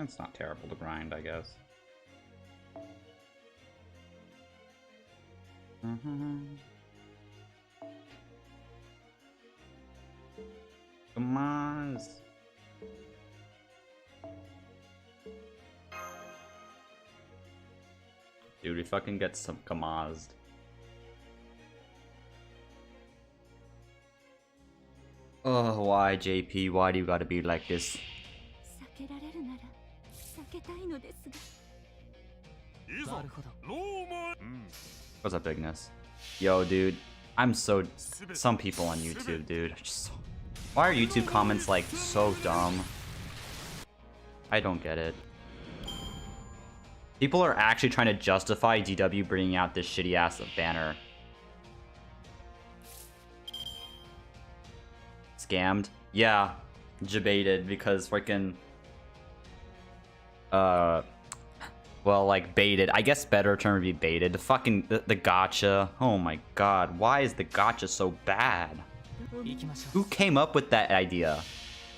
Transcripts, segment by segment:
It's not terrible to grind, I guess. Come on. Dude, we fucking get some kamazed. Oh, why, JP? Why do you gotta be like this? What's up, Bigness? Yo, dude. I'm so... Some people on YouTube, dude. Why are YouTube comments, like, so dumb? I don't get it. People are actually trying to justify DW bringing out this shitty-ass banner. Scammed? Yeah. Debated because freaking... Well, like, baited. I guess better term would be baited. The gacha. Oh my god. Why is the gacha so bad? Who came up with that idea?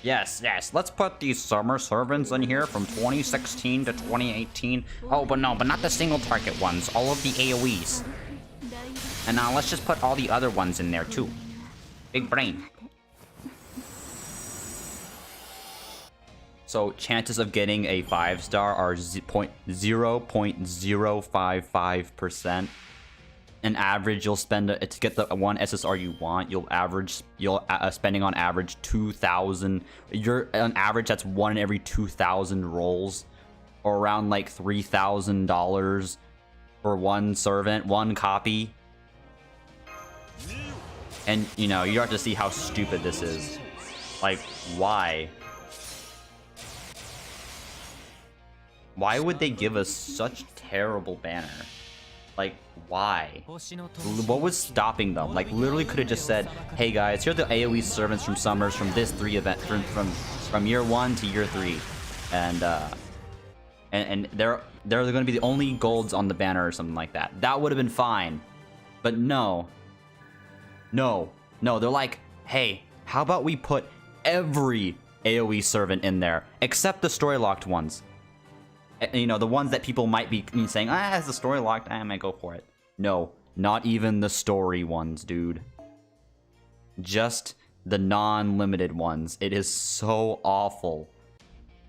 Yes, let's put these summer servants in here from 2016 to 2018. Oh, but no, but not the single target ones. All of the AoEs. And now let's just put all the other ones in there, too. Big brain. So, chances of getting a 5-star are 0.055%. An average, you'll spend to get the one SSR you want. You'll spending on average 2,000. You're on average, that's 1 in every 2,000 rolls, or around like $3,000 for one servant, one copy. And you know, you have to see how stupid this is. Like, why? Why would they give us such terrible banner? Like, why? What was stopping them? Like, literally could have just said, hey guys, here are the AoE servants from Summers from this 3 event from year 1 to year 3. And they're gonna be the only golds on the banner or something like that. That would have been fine. But no. No. They're like, hey, how about we put every AoE servant in there, except the story locked ones. You know, the ones that people might be saying, it's the story locked, I might go for it. No, not even the story ones, dude. Just the non-limited ones. It is so awful.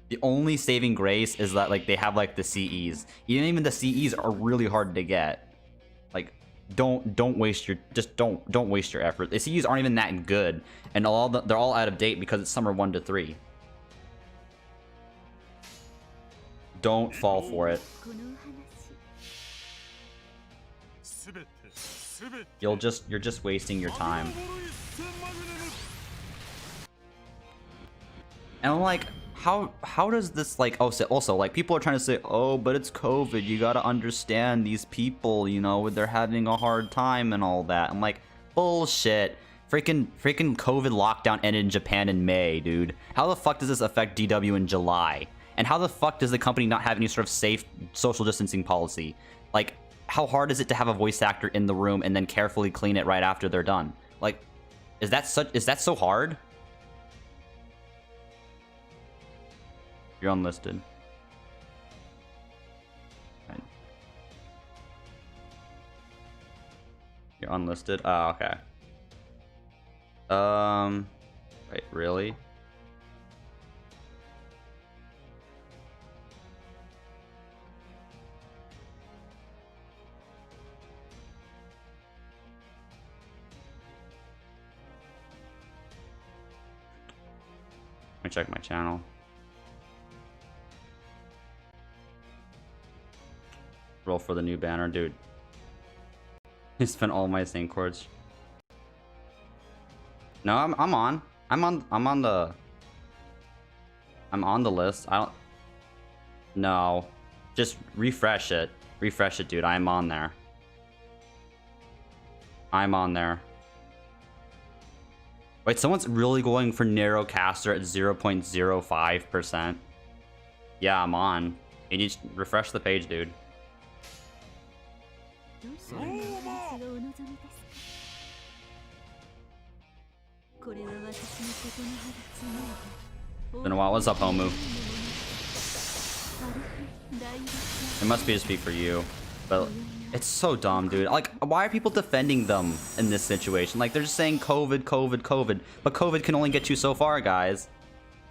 The only saving grace is that, like, they have, like, the CEs. Even the CEs are really hard to get. Like, don't waste your waste your effort. The CEs aren't even that good, and they're all out of date because it's summer 1 to 3. Don't fall for it. You're just wasting your time. And I'm like, how does this, like, also like, people are trying to say, oh, but it's COVID, you gotta understand these people, you know, they're having a hard time and all that. I'm like, bullshit. Freaking COVID lockdown ended in Japan in May, dude. How the fuck does this affect DW in July? And how the fuck does the company not have any sort of safe social distancing policy? Like, how hard is it to have a voice actor in the room and then carefully clean it right after they're done? Like, is that so hard? You're unlisted. Right. You're unlisted? Oh, okay. Wait, really? Let me check my channel. Roll for the new banner, dude. I spent all my sync chords. No, I'm on the list. I don't. No, just refresh it. Refresh it, dude. I'm on there. I'm on there. Wait, someone's really going for Narrowcaster at 0.05%. Yeah, I'm on. You need to refresh the page, dude. Been a while. What's up, Homu? It must be to speak for you, but it's so dumb, dude. Like, why are people defending them in this situation? Like, they're just saying COVID, COVID, COVID, but COVID can only get you so far, guys.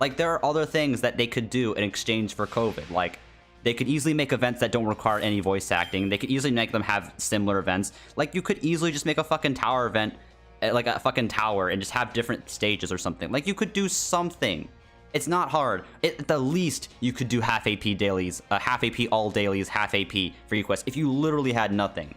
Like, there are other things that they could do in exchange for COVID. Like, they could easily make events that don't require any voice acting. They could easily make them have similar events. Like, you could easily just make a fucking tower event, like a fucking tower, and just have different stages or something. Like, you could do something. It's not hard. At the least, you could do half AP dailies, half AP all dailies, half AP free quests, if you literally had nothing.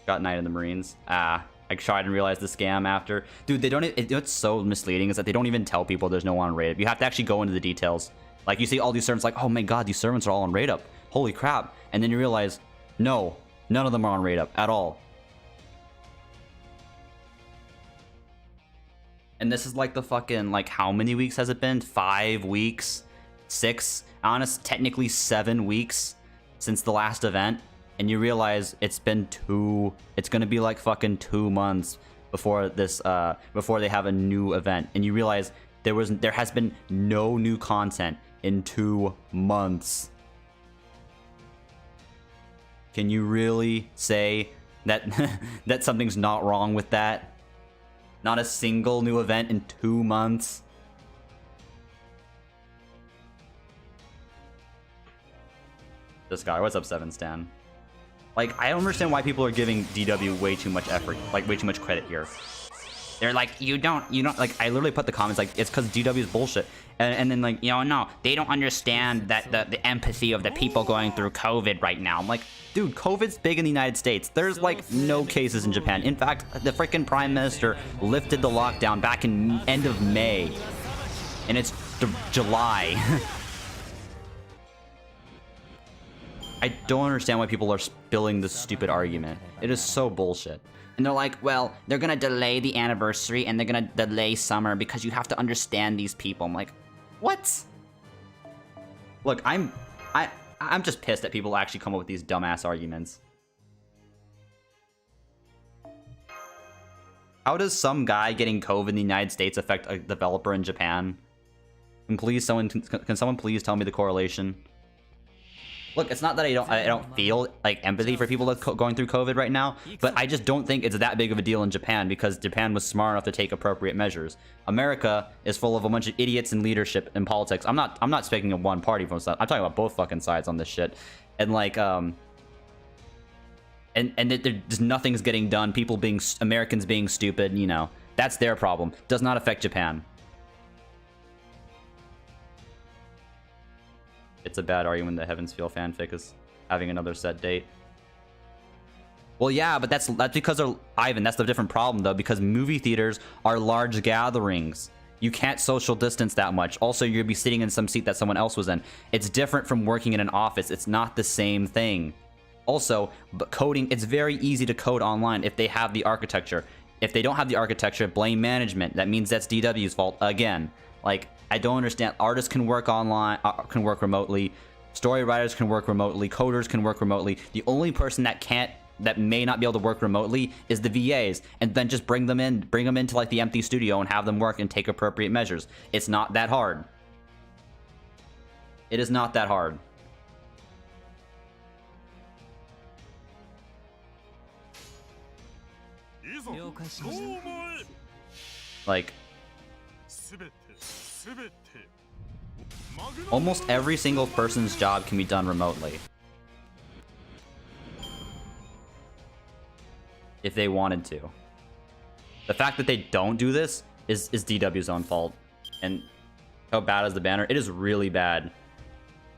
Got Knight in the Marines. I tried and realized the scam after. Dude, they don't. What's so misleading is that they don't even tell people there's no one on raid up. You have to actually go into the details. Like, you see all these servants, like, oh my god, these servants are all on raid up. Holy crap. And then you realize, no, none of them are on raid up at all. And this is like the fucking, like, how many weeks has it been? 5 weeks? 6? Honest, technically 7 weeks since the last event. And you realize it's been it's gonna be like fucking 2 months before this, before they have a new event. And you realize there has been no new content in 2 months. Can you really say that that something's not wrong with that? Not a single new event in 2 months. This guy, what's up, 7stan? Like, I don't understand why people are giving DW way too much effort, like way too much credit here. They're like, you don't, like, I literally put the comments like, it's because DW is bullshit. And then, like, no, they don't understand that the empathy of the people going through COVID right now. I'm like, dude, COVID's big in the United States. There's, like, no cases in Japan. In fact, the freaking Prime Minister lifted the lockdown back in end of May. And it's July. I don't understand why people are spilling this stupid argument. It is so bullshit. And they're like, well, they're gonna delay the anniversary and they're gonna delay summer because you have to understand these people. I'm like, what? Look, I'm just pissed that people actually come up with these dumbass arguments. How does some guy getting COVID in the United States affect a developer in Japan? Can someone please tell me the correlation? Look, it's not that I don't feel like empathy for people that's going through COVID right now, but I just don't think it's that big of a deal in Japan because Japan was smart enough to take appropriate measures. America is full of a bunch of idiots in leadership and politics. I'm not speaking of one party from stuff. I'm talking about both fucking sides on this shit. And like and just nothing's getting done. Americans being stupid, you know. That's their problem. Does not affect Japan. It's a bad argument that Heavens Feel fanfic is having another set date. Well, yeah, but that's because they're Ivan. That's the different problem, though, because movie theaters are large gatherings. You can't social distance that much. Also, you'll be sitting in some seat that someone else was in. It's different from working in an office. It's not the same thing. Also, but coding, it's very easy to code online if they have the architecture. If they don't have the architecture, blame management. That means that's DW's fault again. Like, I don't understand. Artists can work online, can work remotely. Story writers can work remotely. Coders can work remotely. The only person that may not be able to work remotely is the VAs, and then just bring them into like the empty studio and have them work and take appropriate measures. It's not that hard. It is not that hard. Like, almost every single person's job can be done remotely. If they wanted to. The fact that they don't do this is DW's own fault. And how bad is the banner? It is really bad.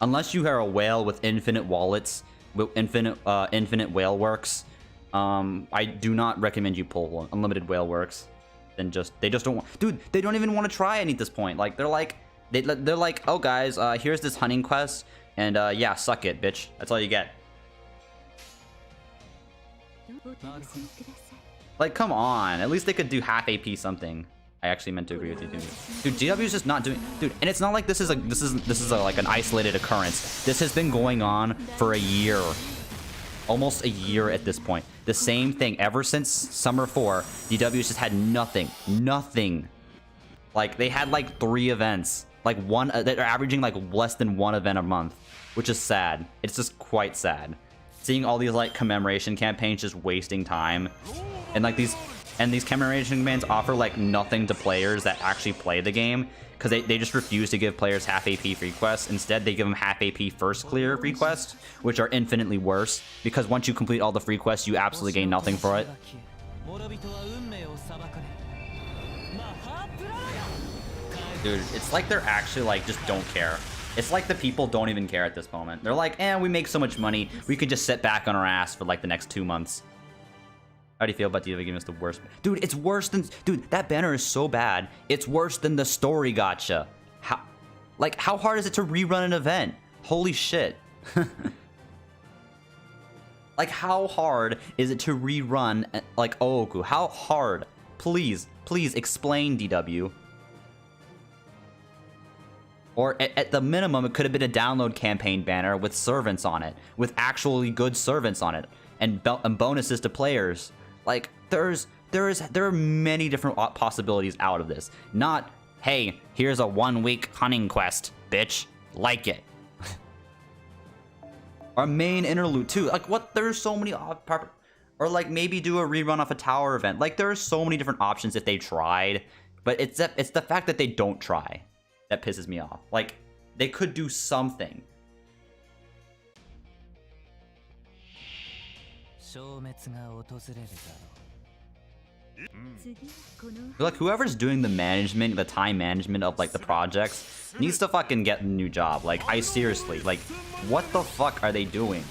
Unless you are a whale with infinite wallets, with infinite whale works, I do not recommend you pull one. Unlimited whale works. Then they just don't want, dude, they don't even want to try any at this point. Like, they're like, oh guys, here's this hunting quest, and yeah, suck it, bitch. That's all you get. Like, come on. At least they could do half AP something. I actually meant to agree with you, dude. Dude, DW's just not doing, dude. And it's not like this is like an isolated occurrence. This has been going on for a year, almost a year at this point. The same thing ever since Summer 4. DW's just had nothing. Like, they had like 3 events. Like they're averaging like less than 1 event a month, which is sad. It's just quite sad. Seeing all these like commemoration campaigns just wasting time, and like these commemoration campaigns offer like nothing to players that actually play the game, because they just refuse to give players half AP free quests. Instead, they give them half AP first clear free quests, which are infinitely worse, because once you complete all the free quests, you absolutely gain nothing for it. Dude, it's like they're actually like just don't care. It's like the people don't even care at this moment. They're like, we make so much money, we could just sit back on our ass for like the next 2 months. How do you feel about DW giving us the worst? Dude, it's worse than... Dude, that banner is so bad. It's worse than the story gacha. How hard is it to rerun an event? Holy shit. Like, how hard is it to rerun, like, Ooku? How hard? Please explain, DW. Or at the minimum, it could have been a download campaign banner with servants on it, with actually good servants on it, and bonuses to players. Like, there are many different possibilities out of this. Not, hey, here's a 1-week hunting quest, bitch. Like it. Our main interlude too. Like, what? There's so many or like maybe do a rerun off a tower event. Like, there are so many different options if they tried, but it's the fact that they don't try that pisses me off. Like, they could do something. Like, whoever's doing the management, the time management of like the projects needs to fucking get a new job. Like, I seriously, like, what the fuck are they doing?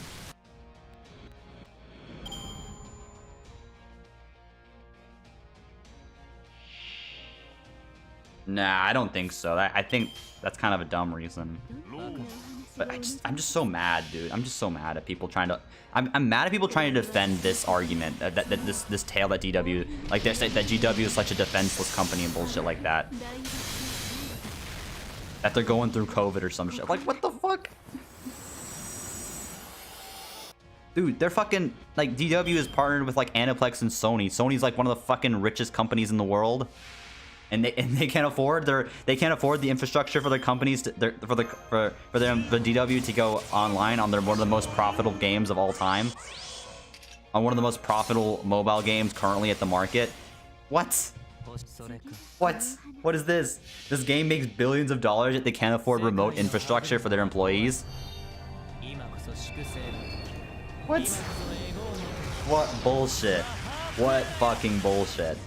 Nah, I don't think so. I think that's kind of a dumb reason. But I'm just so mad, dude. I'm just so mad at people trying to... I'm mad at people trying to defend this argument, that this tale that DW... Like, that GW is such a defenseless company and bullshit like that. That they're going through COVID or some shit. Like, what the fuck? Dude, they're fucking... Like, DW is partnered with, like, Aniplex and Sony. Sony's, like, one of the fucking richest companies in the world. And they can't afford the infrastructure for their companies for the DW to go online on one of the most profitable games of all time, on one of the most profitable mobile games currently at the market. What is this? This game makes billions of dollars, yet they can't afford remote infrastructure for their employees. What bullshit? What fucking bullshit?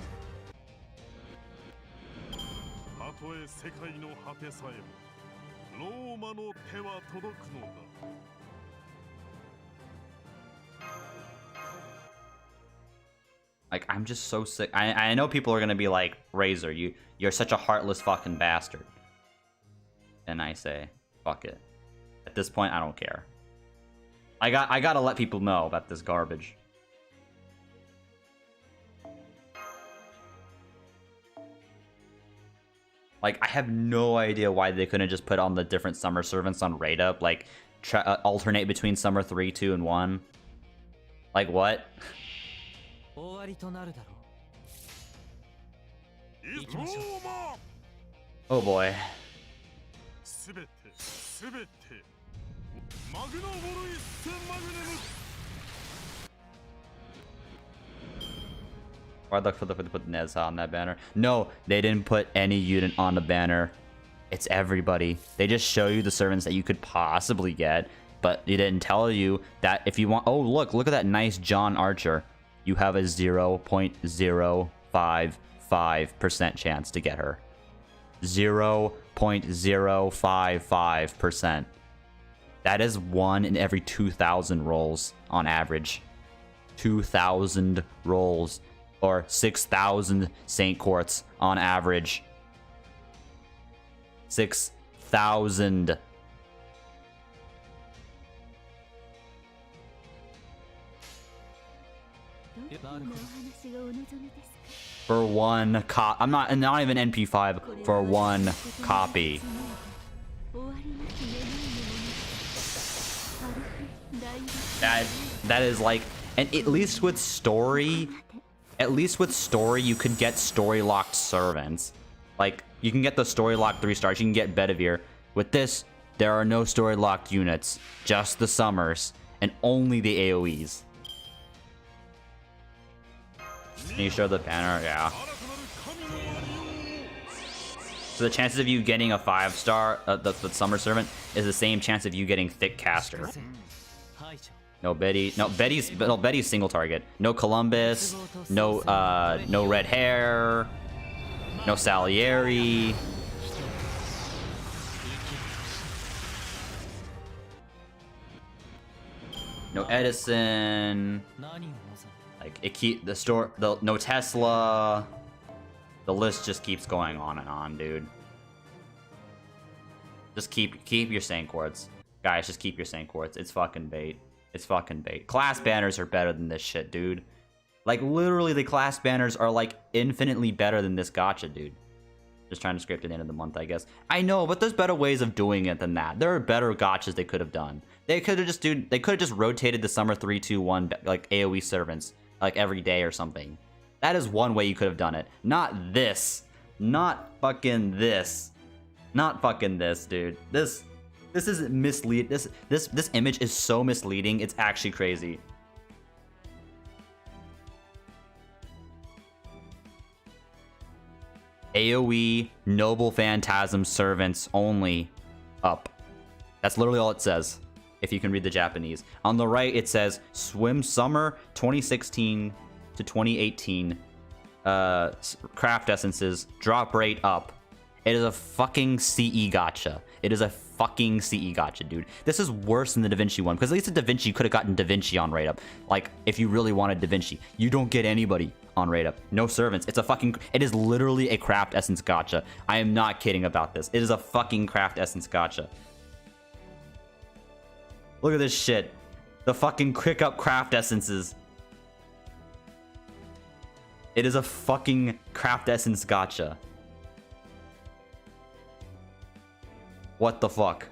Like, I'm just so sick. I know people are gonna be like, Razor, you're such a heartless fucking bastard. And I say, fuck it. At this point, I don't care. I gotta let people know about this garbage. Like, I have no idea why they couldn't just put on the different summer servants on rate up, like alternate between summer 3, 2, and 1. Like, what? Oh boy. Why'd they put Nezha on that banner? No, they didn't put any unit on the banner. It's everybody. They just show you the servants that you could possibly get, but they didn't tell you that if you want... Oh, look at that nice John Archer. You have a 0.055% chance to get her. 0.055%. That is 1 in every 2,000 rolls on average. 2,000 rolls. Or 6,000 Saint Quartz on average. 6,000. For one cop, I'm not even NP5 for one copy. That is like And at least with story, you could get story locked servants. Like, you can get the story locked 3 stars. You can get Bedivere. With this, there are no story locked units, just the summers, and only the AoEs. Can you show the banner? Yeah. So the chances of you getting a 5-star, the summer servant, is the same chance of you getting thick caster. No Betty. No, Betty's single target. No Columbus. No red hair. No Salieri. No Edison. Like no Tesla. The list just keeps going on and on, dude. Just keep your Sanquards. Guys, just keep your Sanquards. It's fucking bait. It's fucking bait. Class banners are better than this shit, dude. Like, literally, the class banners are, like, infinitely better than this gacha, dude. Just trying to scrape to the end of the month, I guess. I know, but there's better ways of doing it than that. There are better gachas they could have done. They could have just rotated the summer 3-2-1, like, AoE servants, like, every day or something. That is one way you could have done it. Not this. Not fucking this. Not fucking this, dude. This is mislead. This image is so misleading. It's actually crazy. AoE Noble Phantasm servants only up. That's literally all it says. If you can read the Japanese. On the right, it says Swim Summer 2016 to 2018. Craft essences drop rate up. It is a fucking CE gacha. It is a fucking CE gacha, dude. This is worse than the Da Vinci one, because at least the Da Vinci, you could have gotten Da Vinci on rate up. Like, if you really wanted Da Vinci. You don't get anybody on rate up. No servants. It is literally a craft essence gacha. I am not kidding about this. It is a fucking craft essence gacha. Look at this shit. The fucking quick up craft essences. It is a fucking craft essence gacha. What the fuck?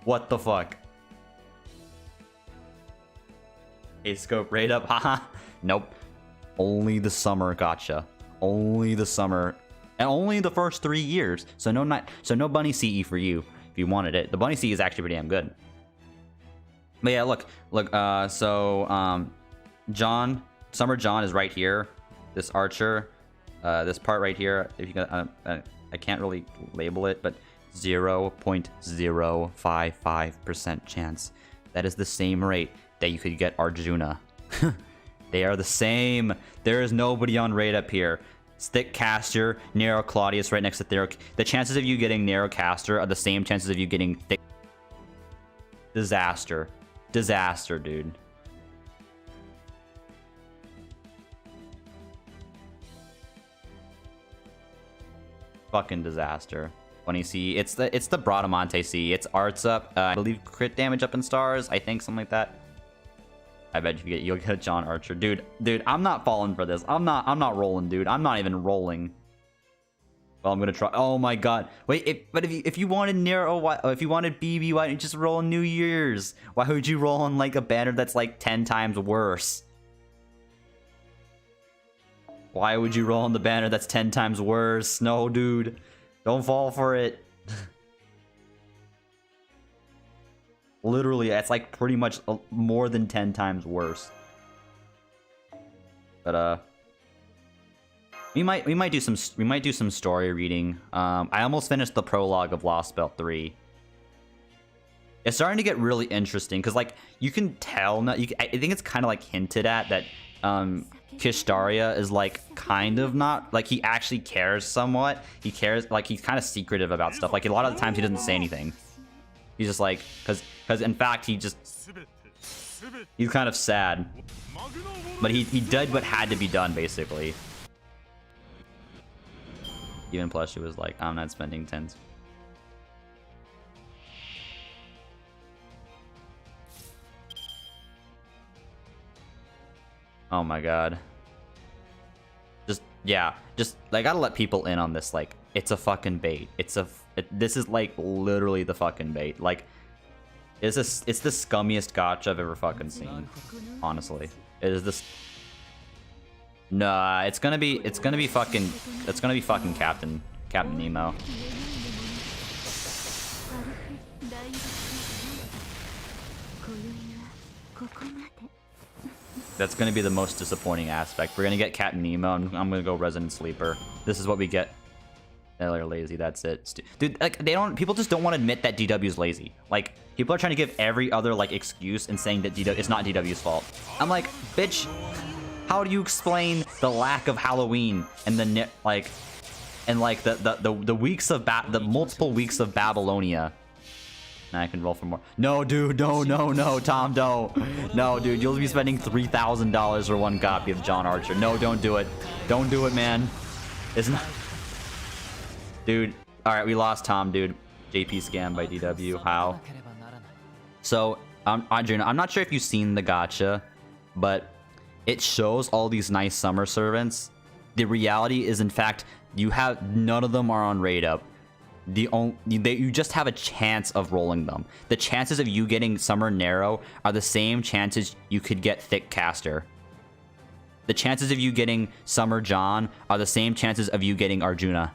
What the fuck? A scope rate up, haha. Nope. Only the summer gacha. Only the summer. And only the first 3 years. So no bunny CE for you if you wanted it. The bunny CE is actually pretty damn good. But yeah, look, Summer John is right here. This archer, this part right here, if you can, I can't really label it, but 0.055% chance. That is the same rate that you could get Arjuna. They are the same. There is nobody on rate up here. Thick caster, narrow Claudius right next to Thero. The chances of you getting narrow caster are the same chances of you getting thick. Disaster. Disaster, dude. Fucking disaster. 20 C. It's the Bradamante C. It's arts up. I believe crit damage up in stars. I think something like that. I bet you'll get John Archer, dude. I'm not falling for this. I'm not rolling, dude. I'm not even rolling. Well, I'm gonna try. Oh my god. Wait, but if you wanted Nero, if you wanted BB, why don't you just roll on New Year's? Why would you roll on like a banner that's like 10 times worse? Why would you roll on the banner that's 10 times worse? No, dude. Don't fall for it. Literally, it's like pretty much more than 10 times worse. But we might do some story reading. I almost finished the prologue of Lostbelt 3. It's starting to get really interesting because like you can tell now. I think it's kind of like hinted at that Kishtaria is like kind of not like he actually cares somewhat. He cares, like he's kind of secretive about stuff. Like a lot of the times he doesn't say anything. He's just like because in fact he's kind of sad. But he did what had to be done basically. Even plus she was like, I'm not spending tens. Oh my god. Just I gotta let people in on this. Like, it's a fucking bait. This is like literally the fucking bait. Like, it's the scummiest gacha I've ever fucking seen. Honestly, Is this? Nah, it's gonna be fucking Captain Nemo. That's gonna be the most disappointing aspect. We're gonna get Captain Nemo, and I'm gonna go Resident Sleeper. This is what we get. They're lazy. That's it, dude. Like people just don't want to admit that DW is lazy. Like people are trying to give every other like excuse and saying that it's not DW's fault. I'm like, bitch, how do you explain the lack of Halloween and the the weeks of the multiple weeks of Babylonia? Now I can roll for more. No, dude, no, Tom, don't. No, dude, you'll be spending $3,000 for one copy of John Archer. No, don't do it. Don't do it, man. It's not. Dude, all right, we lost Tom, dude. JP scam by DW. How? So, Adrian, I'm not sure if you've seen the gacha, but it shows all these nice summer servants. The reality is, in fact, none of them are on raid up. You just have a chance of rolling them. The chances of you getting Summer Narrow are the same chances you could get Thick Caster. The chances of you getting Summer John are the same chances of you getting Arjuna.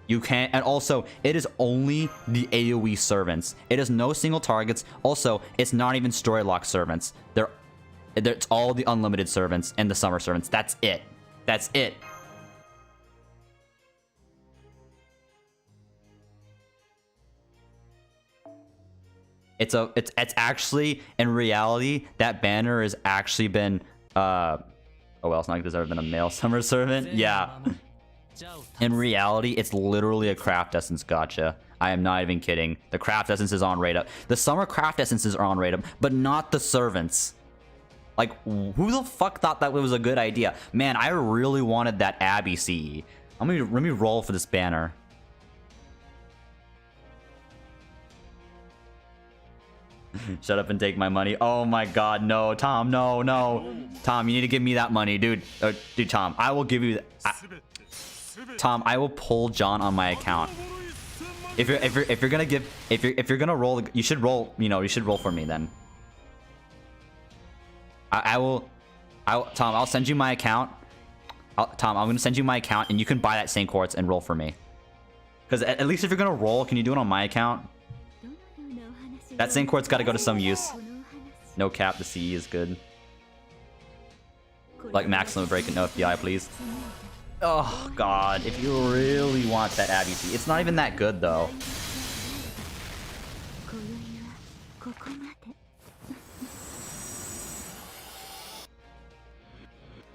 You can't, and also, it is only the AoE servants. It is no single targets. Also, it's not even story lock servants. It's all the unlimited servants and the summer servants. That's it. That's it. It's actually, in reality, that banner has actually been, oh well, it's not like there's ever been a male summer servant. Yeah. In reality, it's literally a craft essence gacha. I am not even kidding. The craft essence is on raid up. The summer craft essences are on raid up, but not the servants. Like, who the fuck thought that was a good idea? Man, I really wanted that Abby CE. Let me roll for this banner. Shut up and take my money. Oh my god, no, Tom, no. Tom, you need to give me that money, dude. Dude, Tom, I will give you Tom, I will pull John on my account. If you're gonna roll, you should roll, you should roll for me then. Tom, I'll send you my account. Tom, I'm gonna send you my account and you can buy that St. Quartz and roll for me. Because at least if you're gonna roll, can you do it on my account? That St. Quartz gotta go to some use. No cap, the CE is good. Like maximum break and no FBI, please. Oh god, if you really want that Abby CE. It's not even that good though.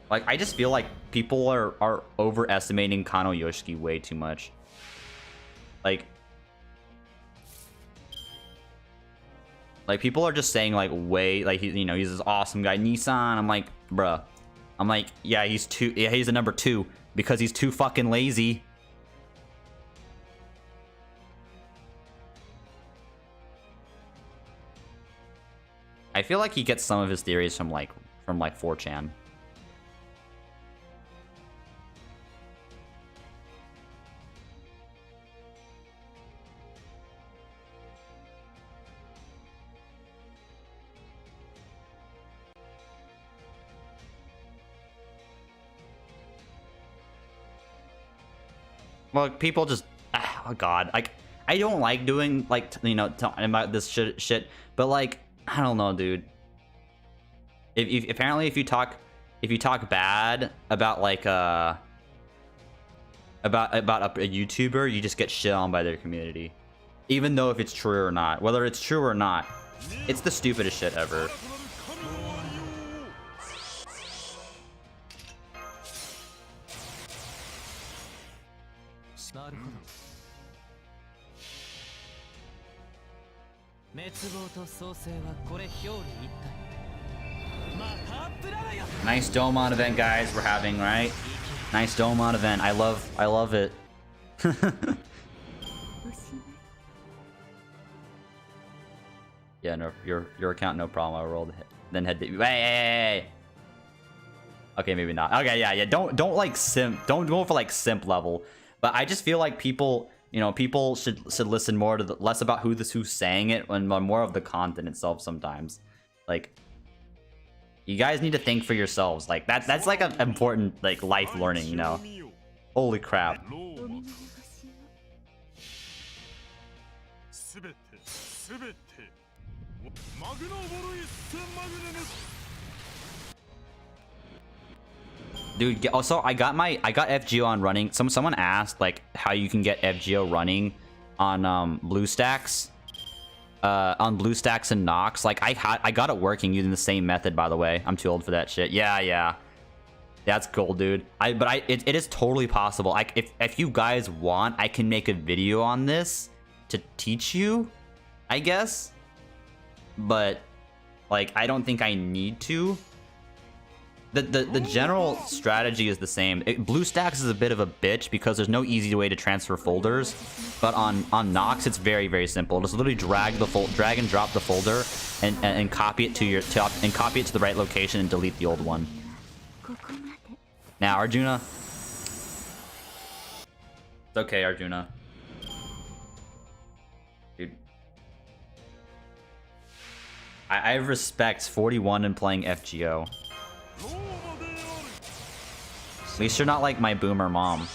Like, I just feel like people are overestimating Kano Yoshiki way too much. Like people are just saying like he's this awesome guy, Nissan. I'm like, bruh. I'm like, yeah, he's the number 2 because he's too fucking lazy. I feel like he gets some of his theories from 4chan. Well, people just, oh god, like, I don't like doing, like, talking about this shit, but like, I don't know, dude. Apparently if you talk bad about like about a YouTuber, you just get shit on by their community, even though if it's true or not. Whether it's true or not, it's the stupidest shit ever. Nice Domon event, guys. We're having, right? Nice Domon event. I love it. Yeah, no, your account, no problem. I rolled then head to hey. Okay, maybe not. Okay, yeah. Don't like simp. Don't go for like simp level. But I just feel like people, people should listen more to less about who's saying it and more of the content itself sometimes. Like, You guys need to think for yourselves. Like that's like an important like life learning, you know. Holy crap. Dude, also I got FGO on running. Someone asked like how you can get FGO running on BlueStacks. On BlueStacks and Nox. Like I got it working using the same method, by the way. I'm too old for that shit. Yeah. That's gold, dude. It is totally possible. If you guys want, I can make a video on this to teach you, I guess. But like I don't think I need to. The general strategy is the same. BlueStacks is a bit of a bitch because there's no easy way to transfer folders, but on Nox it's very, very simple. Just literally drag and drop the folder and copy it to copy it to the right location and delete the old one. Now Arjuna, it's okay, Arjuna, dude. I have respect 41 and playing FGO. At least you're not like my boomer mom.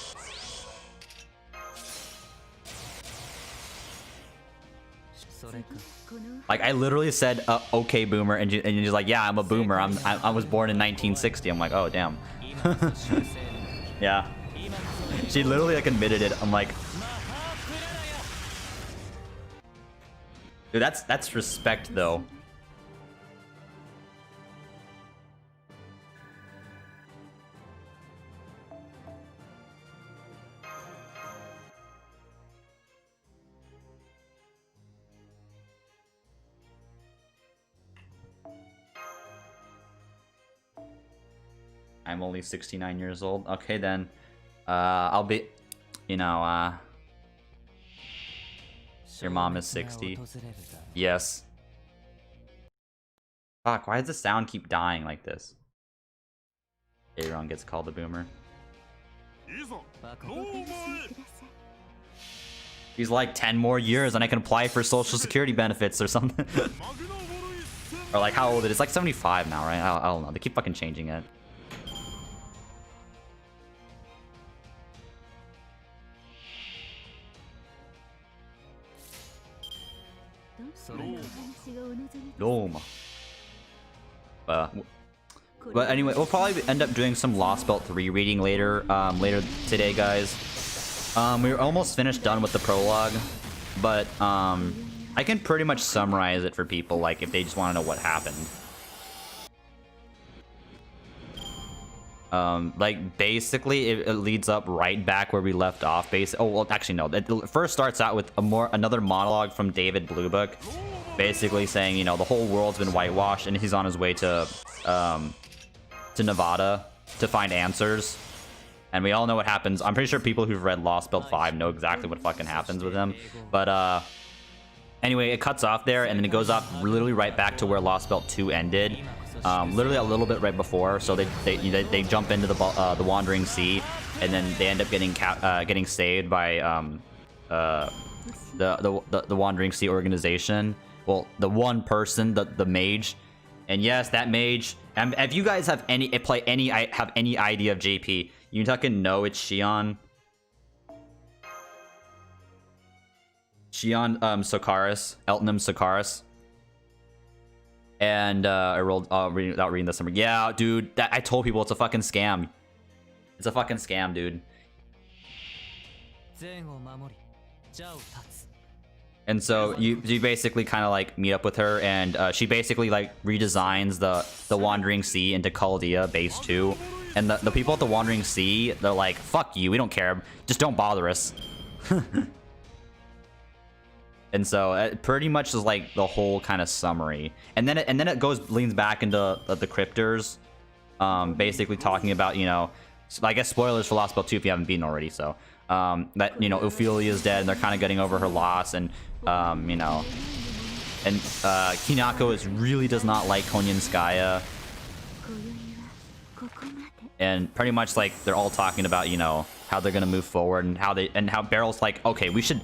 Like I literally said, "Okay, boomer," and you're just like, "Yeah, I'm a boomer. I was born in 1960." I'm like, "Oh, damn." Yeah. She literally like admitted it. I'm like, dude, that's respect though. I'm only 69 years old. Okay, then. I'll be... You know, your mom is 60. Yes. Fuck, why does the sound keep dying like this? Aaron gets called a boomer. He's like 10 more years and I can apply for social security benefits or something. Or like how old it is. It's like 75 now, right? I don't know. They keep fucking changing it. Dome. But anyway, we'll probably end up doing some Lostbelt 3 reading later today, guys. We're almost done with the prologue, but I can pretty much summarize it for people, like if they just want to know what happened. Like basically it leads up right back where we left off. Oh well, actually no. It first starts out with another monologue from David Bluebook, basically saying, you know, the whole world's been whitewashed and he's on his way to Nevada to find answers. And we all know what happens. I'm pretty sure people who've read Lostbelt 5 know exactly what fucking happens with him. But anyway, it cuts off there and then it goes off literally right back to where Lostbelt 2 ended. Literally a little bit right before, so they jump into the Wandering Sea, and then they end up getting saved by the Wandering Sea organization. Well, the one person, the mage, and yes, that mage. If you guys have any idea of JP, you fucking know it's Shion. Shion Sokaris, Eltonum Sokaris. And I rolled without reading the summary. Yeah, dude, I told people it's a fucking scam. It's a fucking scam, dude. And so you basically kind of like meet up with her, and she basically like redesigns the Wandering Sea into Chaldea Base 2. And the people at the Wandering Sea, they're like, fuck you, we don't care, just don't bother us. And so it pretty much is like the whole kind of summary, and then it leans back into the cryptors, basically talking about, you know, I guess spoilers for Lostbelt 2 if you haven't beaten already. So that, you know, Ophelia is dead and they're kind of getting over her loss, and you know, and Hinako really does not like Konyanskaya, and pretty much like they're all talking about, you know, how they're gonna move forward, and how Barrel's like, okay, we should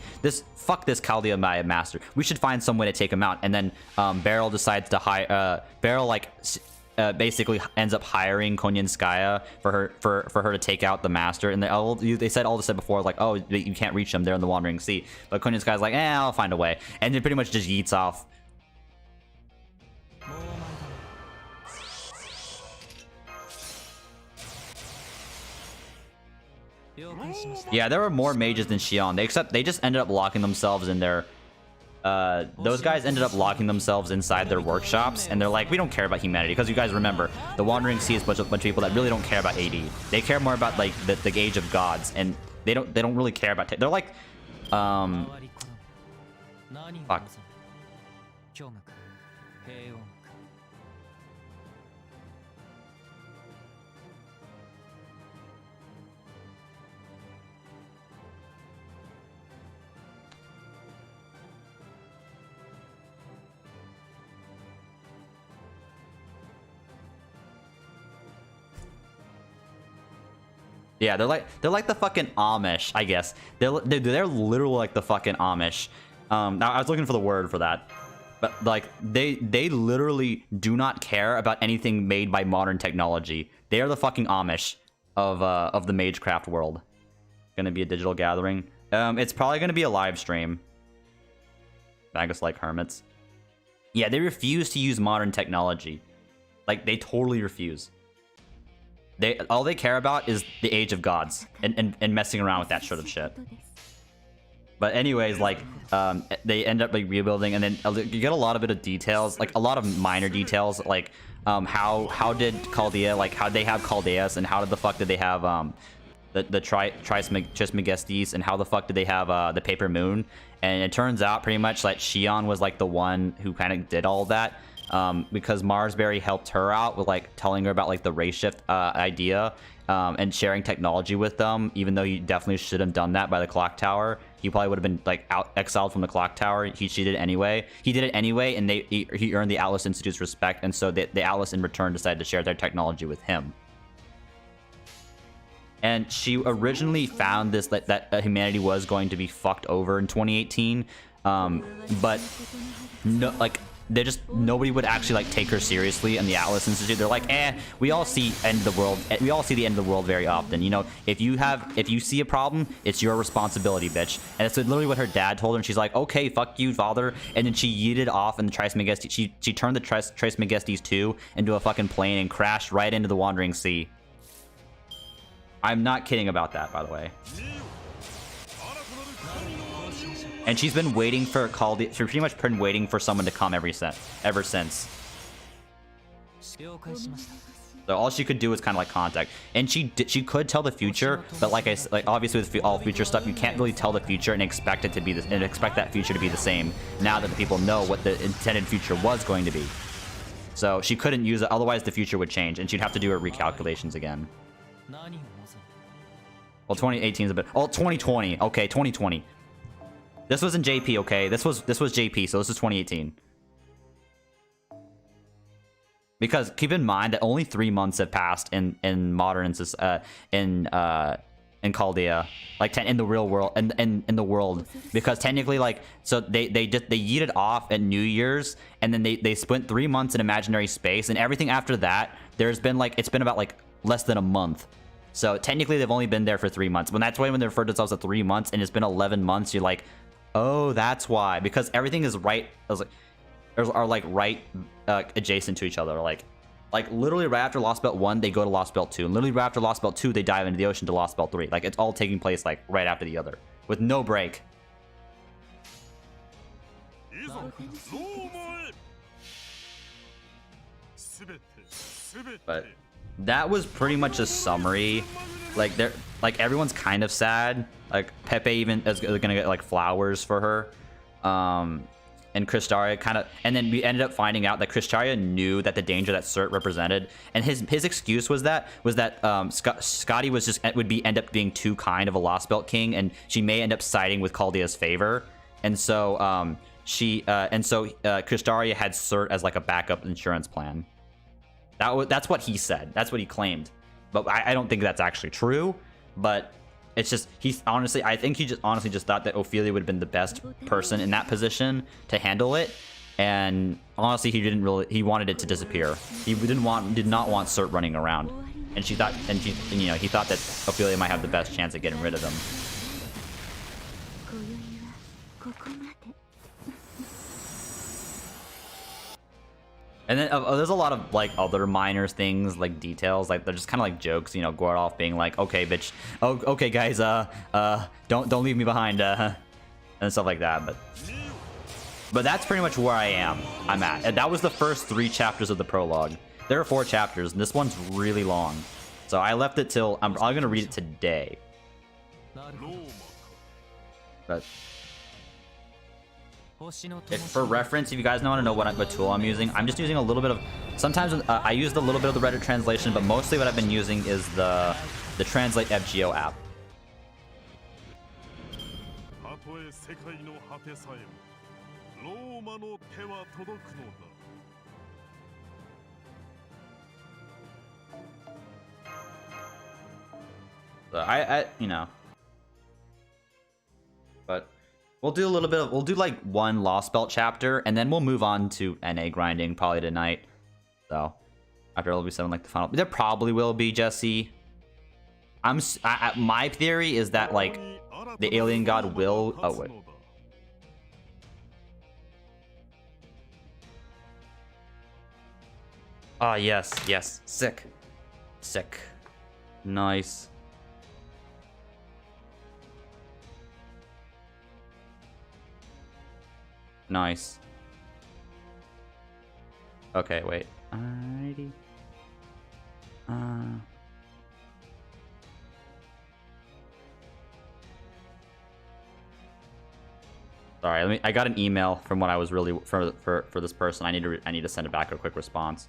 fuck this Chaldea master. We should find some way to take him out. And then Barrel decides to hire. Barrel like basically ends up hiring Konyanskaya for her to take out the master. And they said all this said before, like, oh, you can't reach them, they're in the Wandering Sea. But Konyanskaya's like, I'll find a way, and it pretty much just yeets off. Yeah, there were more mages than Xion. Except they just ended up locking themselves in their. Those guys ended up locking themselves inside their workshops, and they're like, we don't care about humanity, because you guys remember, the Wandering Sea is a bunch of people that really don't care about AD. They care more about like the age of gods, and they don't really care about. They're like, fuck. Yeah, they're like the fucking Amish, I guess. They're literally like the fucking Amish. Now I was looking for the word for that, but like they literally do not care about anything made by modern technology. They are the fucking Amish of the Magecraft world. Gonna be a digital gathering. It's probably gonna be a live stream. I guess like hermits. Yeah, they refuse to use modern technology. Like they totally refuse. All they care about is the age of gods and messing around with that sort of shit. But anyways, like they end up like rebuilding, and then you get a lot of bit of details, like a lot of minor details, like how did Chaldea, like how they have Chaldeas, and how the fuck did they have the Trismegistes, and how the fuck did they have the Paper Moon? And it turns out pretty much like Xion was like the one who kind of did all that. Because Marsberry helped her out with like telling her about like the race shift idea and sharing technology with them, even though he definitely should have done that by the clock tower. He probably would have been like exiled from the clock tower. She did it anyway. He did it anyway, and he earned the Atlas Institute's respect, and so the Atlas in return decided to share their technology with him. And she originally found this that humanity was going to be fucked over in 2018, but no, like. Nobody would actually like take her seriously in the Atlas Institute. They're like, we all see end of the world. We all see the end of the world very often. You know, if you see a problem, it's your responsibility, bitch. And that's literally what her dad told her. And she's like, okay, fuck you, father. And then she yeeted off, and the Trismegistes. She turned the Trismegistes 2 into a fucking plane and crashed right into the Wandering Sea. I'm not kidding about that, by the way. And she's been waiting for Chaldea. She's pretty much been waiting for someone to come ever since. So all she could do was kind of like contact, and she could tell the future, but like obviously with all future stuff, you can't really tell the future and expect it to be and expect that future to be the same. Now that the people know what the intended future was going to be, so she couldn't use it. Otherwise, the future would change, and she'd have to do her recalculations again. Well, 2018 is a bit. Oh, 2020. Okay, 2020. This was in JP, okay? This was JP, so this is 2018. Because keep in mind that only 3 months have passed in modern in Chaldea, like in the real world, in the world, because technically, like, so they yeeted off at New Year's, and then they spent 3 months in imaginary space, and everything after that, there's been like, it's been about like less than a month. So technically, they've only been there for 3 months. When that's why when they refer to themselves as 3 months, and it's been 11 months, you're like, oh, that's why, because everything is right. Right adjacent to each other. Like literally right after Lostbelt 1, they go to Lostbelt 2, and literally right after Lostbelt 2, they dive into the ocean to Lostbelt 3. Like, it's all taking place like right after the other with no break. But that was pretty much a summary. Like, everyone's kind of sad. Like, Pepe even is gonna get like flowers for her. And Kristaria kind of, and then we ended up finding out that Kristaria knew that the danger that Cert represented, and his excuse was that Scotty was just end up being too kind of a Lostbelt king, and she may end up siding with Chaldea's favor, and so Kristaria had Cert as like a backup insurance plan. That's what he said. That's what he claimed, but I don't think that's actually true. But it's just, I think he just honestly thought that Ophelia would have been the best person in that position to handle it. And honestly, he wanted it to disappear. He did not want Cert running around. And he thought that Ophelia might have the best chance at getting rid of them. And then there's a lot of like other minor things, like details, like they're just kind of like jokes, you know, Gordolf being like, "Okay, bitch, oh, okay, guys, don't leave me behind," and stuff like that. But that's pretty much where I'm at. And that was the first 3 chapters of the prologue. There are 4 chapters, and this one's really long, so I left it till I'm gonna read it today. But for reference, if you guys want to know what tool I'm using, I'm just using a little bit of. Sometimes I used a little bit of the Reddit translation, but mostly what I've been using is the Translate FGO app. So you know, but. We'll do a little bit of, we'll do like 1 Lostbelt chapter, and then we'll move on to NA grinding probably tonight. So, after LB7, like the final, there probably will be, Jesse. My theory is that like, the alien god will, oh wait. Ah, yes, sick. Nice. Nice. Okay, wait. Alrighty. Sorry, I got an email from what I was really for this person. I need to send it back a quick response.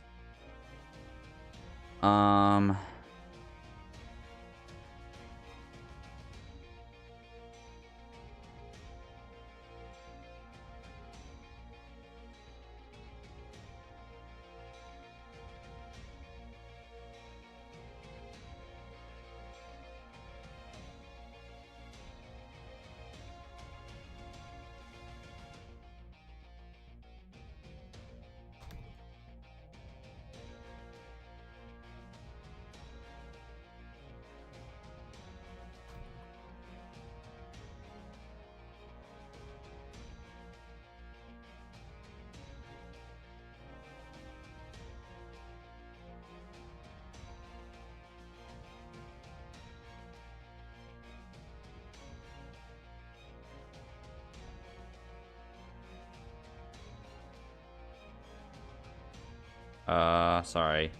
Sorry.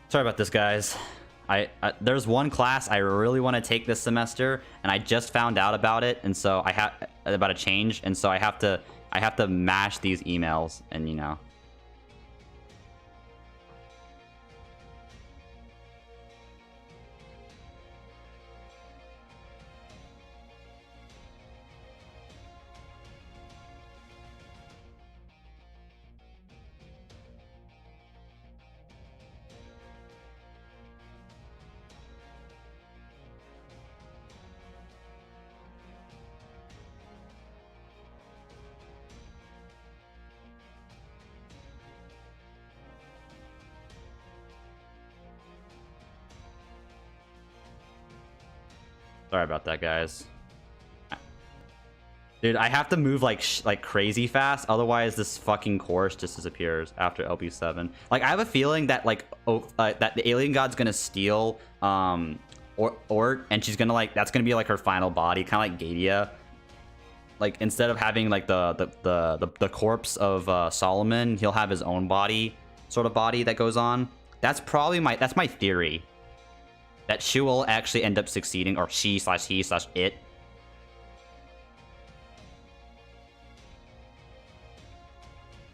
Sorry about this, guys. There's one class I really want to take this semester, and I just found out about it, and so about a change, and so I have to mash these emails, and you know. Sorry about that, guys. Dude, I have to move like crazy fast, otherwise this fucking course just disappears after LB7. Like, I have a feeling that like that the alien god's gonna steal Ort, and she's gonna that's gonna be like her final body, kind of like Gadia. Like, instead of having like the corpse of Solomon, he'll have his own body, sort of body that goes on. That's probably my theory. That she will actually end up succeeding, or she/he/it.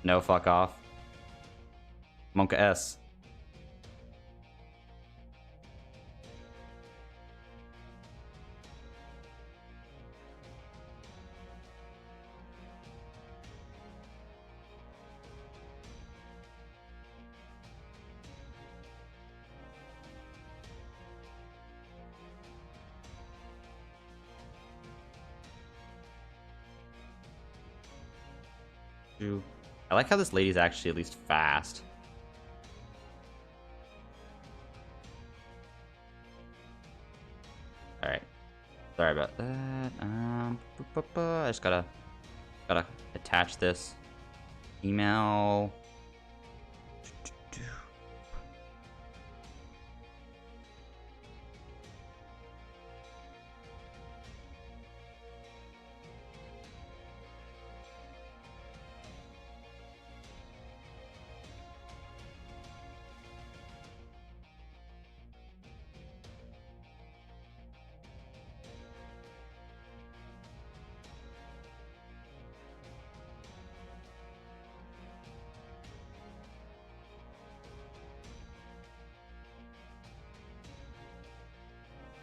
No, fuck off. Monka S. I like how this lady's actually at least fast. All right. Sorry about that. I just gotta attach this email.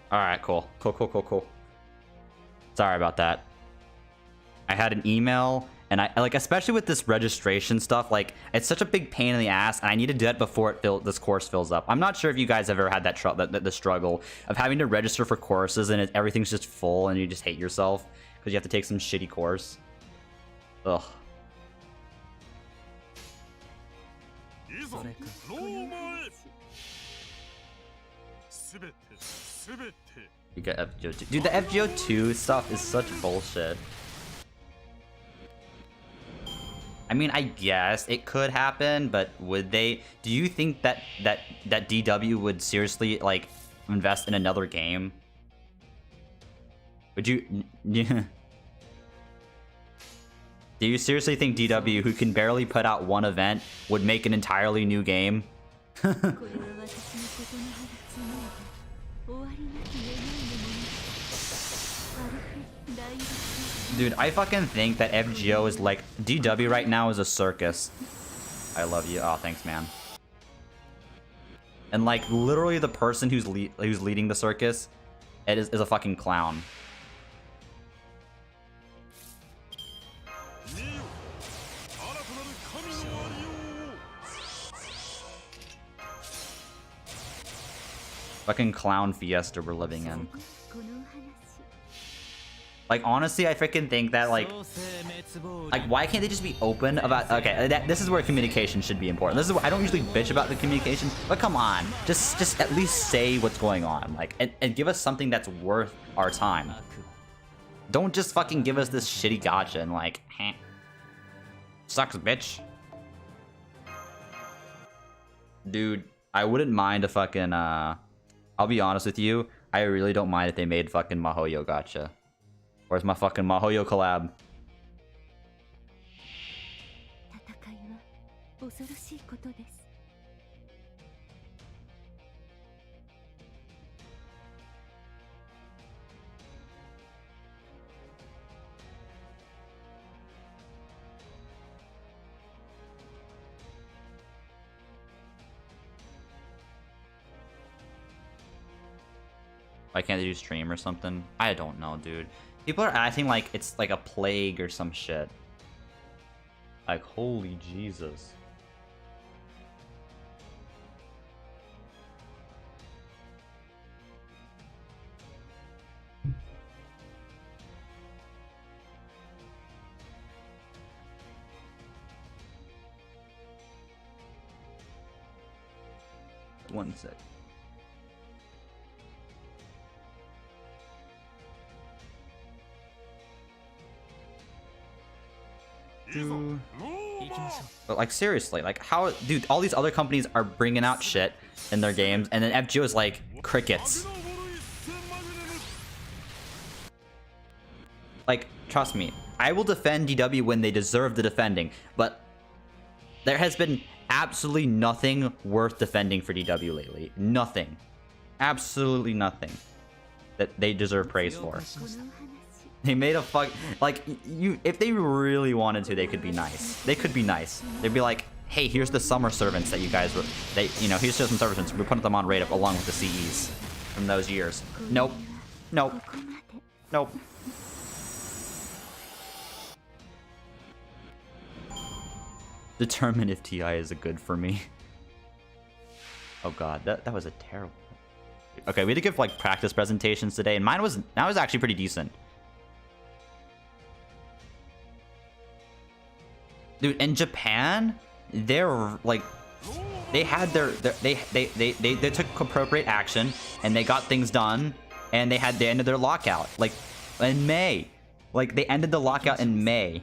All right, cool. Sorry about that. I had an email, and I like, especially with this registration stuff, like it's such a big pain in the ass, and I need to do that before this course fills up. I'm not sure if you guys ever had that the struggle of having to register for courses and everything's just full, and you just hate yourself because you have to take some shitty course. Ugh. You get FGO 2. Dude, the FGO 2 stuff is such bullshit. I mean, I guess it could happen, but would they? Do you think that DW would seriously like invest in another game? Would you? Yeah. Do you seriously think DW, who can barely put out one event, would make an entirely new game? Dude, I fucking think that FGO is like... DW right now is a circus. I love you. Oh, thanks, man. And like, literally the person who's leading the circus is a fucking clown. Fucking clown fiesta we're living in. Like, honestly, I freaking think that, like, why can't they just be open about... Okay, this is where communication should be important. This is where I don't usually bitch about the communication, but come on. Just at least say what's going on. Like, and give us something that's worth our time. Don't just fucking give us this shitty gacha and, like, heh. Sucks, bitch. Dude, I wouldn't mind a fucking, I'll be honest with you. I really don't mind if they made fucking Mahoyo gacha. Where's my fucking Mahoyo collab? Why can't they do stream or something? I don't know, dude. People are acting like it's like a plague or some shit. Like, holy Jesus. One sec. But like, seriously, like, how, dude, all these other companies are bringing out shit in their games, and then FGO is like crickets. Like, trust me, I will defend DW when they deserve the defending, but there has been absolutely nothing worth defending for DW lately. Nothing. Absolutely nothing that they deserve praise for. They made a fuck, like, if they really wanted to, they could be nice. They could be nice. They'd be like, hey, here's the summer servants that you guys were, here's some servants. We're putting them on rate up along with the CEs from those years. Nope. Nope. Nope. Determine if TI is a good for me. Oh god, that was a terrible. Okay, we had to give like practice presentations today, and mine was actually pretty decent. Dude, in Japan, they're like, they had they took appropriate action and they got things done, and they ended their lockout like in May. Like they ended the lockout in May.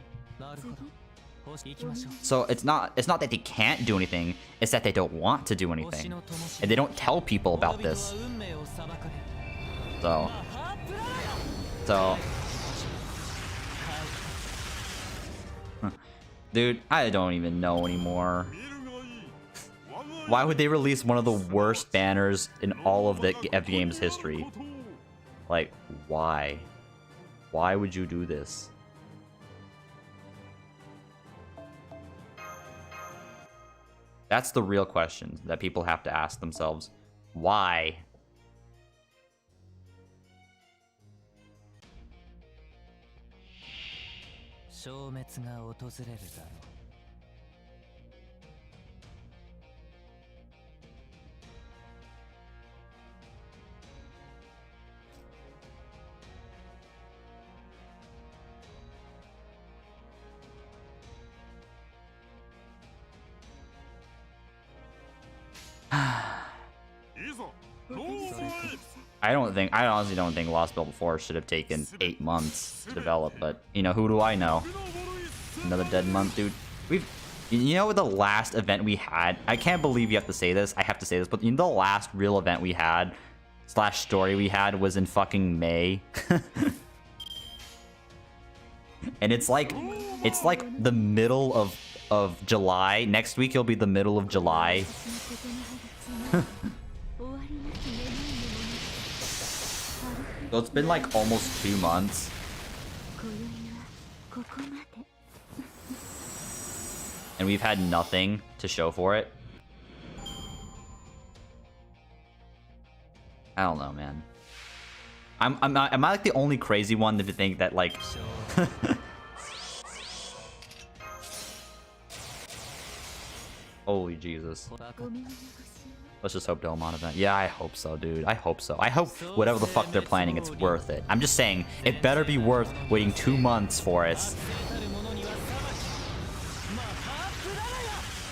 So it's not that they can't do anything, it's that they don't want to do anything. And they don't tell people about this. So dude, I don't even know anymore. Why would they release one of the worst banners in all of the F games history? Like, why? Why would you do this? That's the real question that people have to ask themselves. Why? I honestly don't think Lostbelt 4 should have taken 8 months to develop, but you know, who do I know? Another dead month, dude. You know the last event we had, I can't believe you have to say this, I have to say this, but you know the last real event we had / story we had was in fucking May. And it's like the middle of July. Next week it'll be the middle of July. So it's been like almost 2 months. And we've had nothing to show for it. I don't know, man. Am I like the only crazy one to think that like holy Jesus. Let's just hope Delmon event. Yeah, I hope so, dude. I hope so. I hope whatever the fuck they're planning, it's worth it. I'm just saying, it better be worth waiting 2 months for it.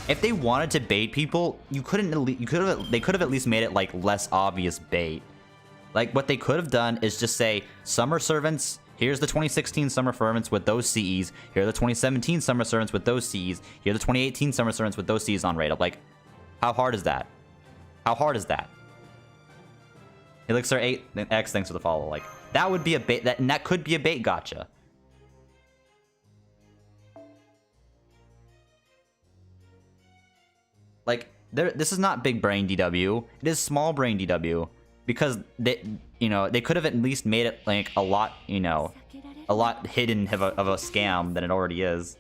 If they wanted to bait people, they could have at least made it like less obvious bait. Like what they could have done is just say, Summer Servants, here's the 2016 Summer Servants with those CEs. Here are the 2017 Summer Servants with those CEs. Here are the 2018 Summer Servants with those CEs on rate up. Like, how hard is that? How hard is that? Elixir 8 X, thanks for the follow. Like, that would be a bait, that could be a bait gotcha. Like, this is not big brain DW. It is small brain DW. Because they, you know, they could have at least made it like a lot, you know, a lot hidden of a scam than it already is.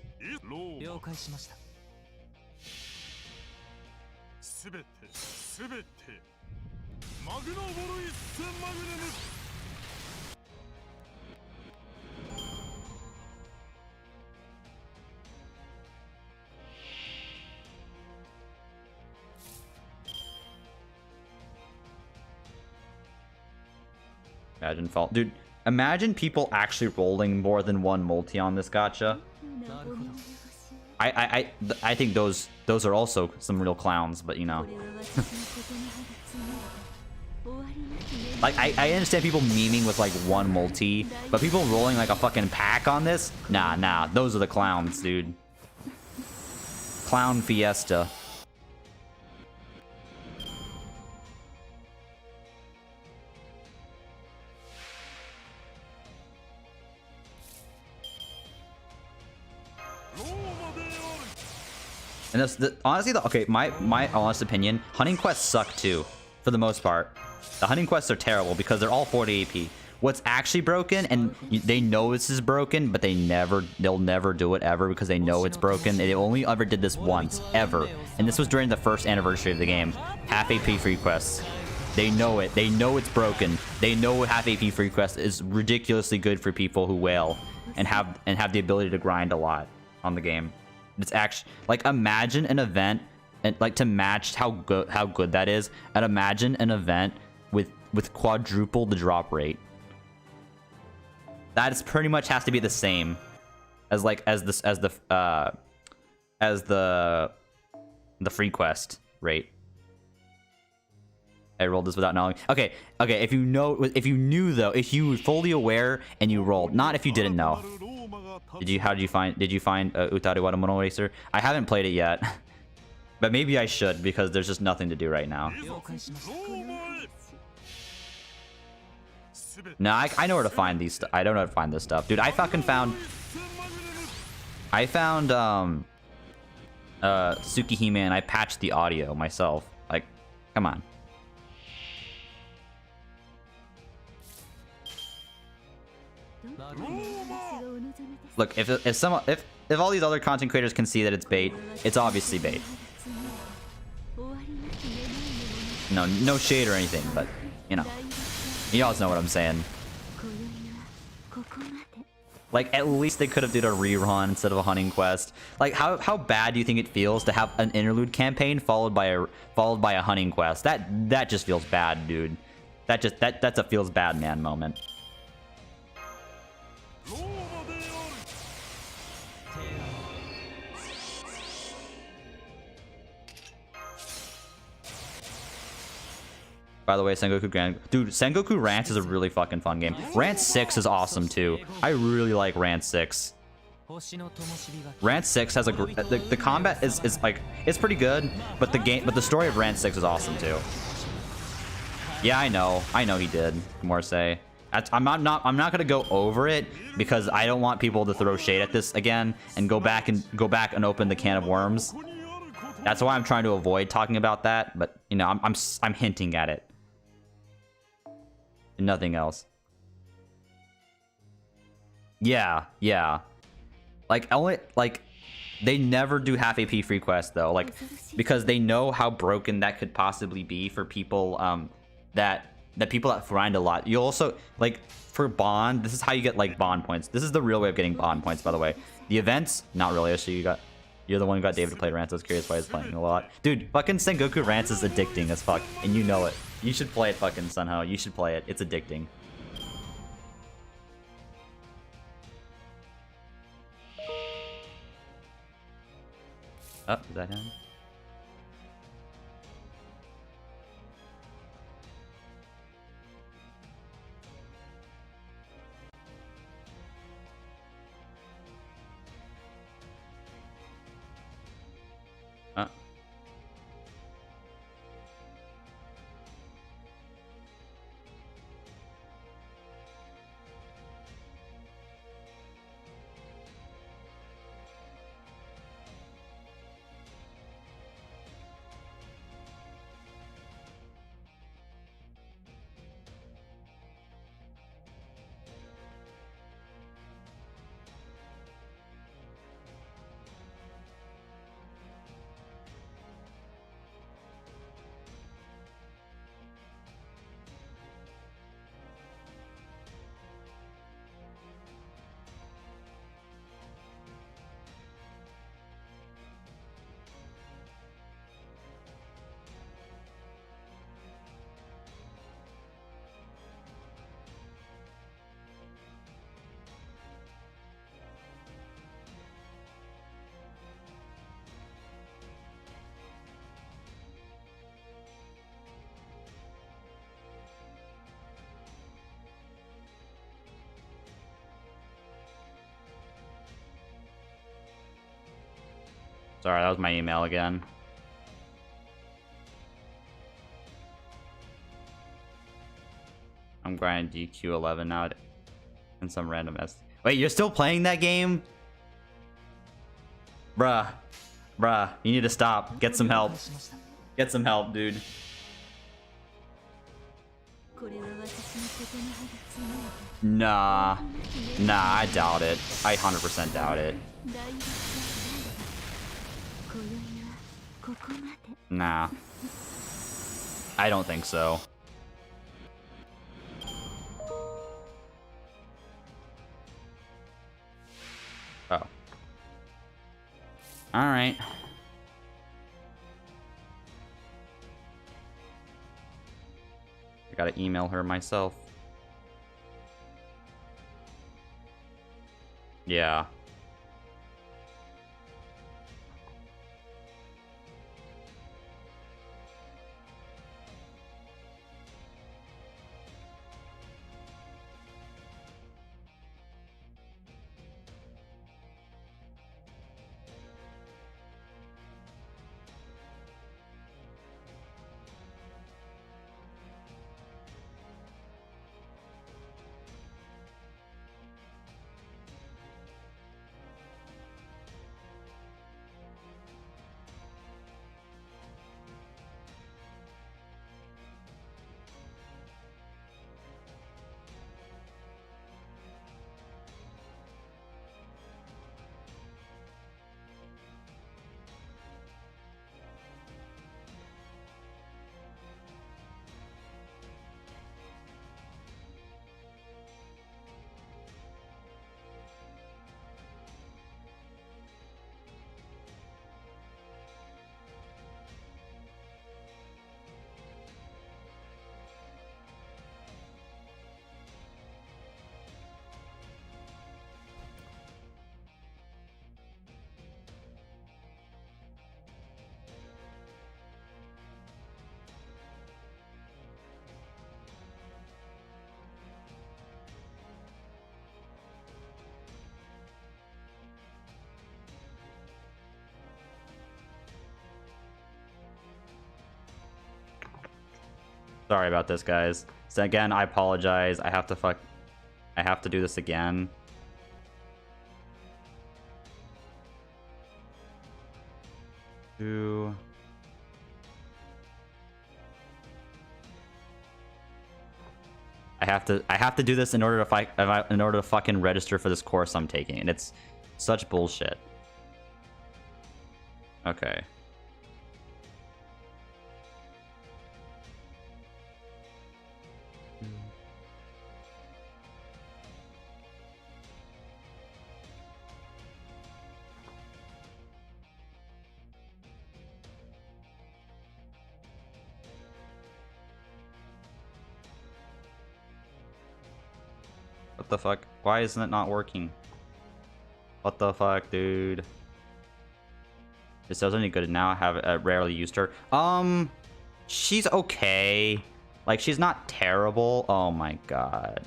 Imagine fault, dude. Imagine people actually rolling more than one multi on this gacha. I think those are also some real clowns, but you know. Like I understand people memeing with like one multi, but people rolling like a fucking pack on this? Nah, those are the clowns, dude. Clown fiesta. And that's honestly, okay, my honest opinion, hunting quests suck too, for the most part. The hunting quests are terrible because they're all 40 AP. What's actually broken, and they know this is broken, but they'll never do it ever because they know it's broken. They only ever did this once, ever. And this was during the first anniversary of the game. Half AP free quests. They know it. They know it's broken. They know half AP free quest is ridiculously good for people who whale and have the ability to grind a lot on the game. It's actually like, imagine an event and like to match how good that is, and imagine an event with quadruple the drop rate. That is pretty much has to be the same as like the as the free quest rate. I rolled this without knowing. Okay, if you knew though, if you were fully aware and you rolled, not if you didn't know. Did you find Utaru wa Mono Racer? I haven't played it yet. But maybe I should, because there's just nothing to do right now. No, I know where to find these. I don't know where to find this stuff, dude. I found Tsukihime, and I patched the audio myself. Like, come on. Look, if all these other content creators can see that it's bait, it's obviously bait. No shade or anything, but you know, you all know what I'm saying. Like, at least they could have did a rerun instead of a hunting quest. Like, how bad do you think it feels to have an interlude campaign followed by a hunting quest? That just feels bad, dude. That's a feels bad man moment. By the way, Sengoku Grand... Dude, Sengoku Rant is a really fucking fun game. Rant 6 is awesome, too. I really like Rant 6. Rant 6 has a... The combat is like... It's pretty good, but the story of Rant 6 is awesome, too. Yeah, I know. I know he did, Morsay. I'm not gonna go over it, because I don't want people to throw shade at this again and go back and open the can of worms. That's why I'm trying to avoid talking about that, but you know, I'm hinting at it. And nothing else. Yeah. Like they never do half AP free quests though, like, because they know how broken that could possibly be for people that people that grind a lot. You also, like, for bond, this is how you get like bond points. This is the real way of getting bond points, by the way. The events, not really. So you're the one who got David to play Rants. I was curious why he's playing a lot. Dude, fucking Sengoku Rants is addicting as fuck, and you know it. You should play it, fucking Sunho. You should play it. It's addicting. Oh, is that him? Sorry, that was my email again. I'm grinding DQ11 now and some random S. Wait, you're still playing that game? Bruh, you need to stop. Get some help. Get some help, dude. Nah, I doubt it. I 100% doubt it. Nah. I don't think so. Oh. Alright. I gotta email her myself. Yeah. Sorry about this, guys. So again, I apologize. I have to do this again. I have to do this in order to fucking register for this course I'm taking, and it's such bullshit. Okay. What the fuck? Why isn't it not working? What the fuck, dude? This doesn't any good now. I have rarely used her. She's okay. Like, she's not terrible. Oh my god.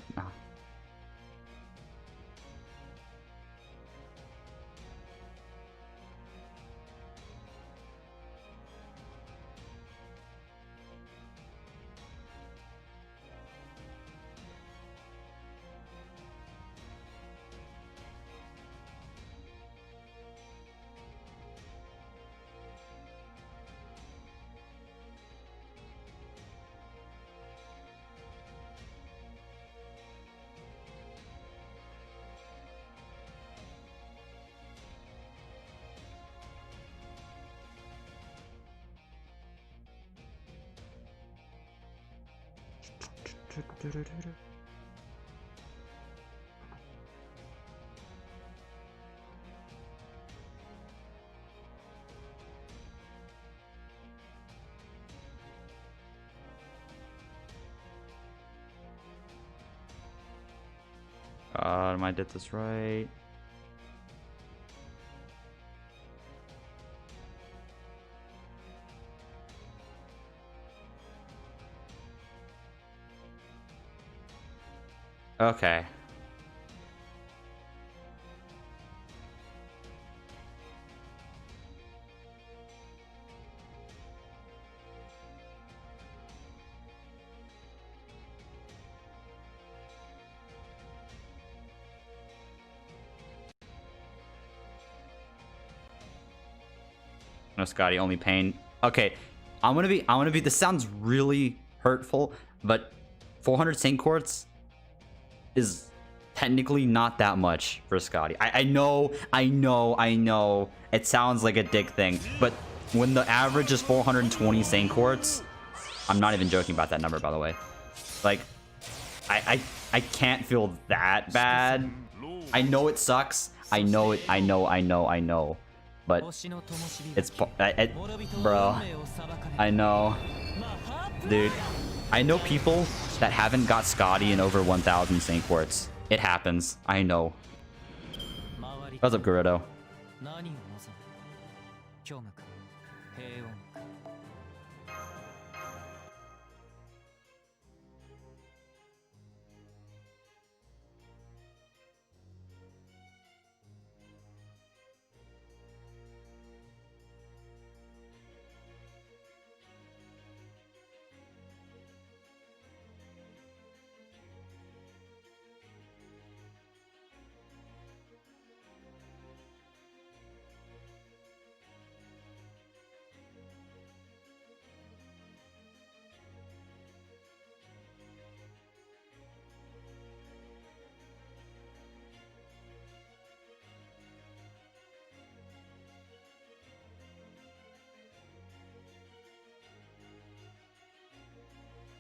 I did this right. Okay. No, Scotty, only pain. Okay, I'm gonna be. This sounds really hurtful, but 400 Saint Quartz is technically not that much for Scotty. I know. It sounds like a dick thing, but when the average is 420 Saint Quartz, I'm not even joking about that number, by the way. Like, I can't feel that bad. I know it sucks. I know. But it's bro. I know, dude. I know people that haven't got Scotty in over 1,000 Saint Quartz. It happens. I know. What's up, Gerudo?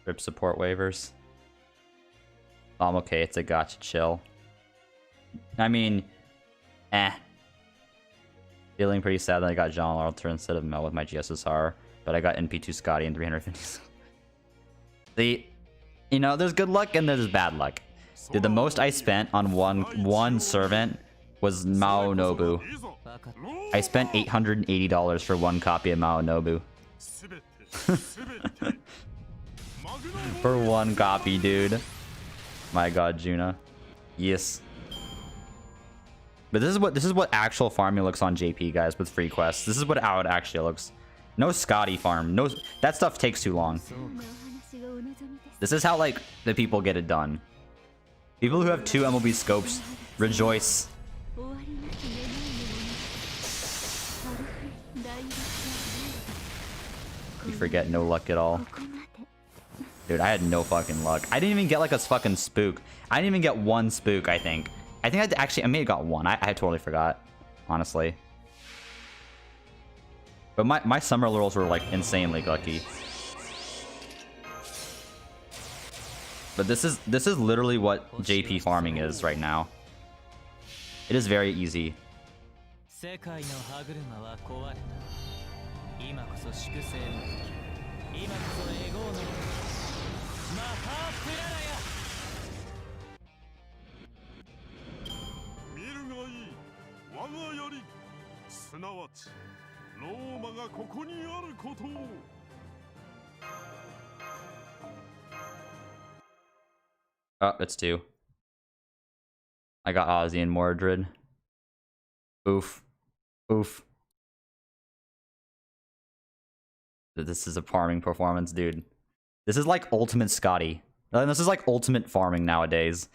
Rip support waivers. I'm okay, it's a gotcha, chill. I mean, feeling pretty sad that I got John Alter instead of Mel with my GSSR, but I got NP2 Scotty and 350. See, you know, there's good luck and there's bad luck. Dude, the most I spent on one servant was Mao Nobu. I spent $880 for one copy of Mao Nobu. For one copy, dude. My god, Juna. Yes. But this is what actual farming looks on JP, guys, with free quests. This is how it actually looks. No Scotty farm. No, that stuff takes too long. This is how, like, the people get it done. People who have 2 MLB scopes rejoice. You forget no luck at all. Dude, I had no fucking luck. I didn't even get like a fucking spook. I didn't even get 1 spook, I think. I think I may have got 1. I totally forgot, honestly. But my summer lurls were like insanely lucky. But this is literally what JP farming is right now. It is very easy. Oh, it's 2. I got Ozzy and Mordred. Oof. Oof. This is a farming performance, dude. This is like ultimate Scotty. This is like ultimate farming nowadays.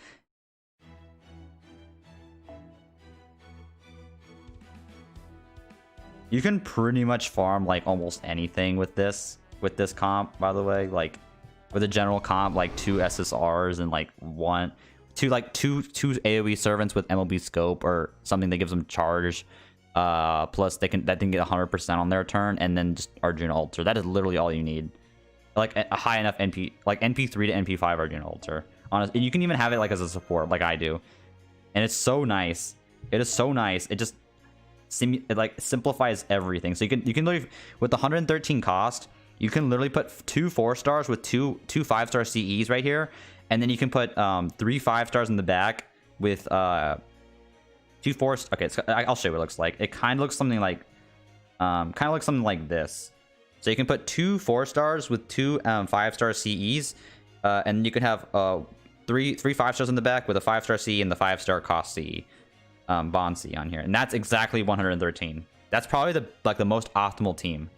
You can pretty much farm like almost anything with this comp, by the way. Like with a general comp, like 2 SSRs and like two AoE servants with MLB scope or something that gives them charge. Plus they can get 100% on their turn, and then just Arjuna Altar. That is literally all you need. Like a high enough NP, like NP3 to NP5 Arjuna Altar. Honestly, you can even have it like as a support, like I do, and it's so nice. It is so nice. It just it like simplifies everything. So you can literally, with the 113 cost, you can literally put 2 4-stars with two 5-star CEs right here, and then you can put 3 5-stars in the back with 2 4. Okay, I'll show you what it looks like. It kind of looks something like this. So you can put 2 4-stars with 2 5-star CEs, and you can have 3 5-stars in the back with a 5-star CE and the 5-star cost CE, bond CE on here, and that's exactly 113. That's probably the most optimal team.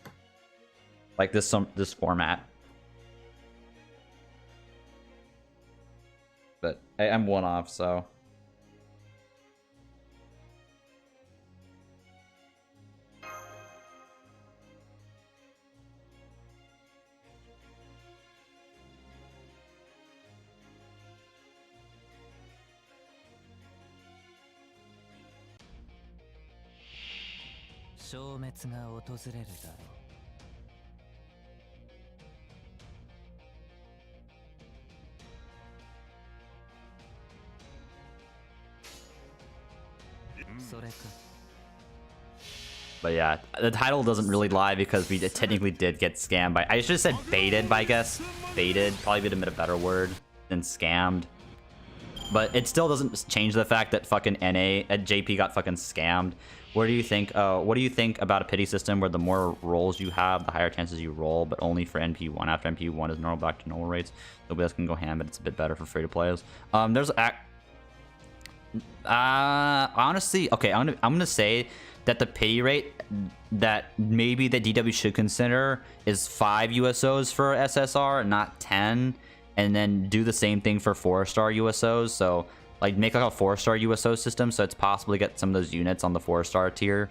Like this format. But I'm 1 off, so. But yeah, the title doesn't really lie because we technically did get scammed by. I should have said baited, but I guess baited probably would have been a better word than scammed. But it still doesn't change the fact that fucking NA at JP got fucking scammed. What do you think? What do you think about a pity system where the more rolls you have, the higher chances you roll, but only for NP1 after NP1 is normal back to normal rates? Nobody else can go ham, but it's a bit better for free to players. Honestly, okay, I'm gonna say that the pity rate that maybe that DW should consider is 5 USOs for SSR, not 10, and then do the same thing for 4-star USOs. So like make like a 4-star USO system, so it's possible to get some of those units on the 4-star tier.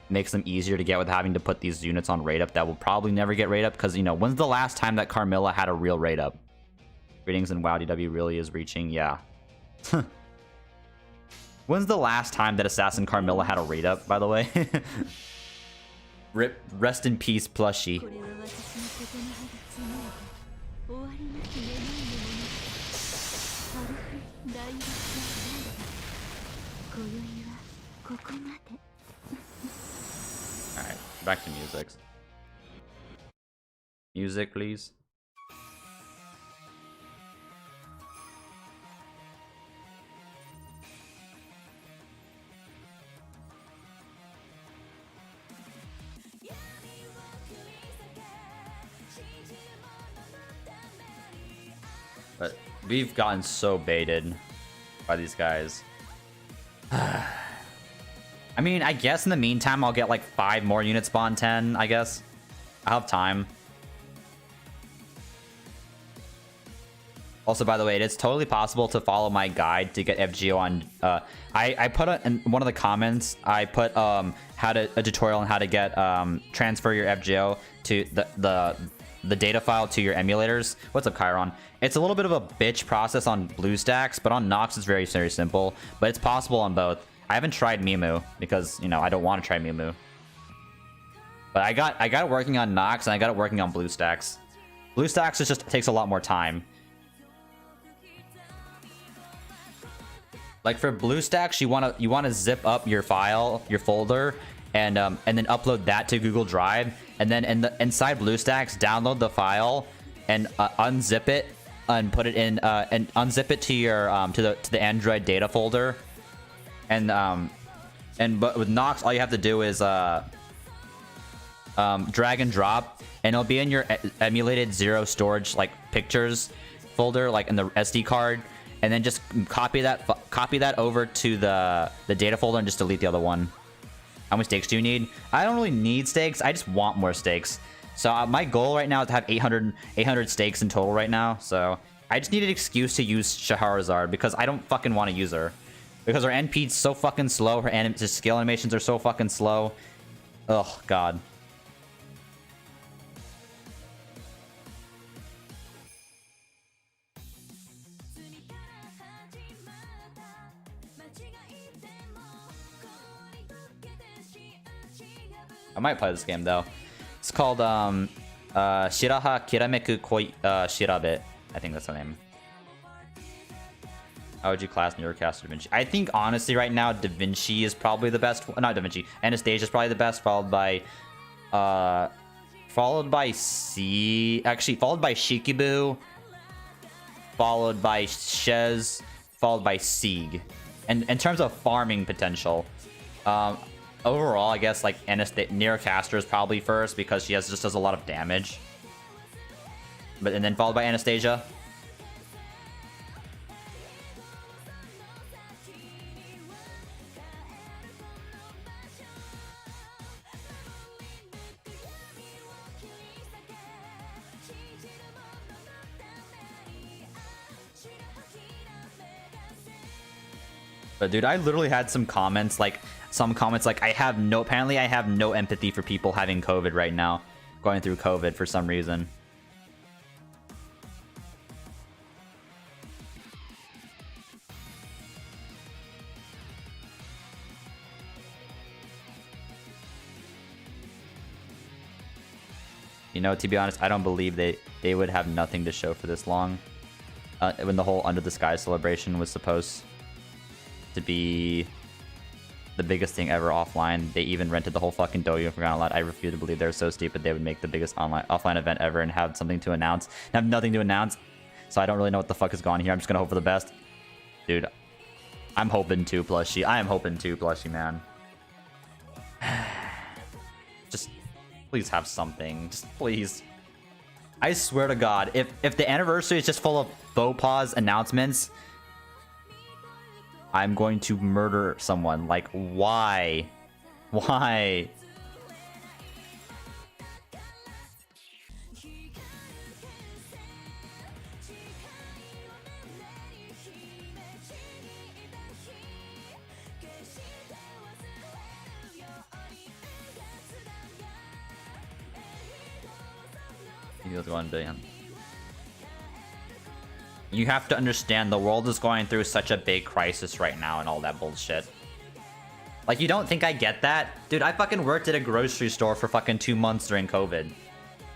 Makes them easier to get with having to put these units on rate up that will probably never get rate up, because you know, when's the last time that Carmilla had a real rate up? Greetings, and WoW DW really is reaching, yeah. When's the last time that Assassin Carmilla had a rate up, by the way? Rest in peace, plushie. Alright, back to music. Music, please. But we've gotten so baited by these guys. I mean, I guess in the meantime, I'll get like 5 more units spawn 10, I guess. I'll have time. Also, by the way, it is totally possible to follow my guide to get FGO on. I put in one of the comments. I put a tutorial on how to get transfer your FGO to the data file to your emulators. What's up, Chiron? It's a little bit of a bitch process on BlueStacks, but on Nox it's very simple. But it's possible on both. I haven't tried Mimu because I don't want to try Mimu. But I got it working on Nox and I got it working on BlueStacks. BlueStacks just takes a lot more time. Like for BlueStacks, you wanna zip up your file, your folder, and then upload that to Google Drive, and then inside BlueStacks, download the file and unzip it and put it in and unzip it to your to the Android data folder, but with Nox, all you have to do is drag and drop, and it'll be in your emulated zero storage like pictures folder, like in the SD card. And then just copy that over to the data folder and just delete the other one. How many stakes do you need? I don't really need stakes. I just want more stakes. So my goal right now is to have 800 stakes in total right now. So I just need an excuse to use Shahrazad because I don't fucking want to use her. Because her NP's so fucking slow. Her skill animations are so fucking slow. Oh, God. I might play this game though. It's called Shiraha Kirameku Koi Shirabe. I think that's the name. How would you class Neurocast Da Vinci? I think honestly right now Da Vinci is probably the best. Not Da Vinci. Anastasia is probably the best, followed by C. Actually, followed by Shikibu, followed by Shez, followed by Sieg. And in terms of farming potential, overall, I guess like Neurocaster is probably first because she just does a lot of damage. And then followed by Anastasia. But dude, I literally had some comments like apparently I have no empathy for people having COVID right now, going through COVID for some reason. To be honest, I don't believe they would have nothing to show for this long. When the whole Under the Sky celebration was supposed to be the biggest thing ever offline. They even rented the whole fucking dojo for Forgotten Lot. I refuse to believe they're so stupid they would make the biggest offline event ever and have something to announce. And have nothing to announce. So I don't really know what the fuck is going on here. I'm just gonna hope for the best. Dude, I'm hoping too, Plushie. I am hoping too, Plushie, man. Just please have something. Just please. I swear to God, if the anniversary is just full of faux pas announcements, I'm going to murder someone. Like, why? Why? Equals 1 billion. You have to understand the world is going through such a big crisis right now and all that bullshit. Like, you don't think I get that? Dude, I fucking worked at a grocery store for fucking 2 months during COVID.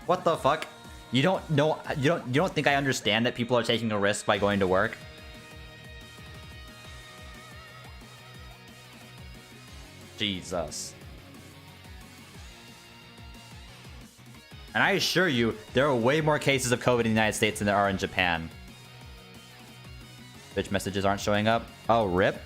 What the fuck? You don't know, you don't think I understand that people are taking a risk by going to work? Jesus. And I assure you, there are way more cases of COVID in the United States than there are in Japan. Bitch messages aren't showing up. Oh, rip.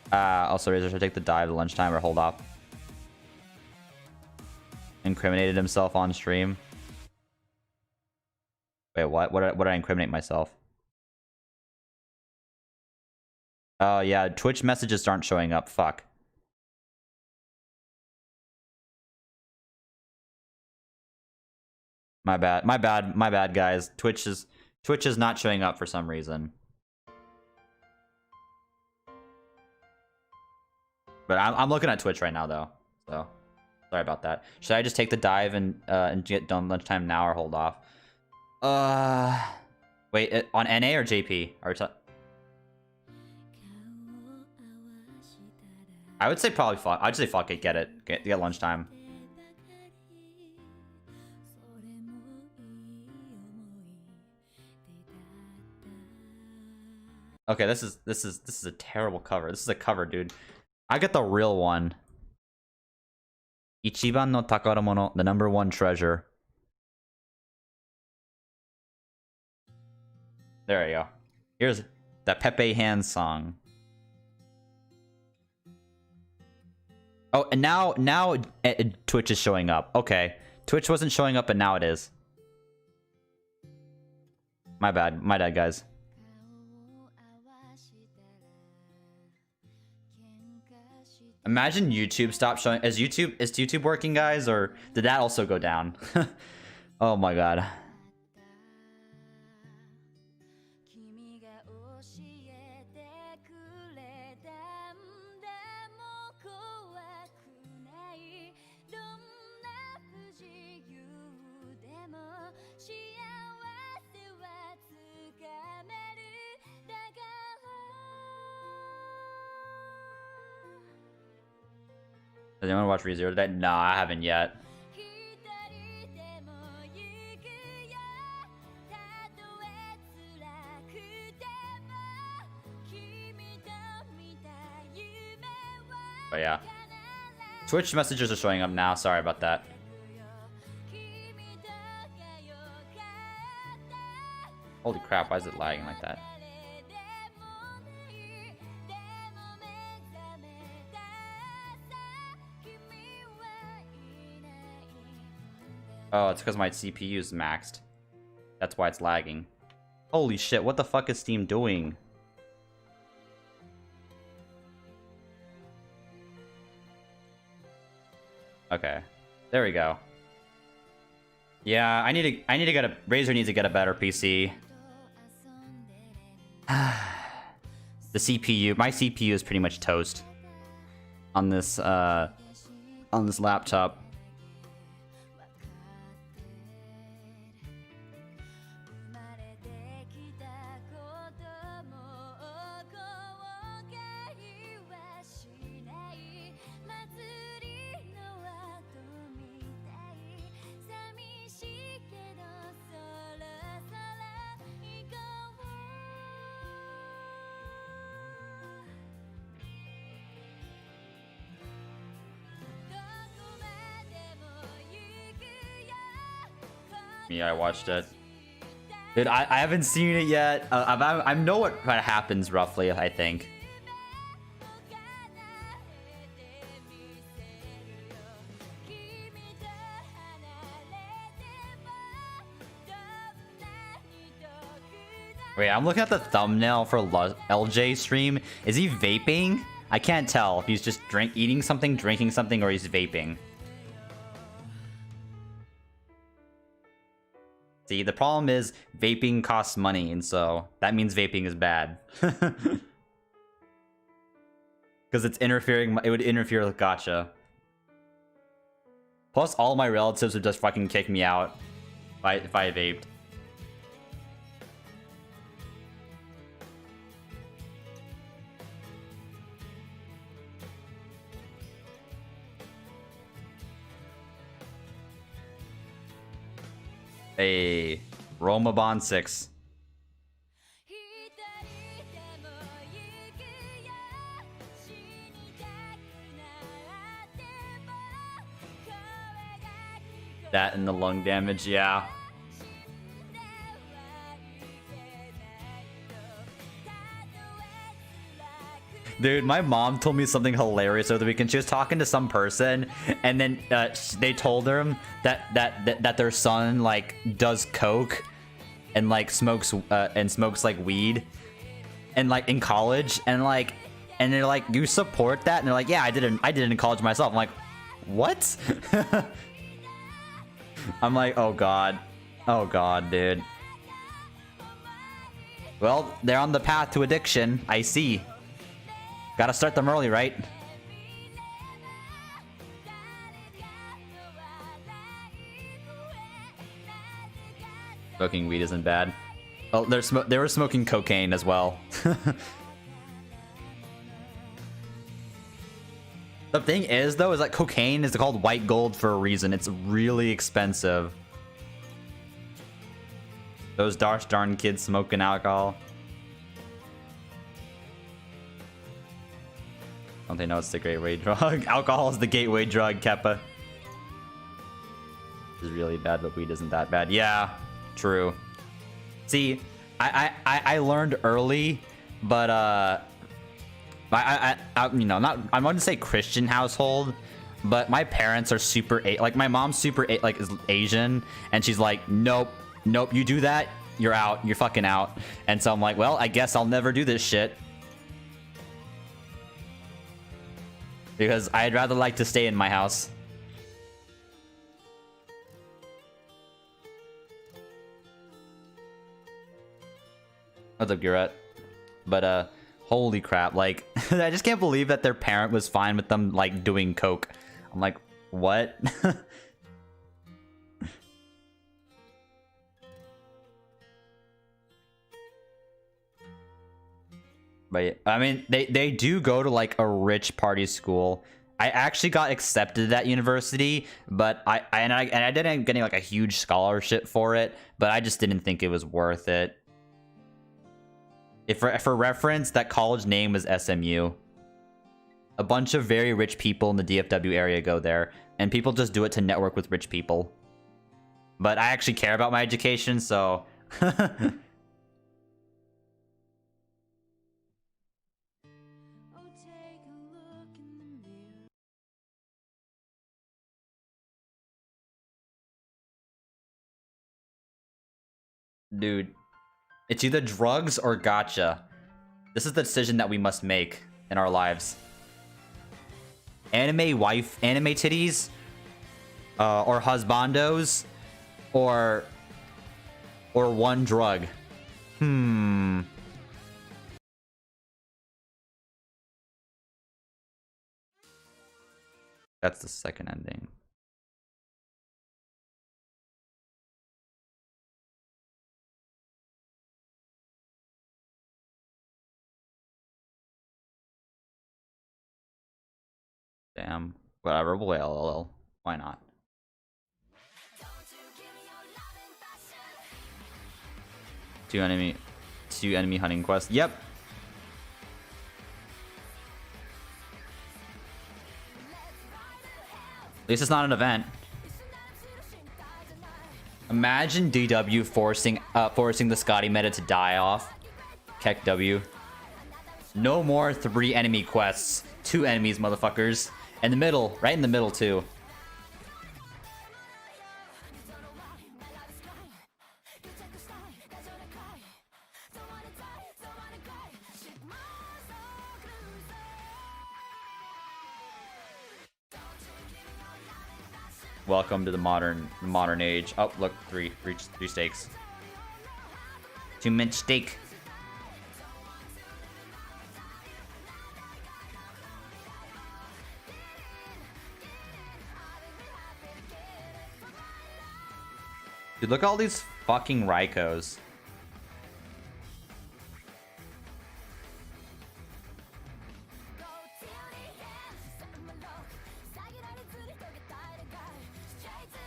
Also, Razor should take the dive at lunchtime or hold off. Incriminated himself on stream. Wait, what? What did I incriminate myself? Oh, yeah. Twitch messages aren't showing up. Fuck. My bad. My bad. My bad, guys. Twitch is not showing up for some reason. But I'm looking at Twitch right now though. So sorry about that. Should I just take the dive and get done lunchtime now or hold off? Wait, on NA or JP? I would say probably fuck. I'd say fuck it. Get lunchtime. Okay, this is a terrible cover. This is a cover, dude. I get the real one. Ichiban no takaramono, the #1 treasure. There you go. Here's the Pepe Hands song. Oh, and now Twitch is showing up. Okay, Twitch wasn't showing up, but now it is. My bad, guys. Imagine YouTube stopped showing. Is YouTube working, guys, or did that also go down? Oh my god. Does anyone watch ReZero today? No, I haven't yet. But yeah. Twitch messages are showing up now. Sorry about that. Holy crap, why is it lagging like that? Oh, it's because my CPU is maxed. That's why it's lagging. Holy shit, what the fuck is Steam doing? Okay. There we go. Yeah, I need to get a Razer needs to get a better PC. The CPU, my CPU is pretty much toast on this laptop. Yeah, I watched it. Dude, I haven't seen it yet. I know what happens roughly, I think. Wait, I'm looking at the thumbnail for LJ stream. Is he vaping? I can't tell if he's just eating something, drinking something, or he's vaping. See, the problem is vaping costs money, and so that means vaping is bad. Because it's interfering, it would interfere with gacha. Plus, all my relatives would just fucking kick me out if I vaped. Hey, Roma Bond 6. That and the lung damage, yeah. Dude, my mom told me something hilarious over the weekend. She was talking to some person, and then they told her that their son like does coke and like smokes like weed, and like in college, and they're like, you support that? And they're like, yeah, I did it in college myself. I'm like, what? I'm like, oh god. Oh god, dude. Well, they're on the path to addiction. I see. Gotta start them early, right? Smoking weed isn't bad. Oh, they were smoking cocaine as well. The thing is, though, is that cocaine is called white gold for a reason. It's really expensive. Those darn kids smoking alcohol. Don't they know it's the gateway drug? Alcohol is the gateway drug, Keppa. It's really bad, but weed isn't that bad. Yeah, true. See, I learned early, but you know, I wouldn't say Christian household, but my parents are super like my mom's super like is Asian, and she's like, nope, you do that, you're out, you're fucking out. And so I'm like, well, I guess I'll never do this shit because I'd rather like to stay in my house. What's up, Garrett? But holy crap, like I just can't believe that their parent was fine with them like doing coke. I'm like, what? But I mean, they do go to like a rich party school. I actually got accepted to that university, but I didn't end up getting like a huge scholarship for it, but I just didn't think it was worth it. If for reference, that college name was SMU. A bunch of very rich people in the DFW area go there, and people just do it to network with rich people. But I actually care about my education, so... Dude, it's either drugs or gacha. This is the decision that we must make in our lives. Anime wife, anime titties, or husbandos, or one drug. That's the second ending. Damn. Whatever, well, why not? Two enemy hunting quests. Yep. At least it's not an event. Imagine DW forcing the Scotty meta to die off. Keck W. No more 3 enemy quests. 2 enemies, motherfuckers. In the middle, right in the middle too. Welcome to the modern age. Oh, look, three steaks. 2 mint steak. Dude, look at all these fucking Raikos.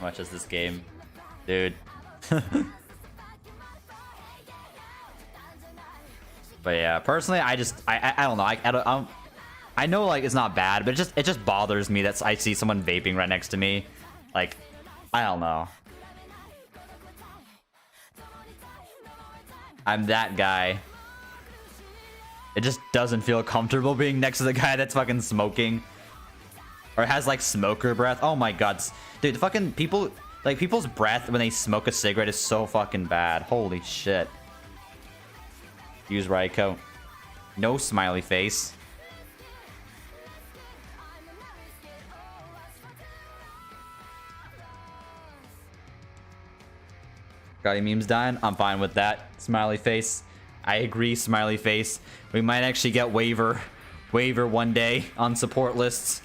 How much is this game? Dude. But yeah, personally, I don't know. I know like it's not bad, but it just bothers me that I see someone vaping right next to me. Like, I don't know. I'm that guy. It just doesn't feel comfortable being next to the guy that's fucking smoking. Or has like smoker breath. Oh my god. Dude, the fucking people, like people's breath when they smoke a cigarette is so fucking bad. Holy shit. Use Raiko. No smiley face. Scotty memes dying. I'm fine with that. Smiley face. I agree, smiley face. We might actually get waiver one day on support lists.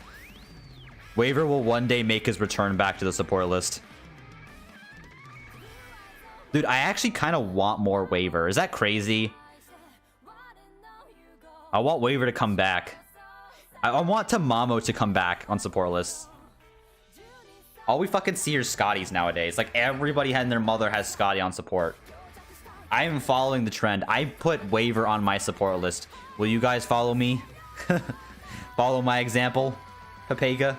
Waiver will one day make his return back to the support list. Dude, I actually kind of want more waiver. Is that crazy? I want waiver to come back. I want Tamamo to come back on support lists. All we fucking see are Scotties nowadays. Like, everybody and their mother has Scotty on support. I am following the trend. I put waiver on my support list. Will you guys follow me? Follow my example, Pepega?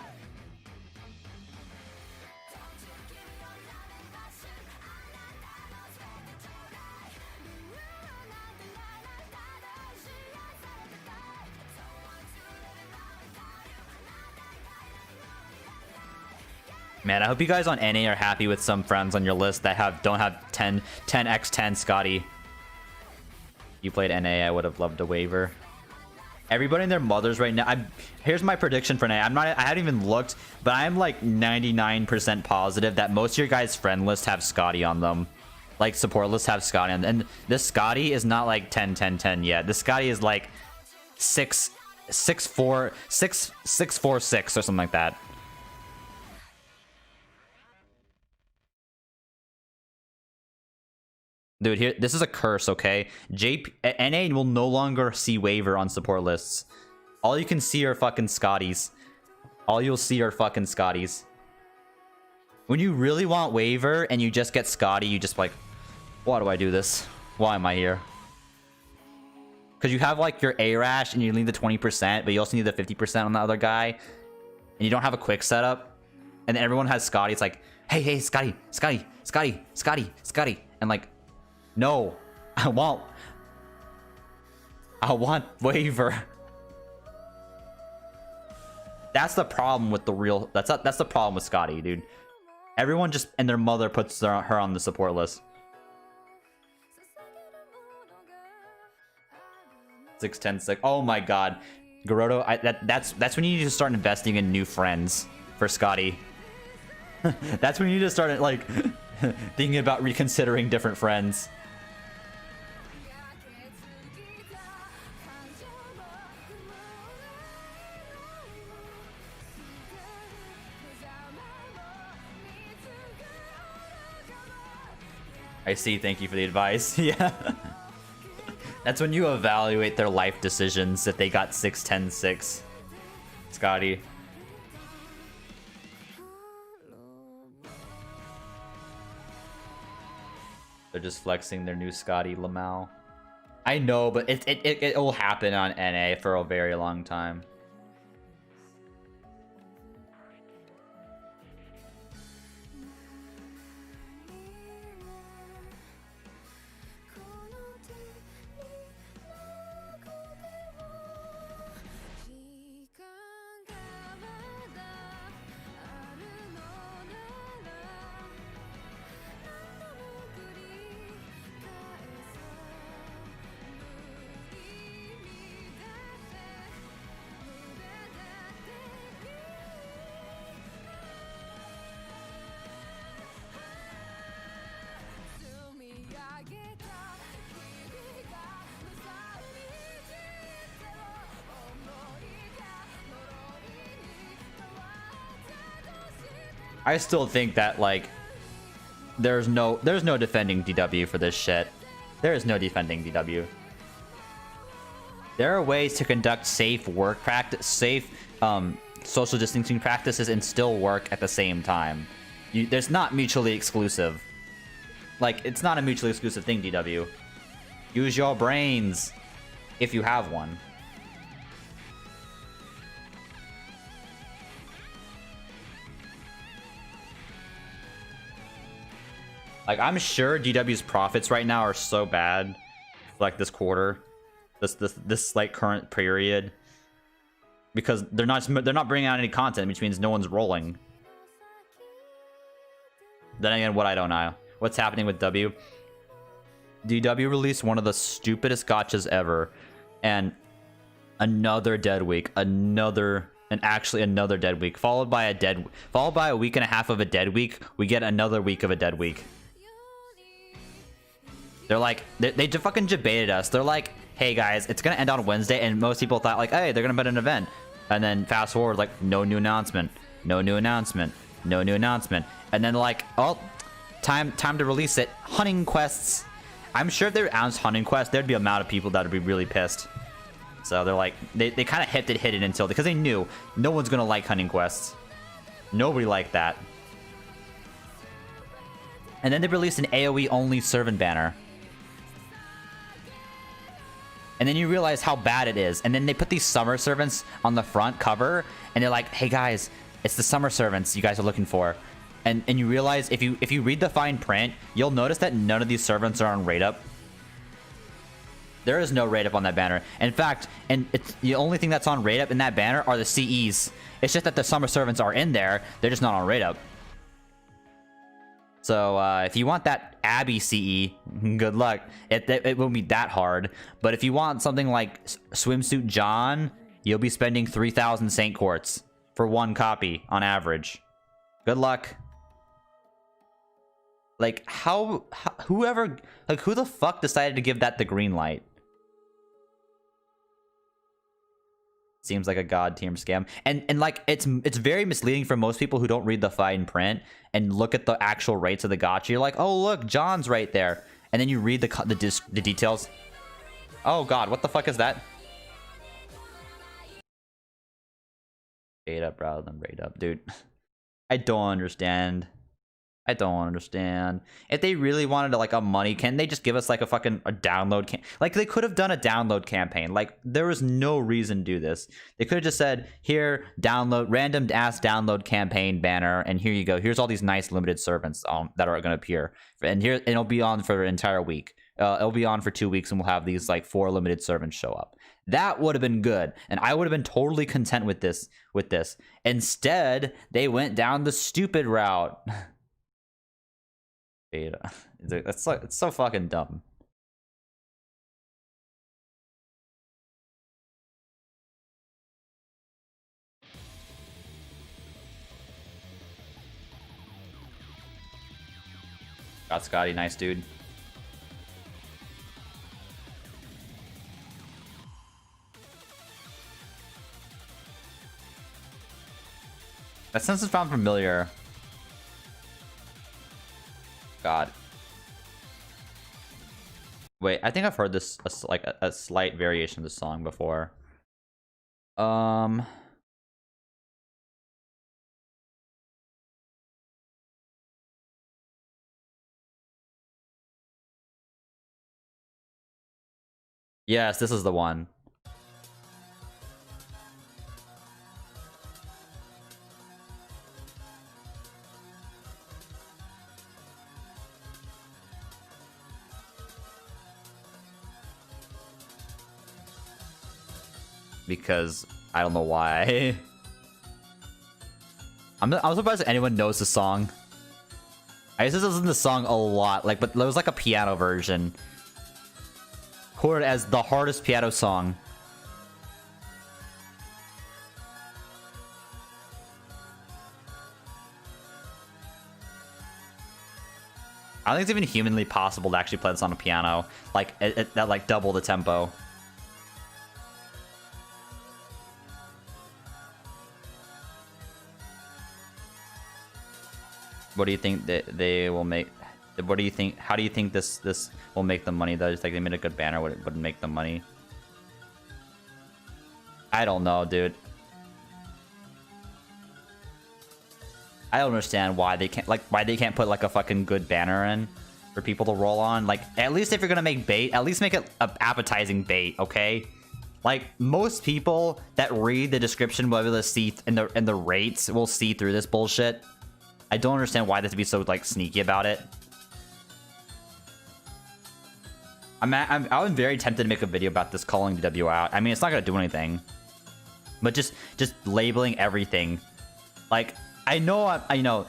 Man, I hope you guys on NA are happy with some friends on your list that don't have 10x10 Scotty. You played NA, I would have loved a waiver. Everybody and their mothers right now. Here's my prediction for NA. I haven't even looked, but I'm like 99% positive that most of your guys' friend lists have Scotty on them. Like, support lists have Scotty on them. And this Scotty is not like 10, 10, 10 yet. This Scotty is like 6, 6, 4, 6, 6, 4, 6 or something like that. Dude, here, this is a curse, okay? NA will no longer see waiver on support lists. All you can see are fucking Scotties. All you'll see are fucking Scotties. When you really want waiver and you just get Scotty, you just like, why do I do this? Why am I here? Because you have like your A-Rash and you need the 20%, but you also need the 50% on the other guy. And you don't have a quick setup. And then everyone has Scotty. It's like, hey, Scotty, Scotty, Scotty, Scotty, Scotty. And like, no, I want waiver. That's the problem with the real. That's the problem with Scotty, dude. Everyone just and their mother puts her on the support list. 6, 10, 6. Oh my god, Garoto. That's when you need to start investing in new friends for Scotty. That's when you need to start like thinking about reconsidering different friends. I see, thank you for the advice. Yeah. That's when you evaluate their life decisions if they got 6, 10, 6. Scotty. They're just flexing their new Scotty Lamau. I know, but it will happen on NA for a very long time. I still think that like there's no defending DW for this shit. There is no defending DW. There are ways to conduct safe work practice, safe social distancing practices and still work at the same time. There's not mutually exclusive. Like, it's not a mutually exclusive thing, DW. Use your brains if you have one. Like, I'm sure DW's profits right now are so bad, like this quarter, this like current period, because they're not bringing out any content, which means no one's rolling. Then again, what I don't know, what's happening with W? DW released one of the stupidest gotchas ever, and another dead week, actually another dead week, followed by a week and a half of a dead week. We get another week of a dead week. They're like, they fucking debated us. They're like, hey guys, it's gonna end on Wednesday, and most people thought like, hey, they're gonna put an event. And then fast forward, like, no new announcement, no new announcement, no new announcement. And then like, oh, time to release it. Hunting quests. I'm sure if they announced hunting quests, there'd be a amount of people that would be really pissed. So they're like, they kind of kept it hidden until, because they knew no one's gonna like hunting quests. Nobody liked that. And then they released an AoE only servant banner. And then you realize how bad it is. And then they put these summer servants on the front cover, and they're like, hey guys, it's the summer servants you guys are looking for. And you realize if you read the fine print, you'll notice that none of these servants are on rate up. There is no rate up on that banner. In fact, and it's the only thing that's on rate up in that banner are the CEs. It's just that the summer servants are in there, they're just not on rate up. So if you want that Abby CE, good luck. It won't be that hard. But if you want something like Swimsuit John, you'll be spending 3,000 Saint Quartz for one copy on average. Good luck. Like, who the fuck decided to give that the green light? Seems like a god tier scam. And like, it's very misleading for most people who don't read the fine print and look at the actual rates of the gacha. You're like, oh look, John's right there. And then you read the details. Oh god, what the fuck is that? Rate up rather than rate up, dude. I don't understand. I don't understand. If they really wanted to, like, a money, can they just give us like a fucking download like they could have done a download campaign. Like, there was no reason to do this. They could have just said, here, download, random ass download campaign banner, and here you go. Here's all these nice limited servants that are gonna appear, and here, and it'll be on for an entire week. It'll be on for 2 weeks, and we'll have these like 4 limited servants show up. That would have been good, and I would have been totally content with this. Instead, they went down the stupid route. Beta. It's so fucking dumb. Got Scotty, nice dude. That sentence found familiar. God. Wait, I think I've heard this like a slight variation of the song before. Yes, this is the one. Because I don't know why. I'm surprised anyone knows the song. I guess this isn't the song a lot, like, but there was like a piano version. Quoted as the hardest piano song. I don't think it's even humanly possible to actually play this on a piano, like that like double the tempo. What do you think that they will make? What do you think? How do you think this will make them money? Though, just like they made a good banner, would make them money. I don't know, dude. I don't understand why they can't put like a fucking good banner in for people to roll on. Like, at least if you're gonna make bait, at least make it an appetizing bait, okay? Like, most people that read the description will be able to see and the rates will see through this bullshit. I don't understand why they have to be so like sneaky about it. I'm very tempted to make a video about this, calling DW out. I mean, it's not gonna do anything, but just labeling everything. Like, I know,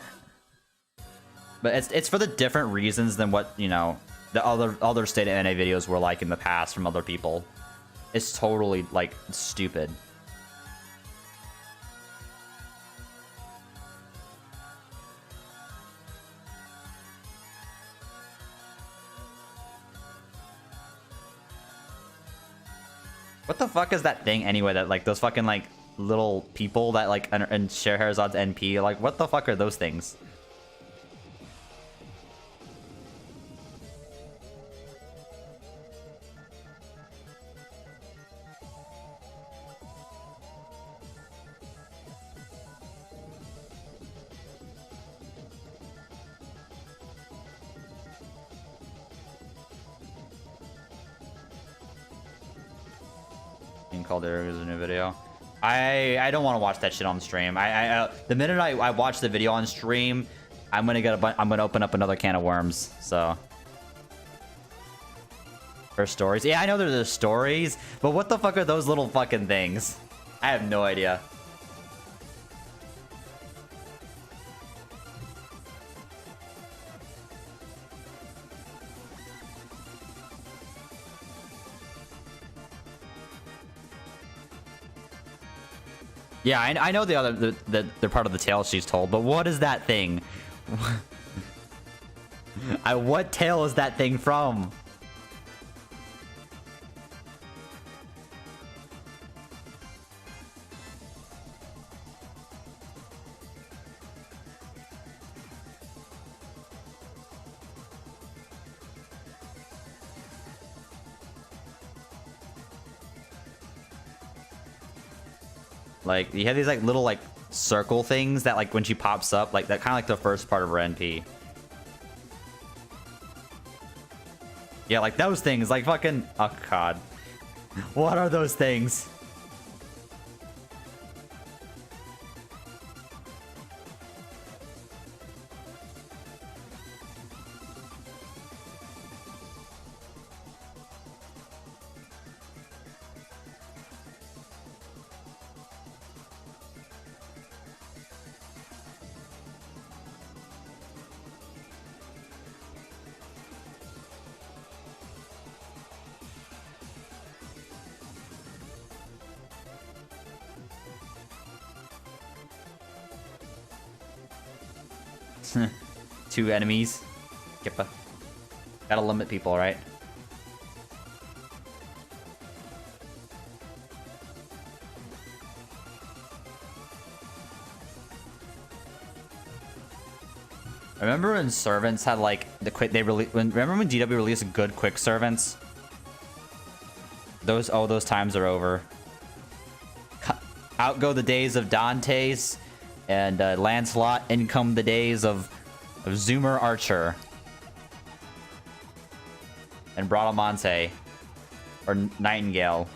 but it's for the different reasons than what, you know, the other state of NA videos were like in the past from other people. It's totally like stupid. What the fuck is that thing anyway? That like those fucking like little people that like and Scheherazad's NP. Like what the fuck are those things? Called there is a new video. I don't want to watch that shit on stream. The minute I watch the video on stream, I'm gonna open up another can of worms. So for stories, yeah, I know there's stories, but what the fuck are those little fucking things? I have no idea. Yeah, I know they're part of the tale she's told, but what is that thing? What tale is that thing from? Like, you have these, like, little, like, circle things that, like, when she pops up, like, that kind of like the first part of her NP. Yeah, like, those things, like, fucking... Oh, God. What are those things? Two enemies. Kippa. Gotta limit people, right? Remember when servants had like the quick remember when GW released good quick servants? Those times are over. Out go the days of Dante's and Lancelot. In come the days of Zoomer Archer and Bradamante or Nightingale.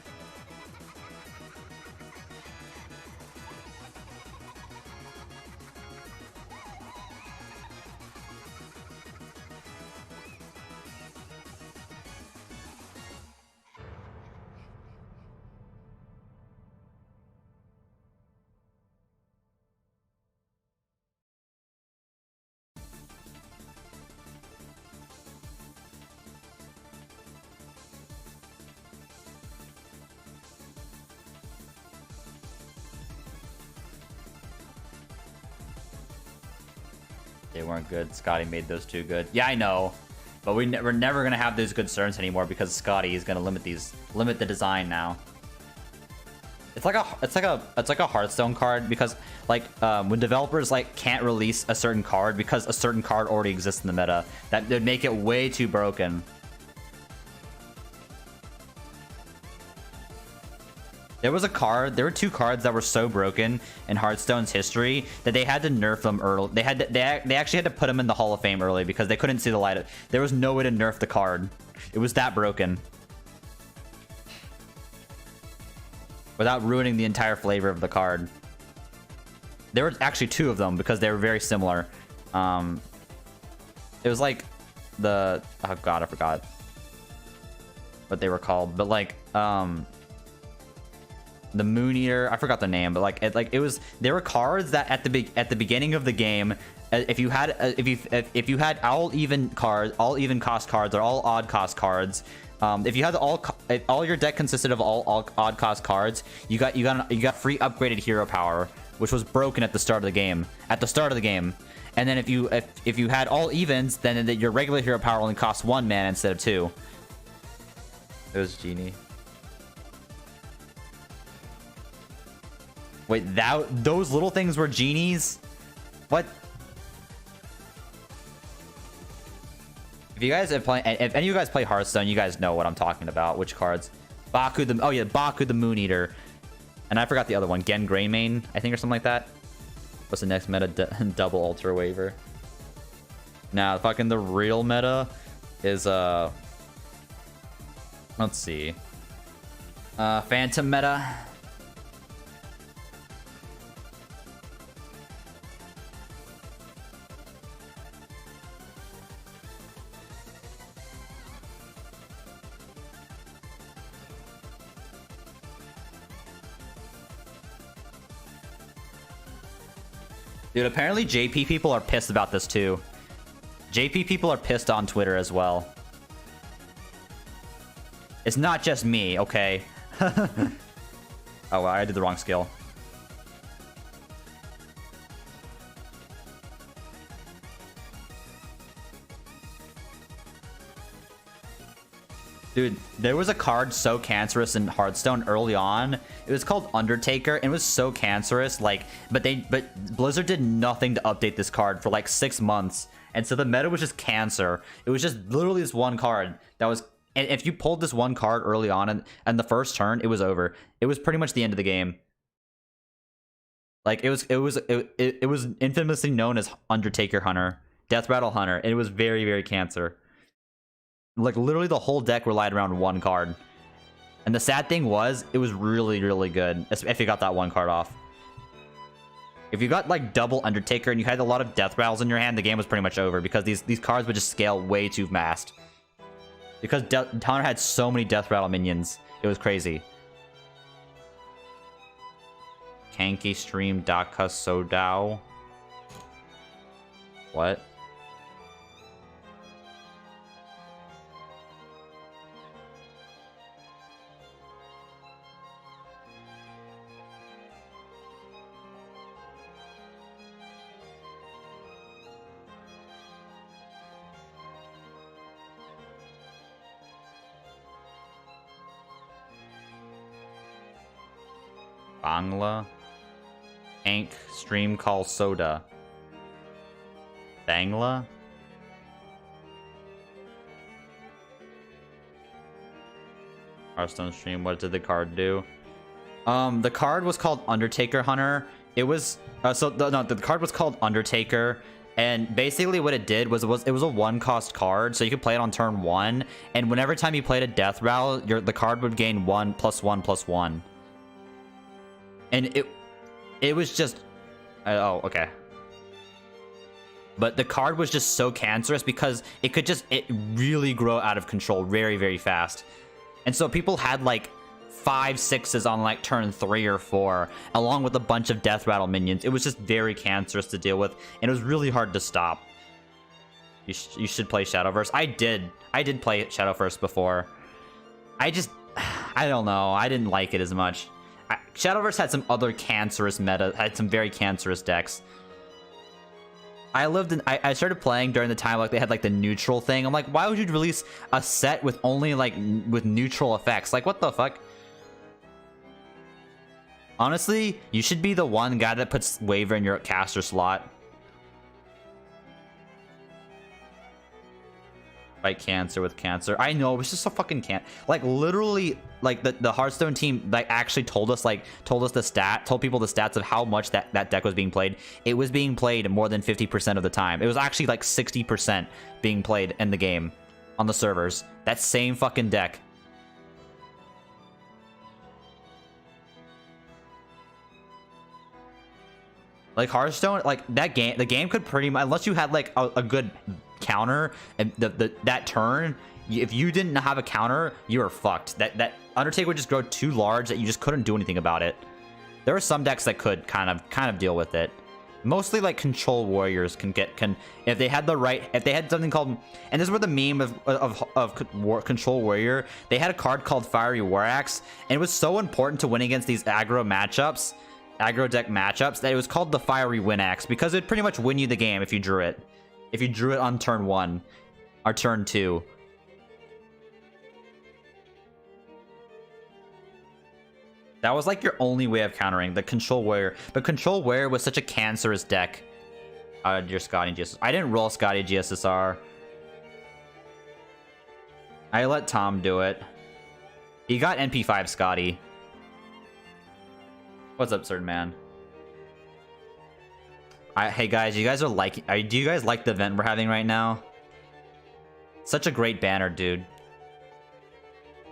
They weren't good. Scotty made those two good. Yeah, I know. But we're never going to have those good servants anymore because Scotty is going to limit the design now. It's like a Hearthstone card because like when developers like can't release a certain card because a certain card already exists in the meta, that would make it way too broken. There were two cards that were so broken in Hearthstone's history that they had to nerf them early. They actually had to put them in the Hall of Fame early because they couldn't see the light. There was no way to nerf the card. It was that broken. Without ruining the entire flavor of the card. There were actually two of them because they were very similar. It was like the... Oh god, I forgot what they were called. But like... the Moon Eater, I forgot the name, but it was there were cards that at the beginning of the game, if you had all even cost cards or all odd cost cards, if you had all your deck consisted of all odd cost cards, you got free upgraded hero power, which was broken at the start of the game. And then if you had all evens, then your regular hero power only costs 1 mana instead of 2. It was Genie. Wait, those little things were genies? What? If you guys have played, if any of you guys play Hearthstone, you guys know what I'm talking about. Which cards? Baku the, oh yeah, Baku the Moon Eater. And I forgot the other one, Gen Greymane, I think, or something like that. What's the next meta? Double Ultra Waver. Now, fucking the real meta is, let's see. Phantom meta. Dude, apparently JP people are pissed about this too. JP people are pissed on Twitter as well. It's not just me, okay? Oh, well, I did the wrong skill. Dude, there was a card so cancerous in Hearthstone early on. It was called Undertaker, and it was so cancerous. Like, but Blizzard did nothing to update this card for like 6 months, and so the meta was just cancer. It was just literally this one card that was. And if you pulled this one card early on and the first turn, it was over. It was pretty much the end of the game. Like it was infamously known as Undertaker Hunter, Death Rattle Hunter, and it was very, very cancer. Like literally the whole deck relied around one card. And the sad thing was, it was really, really good if you got that one card off. If you got like double Undertaker and you had a lot of Death Rattles in your hand, the game was pretty much over because these cards would just scale way too fast. Because Hunter had so many Death Rattle minions. It was crazy. Kanki stream Daka Sodao. What? Bangla. Ank stream call soda. Bangla. Hearthstone stream, what did the card do? The card was called Undertaker Hunter. It was the card was called Undertaker, and basically what it did was it was a 1-cost card, so you could play it on turn 1, and whenever time you played a Death Rattle, the card would gain 1+1/+1. And it was just... oh, okay. But the card was just so cancerous because it really grow out of control very, very fast. And so people had like 5/6s on like turn 3 or 4, along with a bunch of Death Rattle minions. It was just very cancerous to deal with, and it was really hard to stop. You should play Shadowverse. I did play Shadowverse before. I don't know. I didn't like it as much. Shadowverse had some other cancerous meta, had some very cancerous decks. I started playing during the time like they had like the neutral thing. I'm like, why would you release a set with only like with neutral effects? Like, what the fuck? Honestly, you should be the one guy that puts Waver in your caster slot. Fight cancer with cancer. I know, it's just so fucking like literally like the Hearthstone team like actually told people the stats of how much that deck was being played. It was being played more than 50% of the time. It was actually like 60% being played in the game on the servers. That same fucking deck. Like Hearthstone, like that game, the game could pretty much, unless you had like a good counter and that turn, if you didn't have a counter, you were fucked. That Undertaker would just grow too large that you just couldn't do anything about it. There were some decks that could kind of deal with it. Mostly like Control Warriors if they had something called, and this is where the meme of Control Warrior, they had a card called Fiery War Axe, and it was so important to win against these aggro deck matchups that it was called the Fiery Win Axe, because it'd pretty much win you the game if you drew it. If you drew it on turn 1 or turn 2. That was like your only way of countering the control warrior. But control warrior was such a cancerous deck. Your Scotty GSSR. I didn't roll Scotty GSSR. I let Tom do it. He got NP5 Scotty. What's up, certain man? Hey guys, you guys are liking. Do you guys like the event we're having right now? Such a great banner, dude.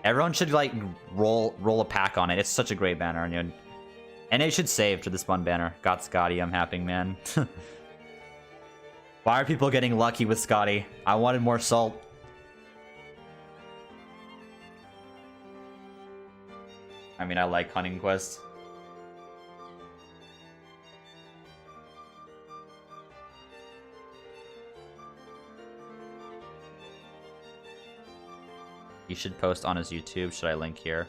Everyone should like roll a pack on it. It's such a great banner, and it should save to this one banner. Got Scotty. I'm happy, man. Why are people getting lucky with Scotty? I wanted more salt. I mean, I like Hunting Quest. He should post on his YouTube. Should I link here?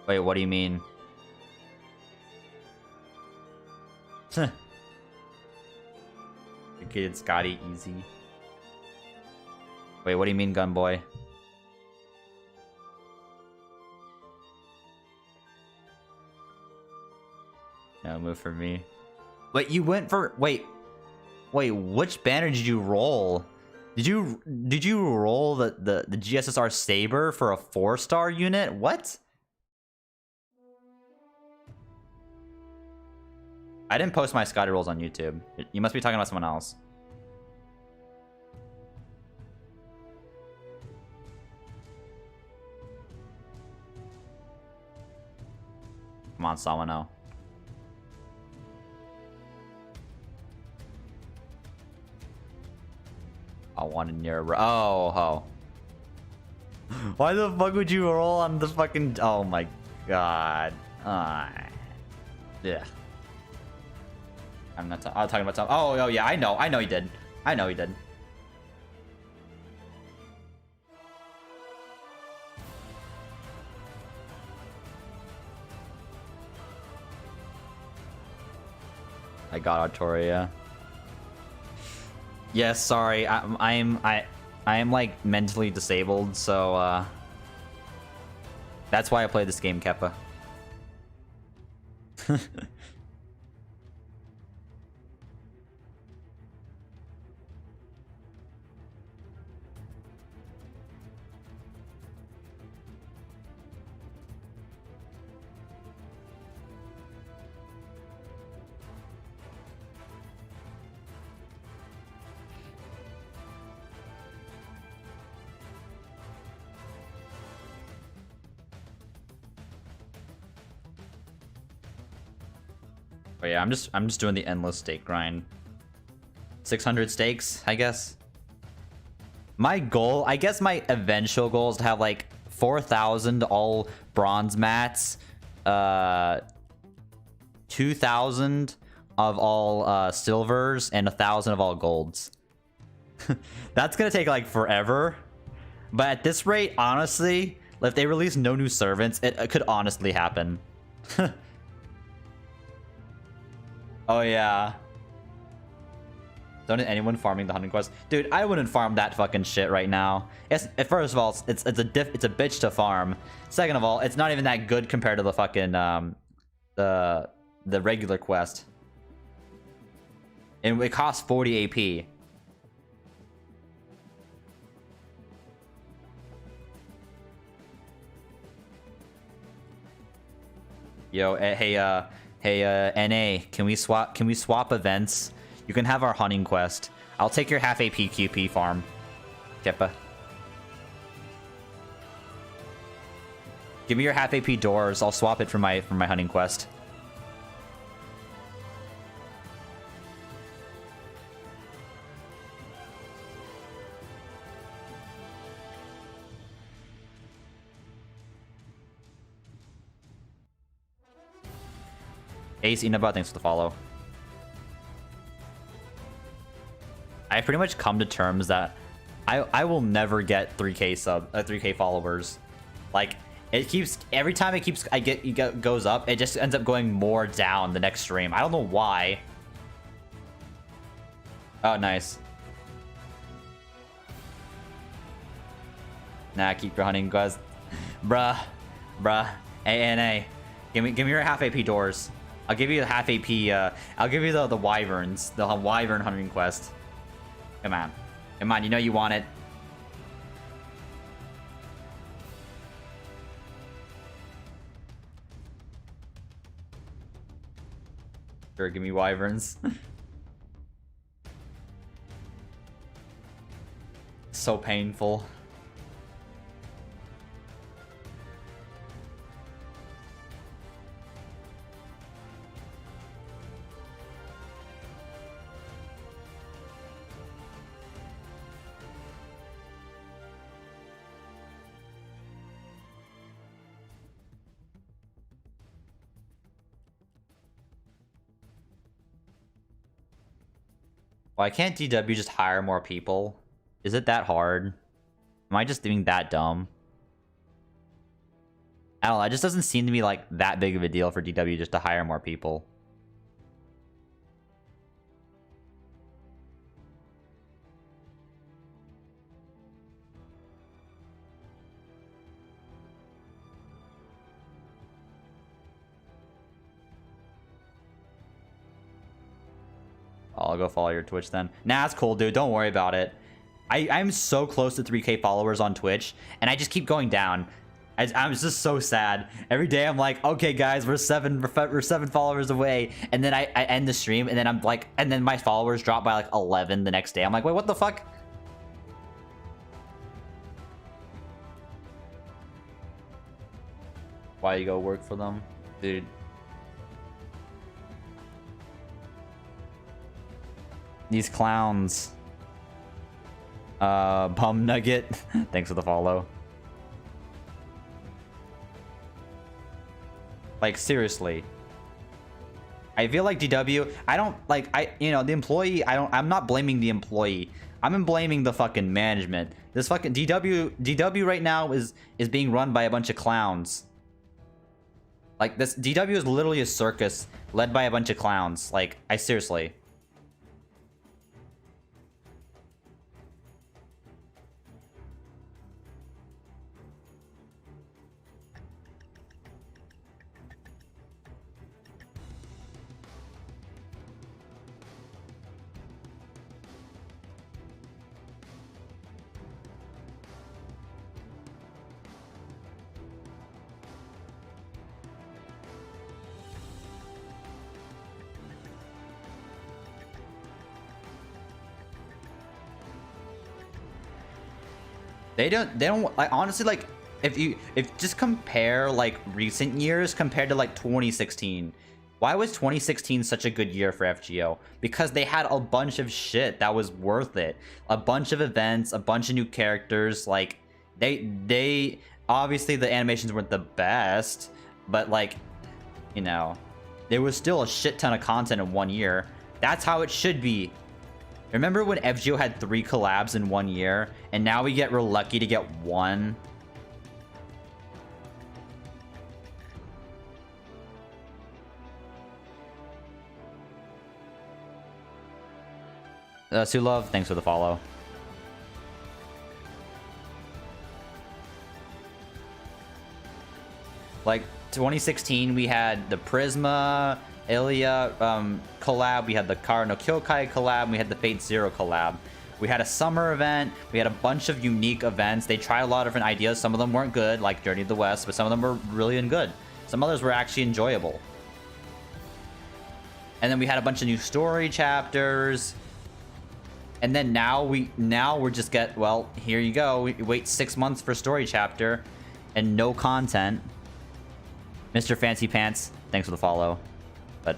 Wait, what do you mean? The kid Scotty easy. Wait, what do you mean, Gunboy? No move for me. Wait, you went for wait, which banner did you roll? Did you roll the GSSR Saber for a 4-star unit? What? I didn't post my Scotty rolls on YouTube. You must be talking about someone else. Come on, Sawano. I want to near. Oh. Why the fuck would you roll on the fucking? Oh my god. Yeah. I'm not. I'm talking about Tom. Oh yeah. I know he did. I know he did. I got Artoria. Yes, sorry. I am like mentally disabled, so that's why I play this game, Keppa. Oh yeah, I'm just doing the endless stake grind. 600 stakes, I guess. My goal, I guess my eventual goal is to have like 4,000 all bronze mats, 2,000 of all silvers, and 1,000 of all golds. That's gonna take like forever. But at this rate, honestly, if they release no new servants, it could honestly happen. Oh yeah. Don't anyone farming the hunting quest, dude? I wouldn't farm that fucking shit right now. First of all, it's a bitch to farm. Second of all, it's not even that good compared to the fucking the regular quest. And it costs 40 AP. Yo, hey, NA, can we swap events? You can have our hunting quest. I'll take your half AP QP farm, Kippa. Give me your half AP doors. I'll swap it for my hunting quest. Ace Inaba, thanks for the follow. I pretty much come to terms that I will never get 3K followers. Like it keeps every time it goes up, it just ends up going more down the next stream. I don't know why. Oh, nice. Nah, keep your hunting quest, bruh. ANA. Give me your half AP doors. I'll give you the half AP. I'll give you the wyverns, the wyvern hunting quest. Come on, come on. You know you want it. Sure, give me wyverns. So painful. Why can't DW just hire more people? Is it that hard? Am I just doing that dumb? I don't know. It just doesn't seem to be like that big of a deal for DW just to hire more people. I'll go follow your Twitch then. Nah, it's cool, dude. Don't worry about it. I'm so close to 3K followers on Twitch, and I just keep going down. I'm just so sad. Every day I'm like, okay, guys, we're seven followers away, and then I end the stream, and then I'm like, and then my followers drop by like 11 the next day. I'm like, wait, what the fuck? Why you go work for them, dude? These clowns. Bum Nugget. Thanks for the follow. Like, seriously. I feel like DW, I don't, like, you know, the employee, I'm not blaming the employee. I'm blaming the fucking management. This fucking DW right now is being run by a bunch of clowns. Like, this, DW is literally a circus led by a bunch of clowns. Like, seriously. They don't like, honestly, like, if just compare like recent years compared to like 2016. Why was 2016 such a good year for FGO? Because they had a bunch of shit that was worth it. A bunch of events, a bunch of new characters. Like, they obviously the animations weren't the best, but like, you know, there was still a shit ton of content in 1 year. That's how it should be. Remember when FGO had 3 collabs in 1 year, and now we we're lucky to get 1? Sulov, thanks for the follow. Like, 2016, we had the Prisma, Ilya collab, we had the Kara no Kyokai collab, we had the Fate Zero collab. We had a summer event, we had a bunch of unique events. They tried a lot of different ideas. Some of them weren't good, like Journey to the West, but some of them were really good. Some others were actually enjoyable. And then we had a bunch of new story chapters. And then now we're just well, here you go. We wait 6 months for story chapter and no content. Mr. Fancy Pants, thanks for the follow. But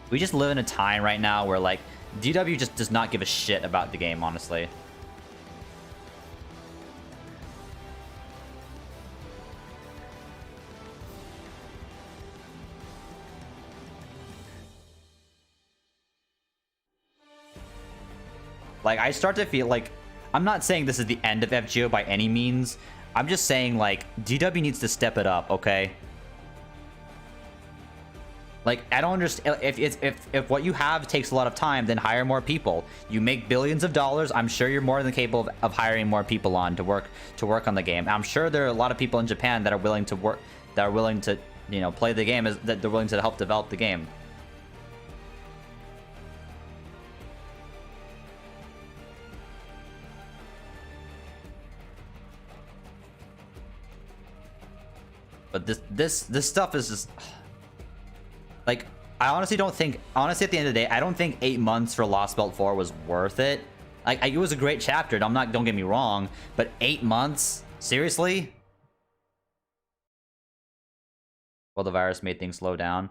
we just live in a time right now where, like, DW just does not give a shit about the game, honestly. Like, I start to feel like, I'm not saying this is the end of FGO by any means. I'm just saying, like, DW needs to step it up, okay? Like, I don't understand. If what you have takes a lot of time, then hire more people. You make billions of dollars. I'm sure you're more than capable of hiring more people on to work on the game. I'm sure there are a lot of people in Japan that are willing to that are willing to, you know, play the game, is that they're willing to help develop the game. But this stuff is just like, I honestly don't think, honestly at the end of the day, I don't think 8 months for Lostbelt 4 was worth it. Like, it was a great chapter, don't get me wrong, but 8 months? Seriously? Well, the virus made things slow down.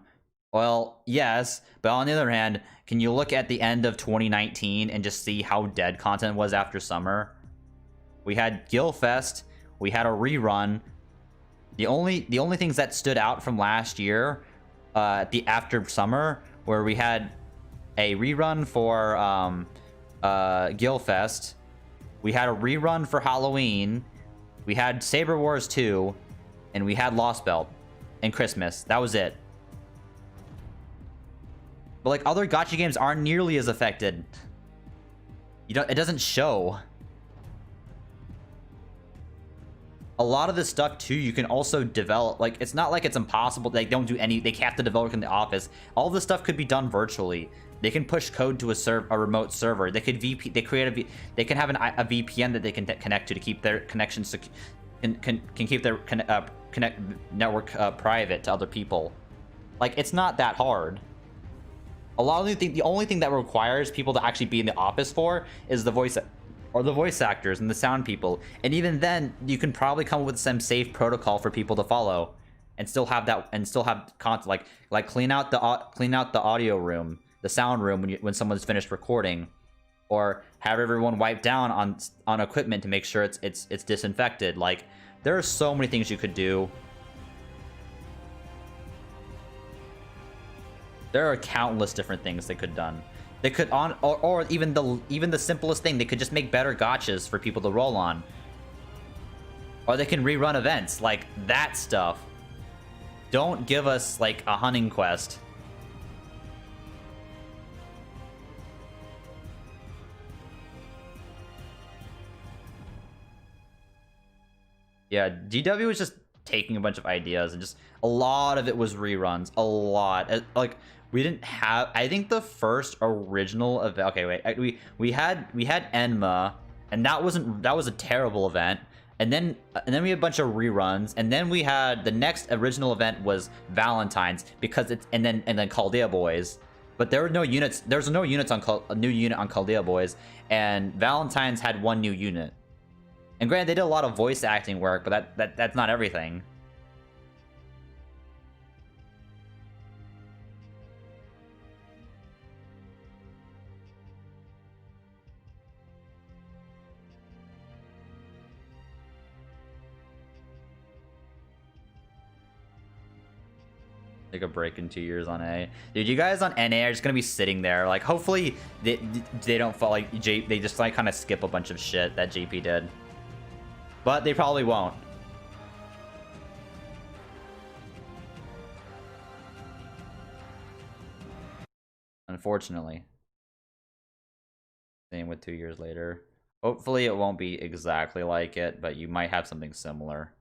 Well, yes, but on the other hand, can you look at the end of 2019 and just see how dead content was after summer? We had Gilfest, we had a rerun. The only things that stood out from last year, after summer, where we had a rerun for Gilfest, we had a rerun for Halloween, we had Saber Wars 2, and we had Lostbelt and Christmas. That was it. But like, other gacha games aren't nearly as affected. It doesn't show. A lot of this stuff too, you can also develop. Like, it's not like it's impossible. They don't do any. They have to develop in the office. All this stuff could be done virtually. They can push code to a remote server. They could VP. They create they can have a VPN that they can connect to keep their connections can keep their connect network private to other people. Like, it's not that hard. A lot of the only thing that requires people to actually be in the office for is the voice actors and the sound people, and even then you can probably come up with some safe protocol for people to follow and still have content, like clean out the audio room, the sound room when someone's finished recording, or have everyone wipe down on equipment to make sure it's disinfected. Like, there are so many things you could do. There are countless different things they could have done. They could or even the simplest thing, they could just make better gachas for people to roll on. Or they can rerun events, like that stuff. Don't give us like a hunting quest. Yeah, GW was just taking a bunch of ideas, and just a lot of it was reruns. A lot. Like, we didn't have, I think the first original event, okay, wait, we had Enma, and that was a terrible event. And then we had a bunch of reruns, and then we had the next original event was Valentine's, because it's and then Chaldea Boys. But there were no units. There's no units on a new unit on Chaldea Boys, and Valentine's had one new unit. And granted, they did a lot of voice acting work, but that's not everything. Take a break in 2 years on A. Dude, you guys on NA are just gonna be sitting there. Like, hopefully they don't fall, like, they just like kind of skip a bunch of shit that JP did. But they probably won't. Unfortunately. Same with 2 years later. Hopefully it won't be exactly like it, but you might have something similar.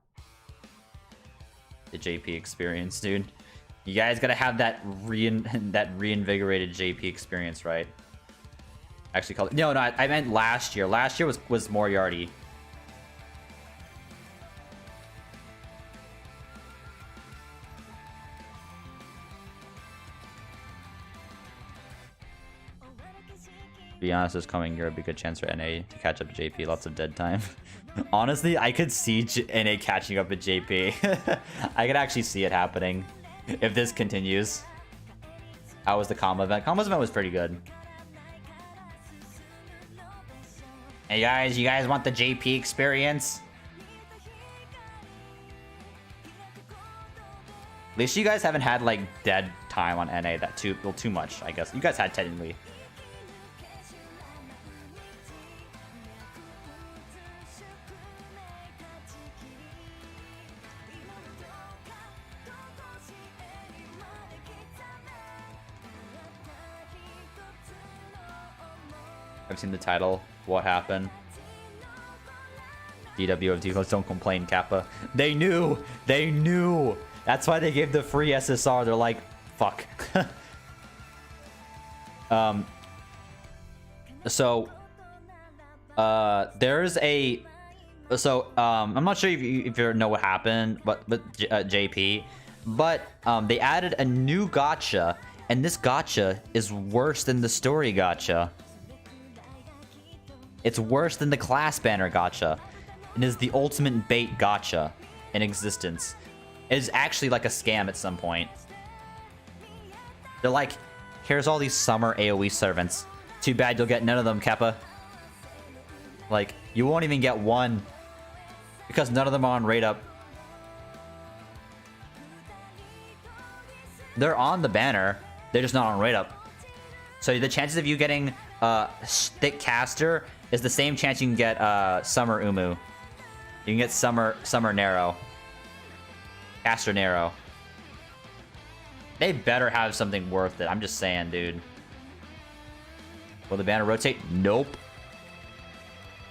The JP experience, dude. You guys gotta have that reinvigorated JP experience, right? Actually, no, I meant last year. Last year was Moriarty. To be honest, this coming year would be a good chance for NA to catch up to JP. Lots of dead time. Honestly, I could see NA catching up with JP. I could actually see it happening if this continues. How was the combo event? Combo event was pretty good. Hey guys, you guys want the JP experience? At least you guys haven't had like dead time on NA too much, I guess. You guys had technically. I've seen the title. What happened? DW of Delos, don't complain, Kappa. They knew! They knew! That's why they gave the free SSR. They're like, fuck. There's a... I'm not sure if you know what happened, but JP, but they added a new gacha, and this gacha is worse than the story gacha. It's worse than the class banner gacha. It is the ultimate bait gacha in existence. It is actually like a scam at some point. They're like, here's all these summer AoE servants. Too bad you'll get none of them, Keppa. Like, you won't even get one. Because none of them are on rate up. They're on the banner. They're just not on rate up. So the chances of you getting thick caster is the same chance you can get summer Umu. You can get summer narrow. Caster narrow. They better have something worth it. I'm just saying, dude. Will the banner rotate? Nope.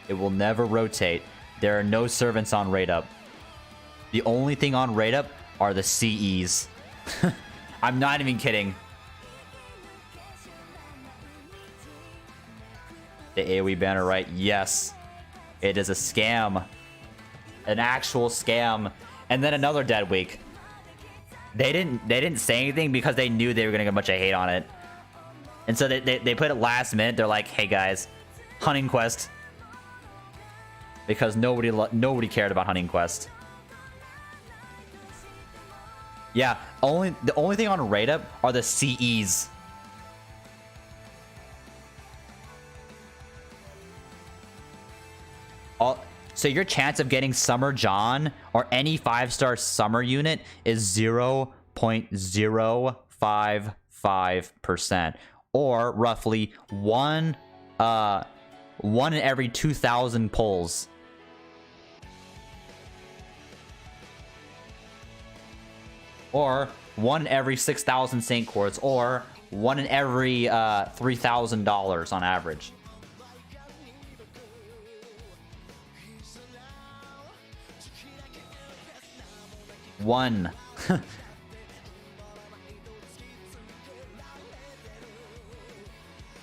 It will never rotate. There are no servants on rate up. The only thing on rate up are the CEs. I'm not even kidding. The AoE banner, right? Yes. It is a scam. An actual scam. And then another dead week. They didn't say anything because they knew they were gonna get a bunch of hate on it. And so they put it last minute. They're like, hey guys, Hunting Quest. Because nobody cared about Hunting Quest. Yeah, the only thing on rate up are the CEs. So your chance of getting Summer John or any 5-star Summer unit is 0.055%, or roughly one in every 2,000 pulls. Or 1 in every 6,000 Saint Quartz, or 1 in every $3,000 on average. One.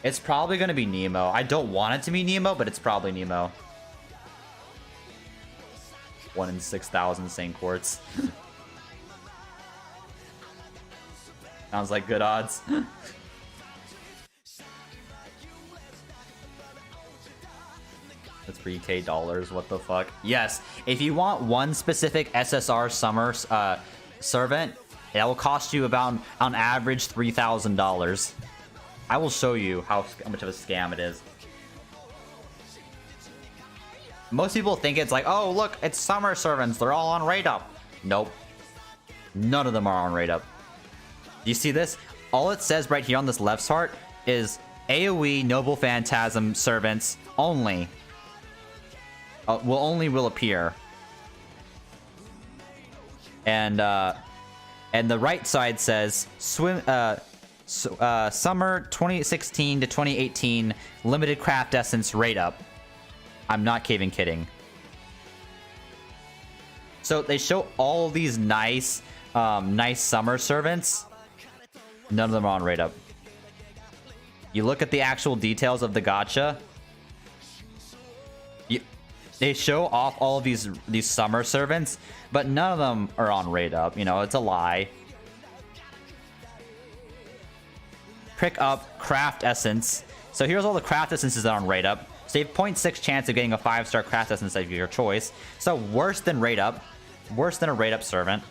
It's probably gonna be Nemo. I don't want it to be Nemo, but it's probably Nemo. 1 in 6,000 Saint Quartz. Sounds like good odds. That's $3K. What the fuck? Yes, if you want one specific SSR summer servant, it will cost you about, on average, $3,000. I will show you how much of a scam it is. Most people think it's like, oh look, it's summer servants. They're all on rate up. Nope. None of them are on rate up. Do you see this? All it says right here on this left chart is AoE Noble Phantasm servants only. Will appear. And the right side says summer 2016 to 2018 limited craft essence rate up. I'm not even kidding. So they show all these nice summer servants. None of them are on rate up. You look at the actual details of the gacha. They show off all of these summer servants, but none of them are on rate up. You know, it's a lie. Pick up craft essence. So here's all the craft essences that are on rate up. So you have 0.6 chance of getting a 5-star craft essence of your choice. So worse than rate up. Worse than a rate up servant.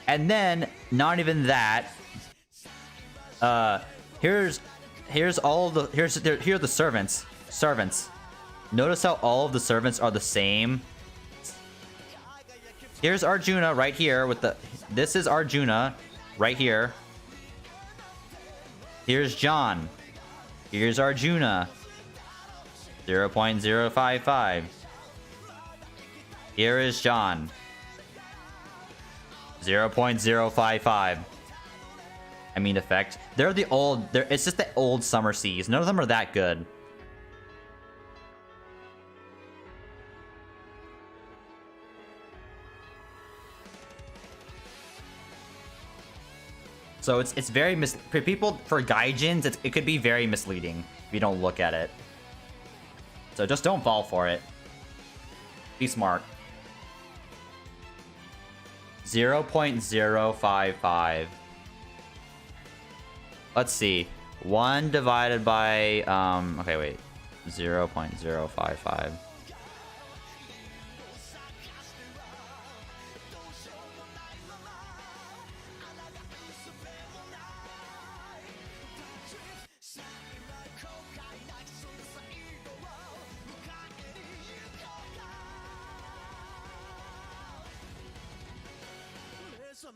And then, not even that. Here's all the here are the servants. Notice how all of the servants are the same. Here's Arjuna right here with the... This is Arjuna right here. Here's John. Here's Arjuna. 0.055. Here is John. 0.055. I mean, effect. They're the old... It's just the old summer seas. None of them are that good. So it's very for people, for gaijins, it could be very misleading if you don't look at it. So just don't fall for it. Be smart. 0.055. Let's see. 1 divided by okay, wait. 0.055.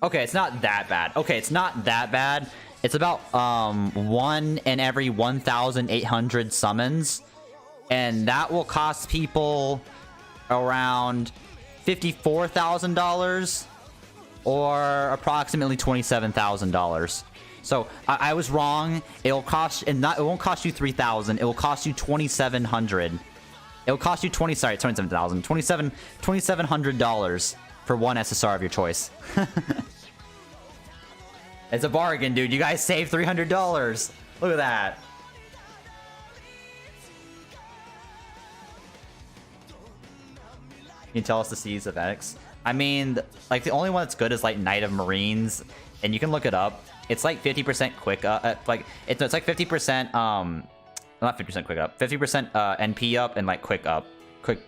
Okay, it's not that bad. Okay, it's not that bad. It's about 1 in every 1,800 summons, and that will cost people around $54,000 or approximately $27,000. So I was wrong. It'll cost, and not, it won't cost you 3,000. It will cost you 2,700. It will cost you $27,000 for one SSR of your choice. It's a bargain, dude. You guys saved $300. Look at that. Can you tell us the C's of X? I mean, like, the only one that's good is like Knight of Marines, and you can look it up. It's like 50% quick up, like it's like 50% not 50% quick up, 50% NP up and like quick up, quick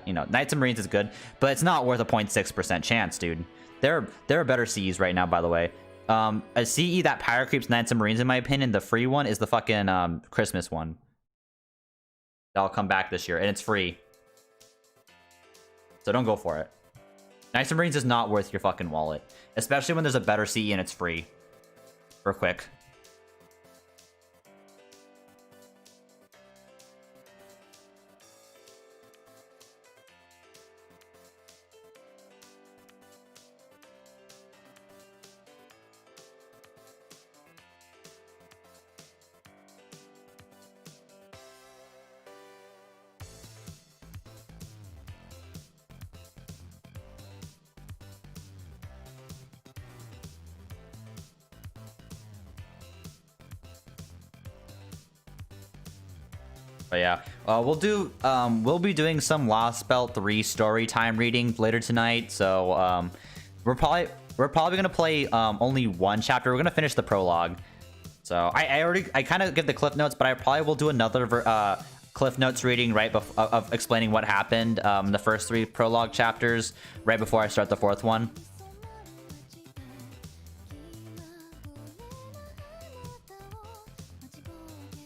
you know, Knights of Marines is good, but it's not worth a 0.6% chance, dude. There are better Cs right now, by the way. A CE that power creeps Knights of Marines, in my opinion, the free one is the fucking Christmas one. That'll come back this year, and it's free. So don't go for it. Knights of Marines is not worth your fucking wallet, especially when there's a better CE and it's free. For quick. But yeah, we'll be doing some Lostbelt 3 story time reading later tonight. So we're probably gonna play only one chapter. We're gonna finish the prologue. So I kind of give the cliff notes, but I probably will do another cliff notes reading right of explaining what happened the first 3 prologue chapters right before I start the 4th one.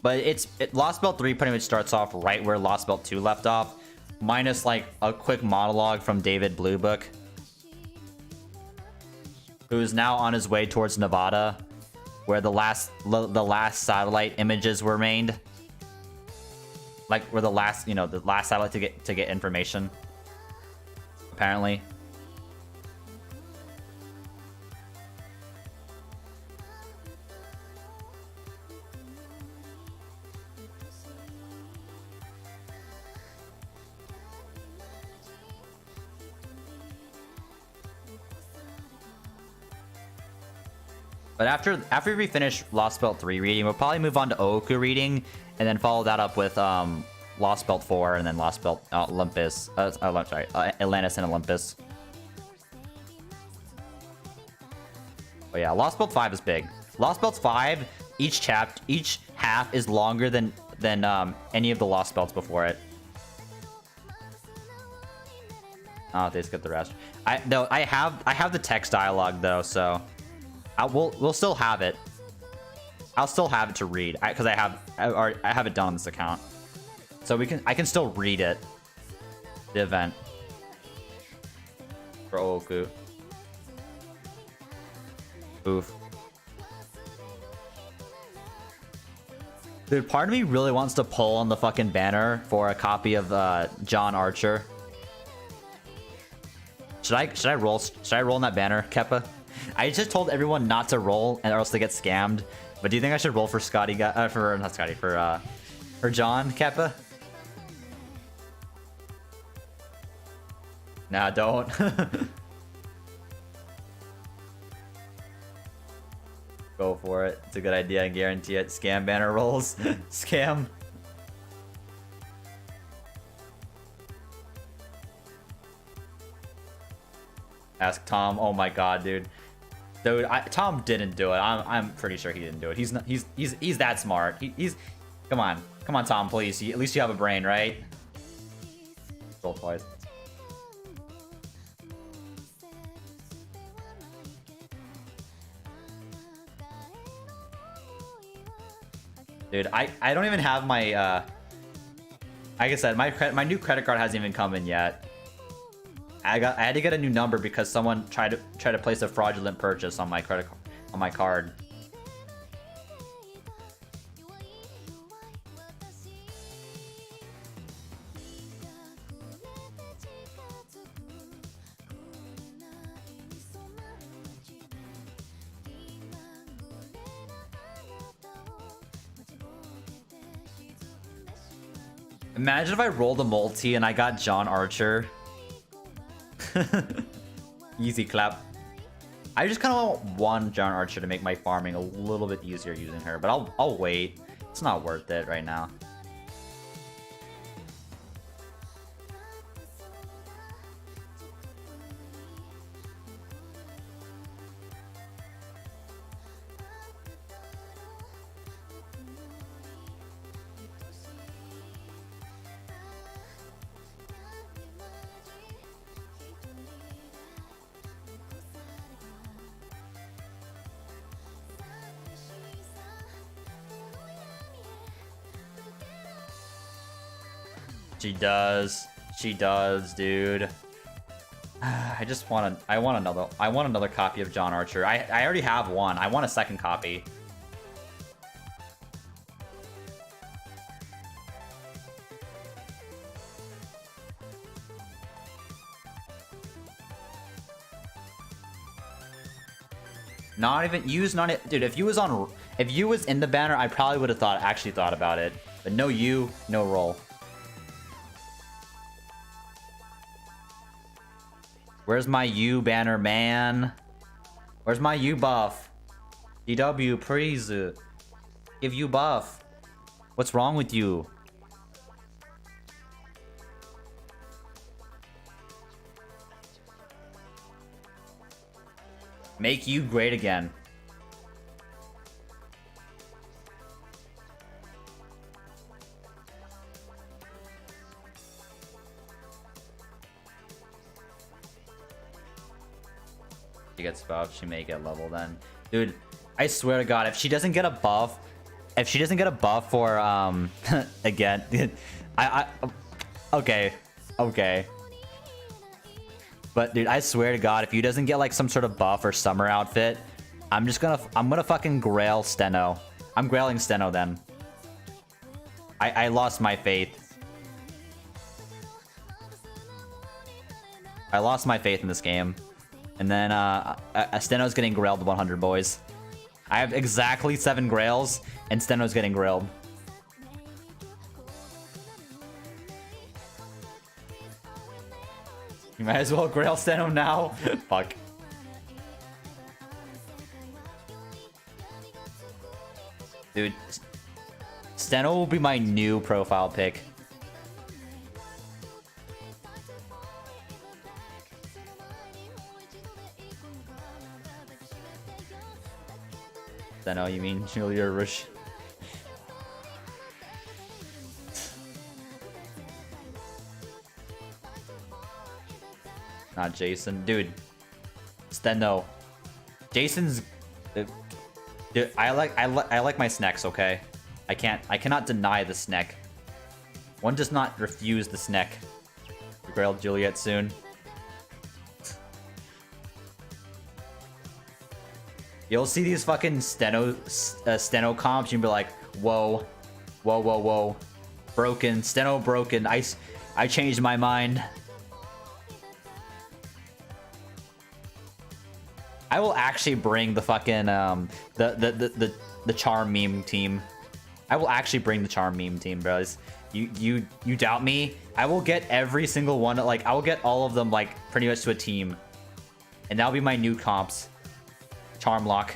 But Lostbelt 3 pretty much starts off right where Lostbelt 2 left off, minus like a quick monologue from David Bluebook, who's now on his way towards Nevada, where the last satellite images were made. Like where the last satellite to get information, apparently. But after we finish Lostbelt 3 reading, we'll probably move on to Ooku reading, and then follow that up with Lostbelt 4, and then Lostbelt Olympus. Atlantis and Olympus. But yeah, Lostbelt 5 is big. Lostbelt 5, each half is longer than any of the Lostbelts before it. Oh, they skipped the rest. I have the text dialogue though, so we'll still have it. I'll still have it to read because I have it done on this account, so I can still read it. The event for Ooku. Oof. Dude, part of me really wants to pull on the fucking banner for a copy of John Archer. Should I roll on that banner, Keppa? I just told everyone not to roll, or else they get scammed. But do you think I should roll for for John, Keppa? Nah, don't. Go for it. It's a good idea. I guarantee it. Scam banner rolls. Scam. Ask Tom. Oh my god, dude. Dude, Tom didn't do it. I'm pretty sure he didn't do it. He's not. He's that smart. He's. Come on, Tom. Please. At least you have a brain, right? Roll twice. Dude, I don't even have my like I said, my new credit card hasn't even come in yet. I had to get a new number because someone tried to place a fraudulent purchase on my card. Imagine if I rolled a multi and I got John Archer. Easy clap. I just kind of want one John Archer to make my farming a little bit easier using her, but I'll wait. It's not worth it right now. She does, dude. I want another copy of John Archer. I already have one. I want a second copy. Not even dude. If you was in the banner, I probably would have actually thought about it. But no roll. Where's my U banner, man? Where's my U buff? DW, please. Give you buff. What's wrong with you? Make you great again. She gets buffed, she may get level then. Dude, I swear to god, if she doesn't get a buff for again, okay. But dude, I swear to god, if he doesn't get like some sort of buff or summer outfit, I'm gonna fucking grail Steno. I'm grailing Steno then. I lost my faith. I lost my faith in this game. And then Steno's getting grailed 100, boys. I have exactly 7 grails, and Steno's getting grailed. You might as well grail Steno now. Fuck. Dude, Steno will be my new profile pick. Steno, you mean Julia Rush? Not Jason, dude. Steno, Jason's. Dude, I like my snacks. Okay, I cannot deny the snack. One does not refuse the snack. Grail Juliet soon. You'll see these fucking Steno comps, and be like, whoa, broken, Steno broken. I changed my mind. I will actually bring the fucking the charm meme team. I will actually bring the charm meme team, bros. You doubt me? I will get every single one. Like I will get all of them like pretty much to a team, and that'll be my new comps. Charm lock.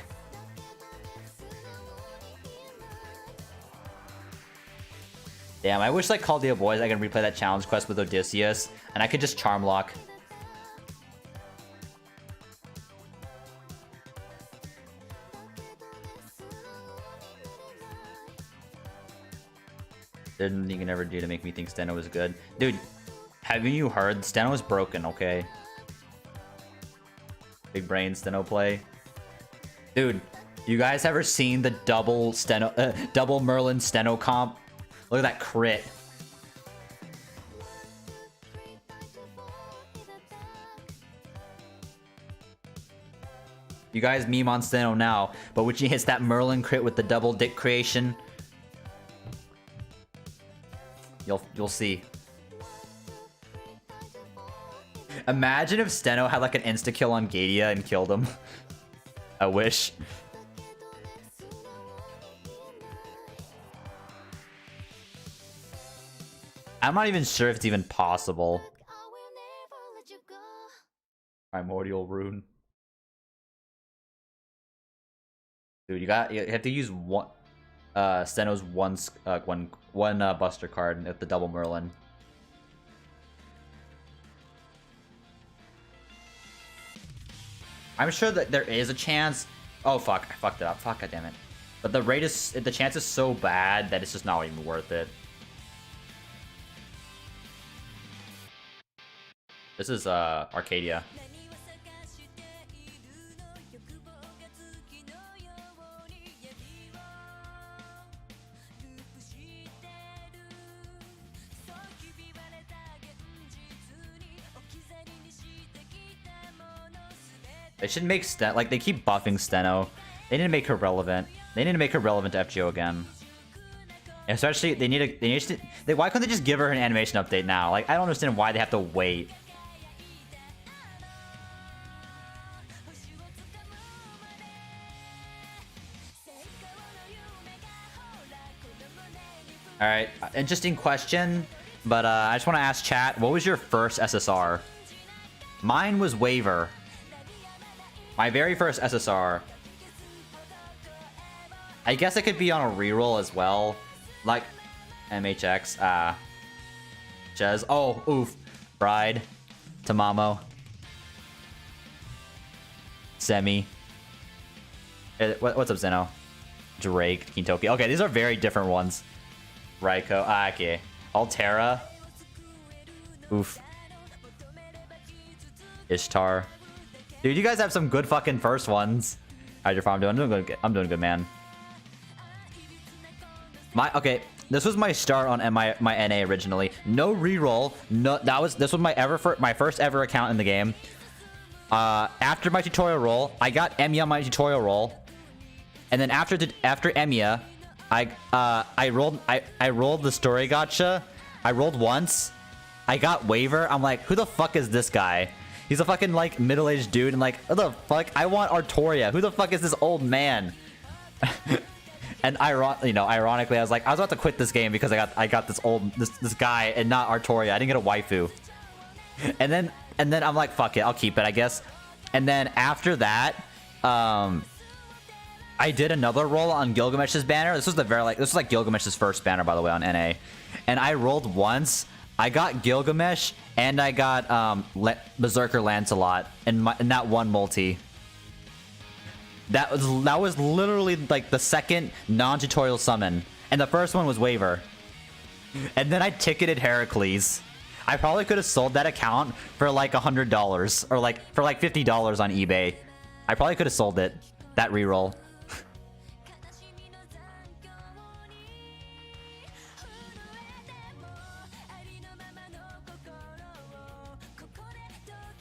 Damn, I wish like Call of Duty Boys I can replay that challenge quest with Odysseus, and I could just charm lock. There's nothing you can ever do to make me think Steno was good. Dude, haven't you heard? Steno is broken, okay? Big brain Steno play. Dude, you guys ever seen the double Merlin Steno comp? Look at that crit. You guys meme on Steno now, but when she hits that Merlin crit with the double dick creation, you'll see. Imagine if Steno had like an insta kill on Gadia and killed him. I wish. I'm not even sure if it's even possible. Primordial rune. Dude, you have to use one Steno's one Buster card at the double Merlin. I'm sure that there is a chance. Oh fuck, I fucked it up. Fuck, goddammit. But the chance is so bad that it's just not even worth it. This is Arcadia. They should make like they keep buffing Steno. They need to make her relevant. They need to make her relevant to FGO again. Especially why couldn't they just give her an animation update now? Like I don't understand why they have to wait. All right, interesting question, but I just want to ask chat, what was your first SSR? Mine was Waver. My very first SSR. I guess it could be on a reroll as well. Like MHX, Jez. Oh, oof. Bride. Tamamo. Semi. What's up, Zeno? Drake, Kintoki. Okay, these are very different ones. Raiko. Ah, okay. Altera. Oof. Ishtar. Dude, you guys have some good fucking first ones. How's your farm doing? I'm doing good, man. Okay, this was my start on my NA originally. No reroll. No, this was my first ever account in the game. After my tutorial role, I got Emiya on my tutorial role, and then after Emiya, I rolled the story gacha. I rolled once. I got Waver. I'm like, who the fuck is this guy? He's a fucking like middle-aged dude, and like, what the fuck? I want Artoria. Who the fuck is this old man? And ironically, I was about to quit this game because I got this guy and not Artoria. I didn't get a waifu. And then I'm like, fuck it, I'll keep it, I guess. And then after that, I did another roll on Gilgamesh's banner. This was like Gilgamesh's first banner, by the way, on NA. And I rolled once. I got Gilgamesh and I got Berserker Lancelot in that one multi. That was literally like the second non-tutorial summon, and the first one was Waver. And then I ticketed Heracles. I probably could have sold that account for like $100 or like for like $50 on eBay. I probably could have sold it. That reroll.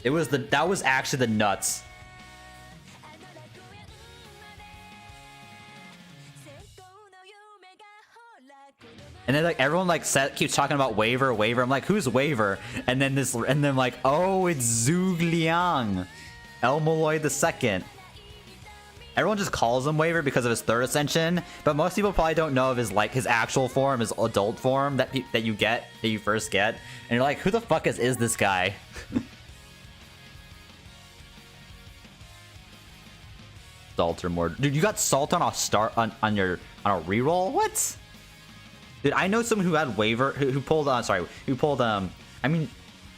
That was actually the nuts. And then like everyone like keeps talking about Waver. I'm like, who's Waver? And then like, oh, it's Zhuge Liang, Elmoloy II. Everyone just calls him Waver because of his third ascension, but most people probably don't know of his actual form, his adult form that you first get. And you're like, who the fuck is this guy? Salt or more, dude. You got Salt on a reroll? What? Dude, I know someone who had waiver, who pulled, who pulled, I mean,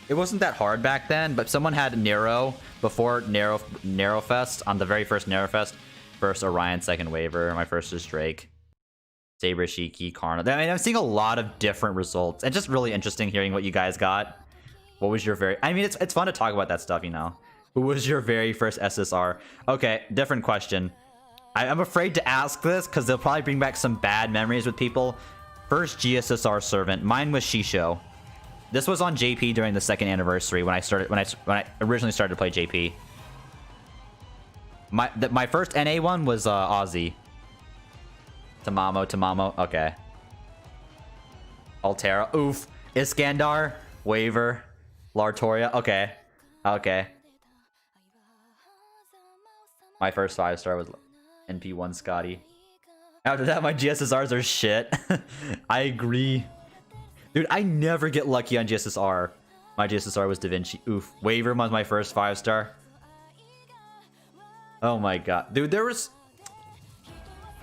it wasn't that hard back then, but someone had Nero before Nero Fest, on the very first Nero Fest. First Orion, second waiver. My first is Drake. Saber, Shiki, Karna. I mean, I'm seeing a lot of different results. And just really interesting hearing what you guys got. What was your very... I mean, it's fun to talk about that stuff, you know. Who was your very first SSR? Okay, different question. I'm afraid to ask this because they'll probably bring back some bad memories with people. First GSSR servant. Mine was Shisho. This was on JP during the 2nd anniversary when I originally started to play JP. My first NA one was Aussie. Tamamo. Okay. Altera. Oof. Iskandar. Waver. Lartoria. Okay. My first 5-star was NP1 Scotty. After that, my GSSRs are shit. I agree. Dude, I never get lucky on GSSR. My GSSR was Da Vinci. Oof. Waver was my first 5-star. Oh my god. Dude,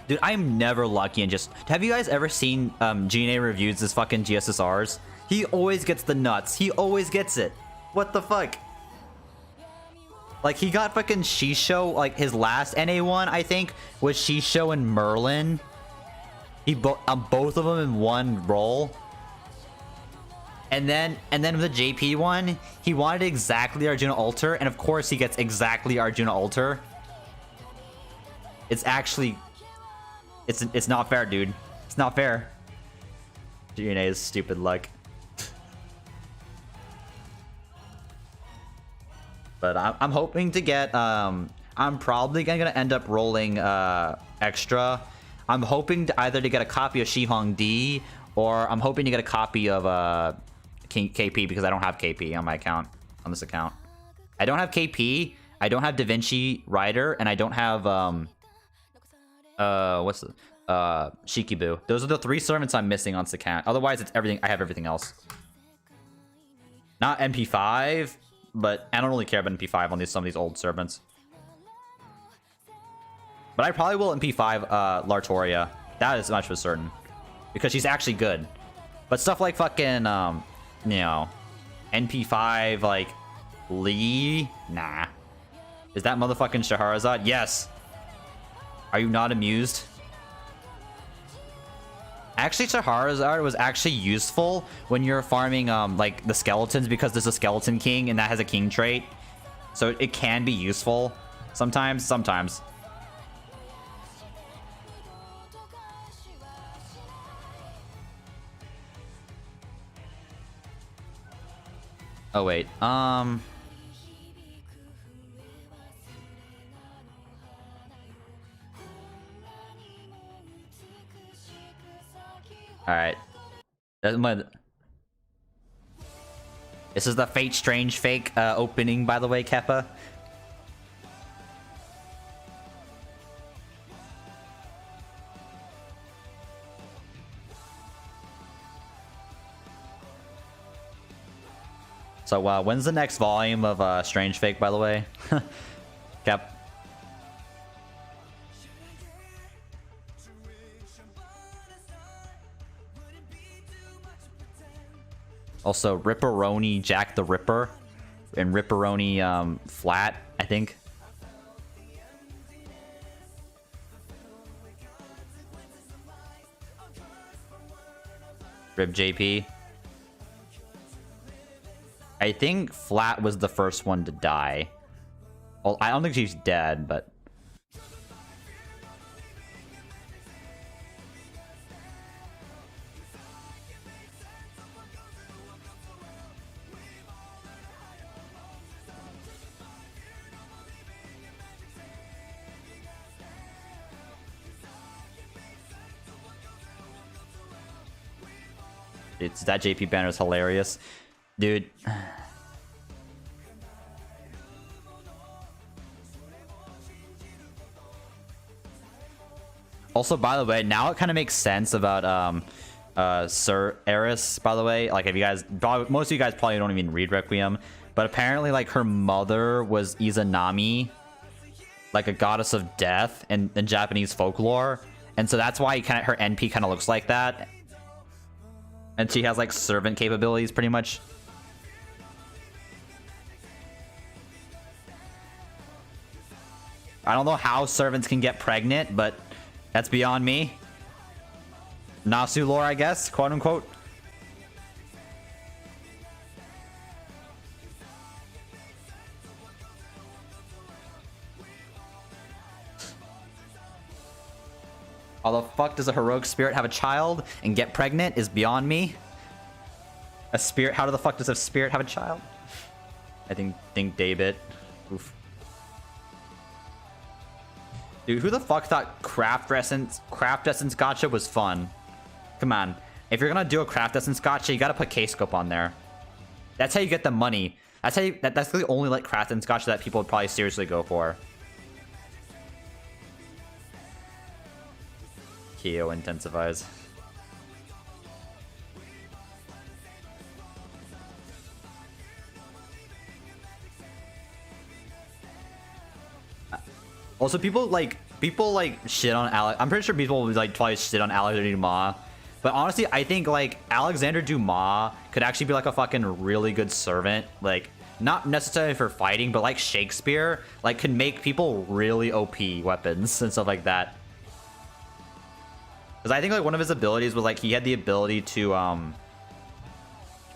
Dude, I'm never lucky and just... Have you guys ever seen GNA reviews his fucking GSSRs? He always gets the nuts. He always gets it. What the fuck? Like, he got fucking Shisho, like, his last NA one, I think, was Shisho and Merlin. He both of them in one roll. And then with the JP one, he wanted exactly Arjuna Alter, and of course he gets exactly Arjuna Alter. It's actually... It's not fair, dude. It's not fair. GNA is stupid luck. But I'm hoping to get... I'm probably gonna end up rolling extra. I'm hoping to either to get a copy of Shihong D, or I'm hoping to get a copy of KP, because I don't have KP on my account, on this account. I don't have KP, I don't have Da Vinci Rider, and I don't have what's the Shikibu. Those are the 3 servants I'm missing on this account. Otherwise, it's everything. I have everything else. Not MP5, but I don't really care about MP5 on some of these old servants. But I probably will MP5 Lartoria. That is much for certain, because she's actually good. But stuff like fucking you know, NP5 like Lee, nah. Is that motherfucking Shahrazad? Yes. Are you not amused? Actually, Shahrazad was actually useful when you're farming like the skeletons, because there's a skeleton king and that has a king trait. So it can be useful sometimes. Oh wait. Alright. This is the Fate Strange fake opening, by the way, Keppa. So, when's the next volume of Strange Fake, by the way? Cap. Also, Ripperoni Jack the Ripper and Ripperoni Flat, I think. Rib JP. I think Flat was the first one to die. Well, I don't think she's dead, but... That JP banner is hilarious. Dude. Also, by the way, now it kind of makes sense about Sir Eris, by the way. Like, if you guys, most of you guys probably don't even read Requiem, but apparently, like, her mother was Izanami, like a goddess of death in Japanese folklore, and so that's why her NP kind of looks like that. And she has like servant capabilities pretty much. I don't know how servants can get pregnant, but that's beyond me. Nasu lore, I guess, quote unquote. How the fuck does a heroic spirit have a child and get pregnant is beyond me. A spirit, how the fuck does a spirit have a child? I think David. Oof. Dude, who the fuck thought craft essence gacha was fun? Come on. If you're gonna do a craft essence gacha, you gotta put K-scope on there. That's how you get the money. That's how that's the only like craft essence gacha that people would probably seriously go for. Kyo intensifies. Also, people like shit on Alex. I'm pretty sure people would like probably shit on Alexander Dumas, but honestly, I think like Alexander Dumas could actually be like a fucking really good servant. Like, not necessarily for fighting, but like Shakespeare, like could make people really OP weapons and stuff like that. Because I think like one of his abilities was like he had the ability to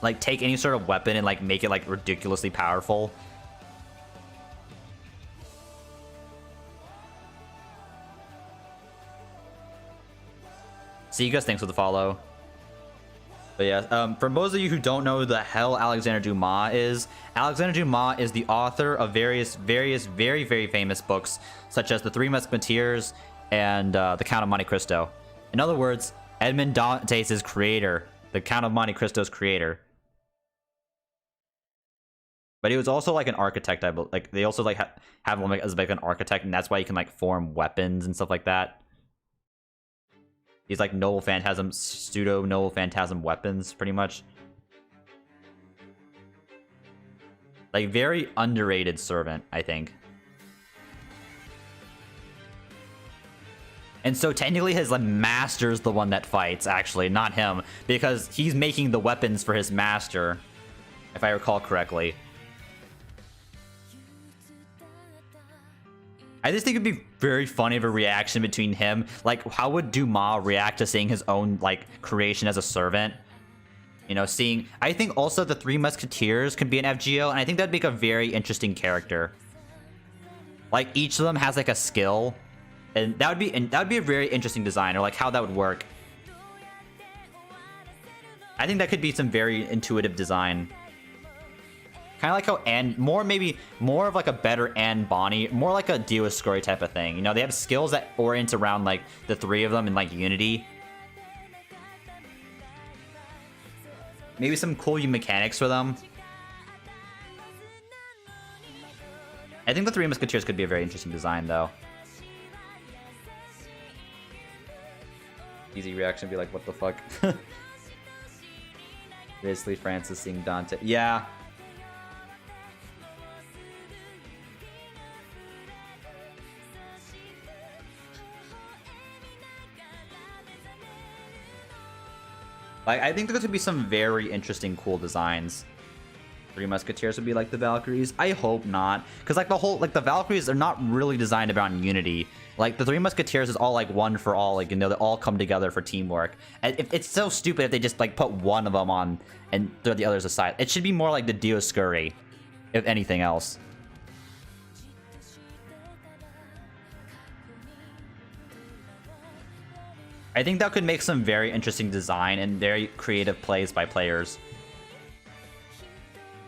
like take any sort of weapon and like make it like ridiculously powerful. See you guys, thanks for the follow. But yeah, for most of you who don't know who the hell Alexander Dumas is the author of various very famous books, such as The Three Musketeers and The Count of Monte Cristo. In other words, Edmond Dantes' creator, the Count of Monte Cristo's creator. But he was also like an architect, I believe. Like they also like have him like, as like an architect, and that's why you can like form weapons and stuff like that. He's like noble phantasm, pseudo noble phantasm weapons, pretty much. Like very underrated servant, I think. And so technically his like, master's the one that fights, actually, not him. Because he's making the weapons for his master, if I recall correctly. I just think it'd be very funny of a reaction between him. Like, how would Dumas react to seeing his own, like, creation as a servant? You know, seeing... I think also the Three Musketeers could be an FGO, and I think that'd make a very interesting character. Like, each of them has, like, a skill. And that would be a very interesting design, or, like, how that would work. I think that could be some very intuitive design. Kind of like how maybe more of like a better Anne Bonny, more like a Dioscuri type of thing. You know, they have skills that orient around like the three of them in like unity. Maybe some cool mechanics for them. I think the Three Musketeers could be a very interesting design though. Easy reaction would be like, what the fuck? Basically Francis seeing Dante. Yeah. Like, I think there could be some very interesting, cool designs. Three Musketeers would be like the Valkyries. I hope not. Because, like, the Valkyries are not really designed around unity. Like, the Three Musketeers is all, like, one for all. Like, you know, they all come together for teamwork. And it's so stupid if they just, like, put one of them on and throw the others aside. It should be more like the Dioscuri, if anything else. I think that could make some very interesting design and very creative plays by players.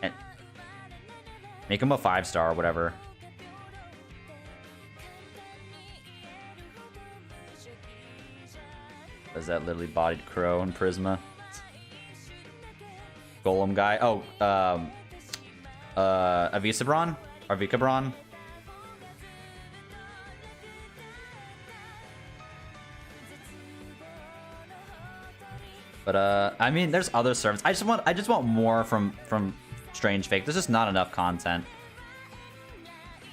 And make him a 5-star or whatever. Is that literally bodied Crow and Prisma? Golem guy. Oh, Avisabron? Or Vikabron? But I mean, there's other servants. I just want more from Strange Fake. There's just not enough content.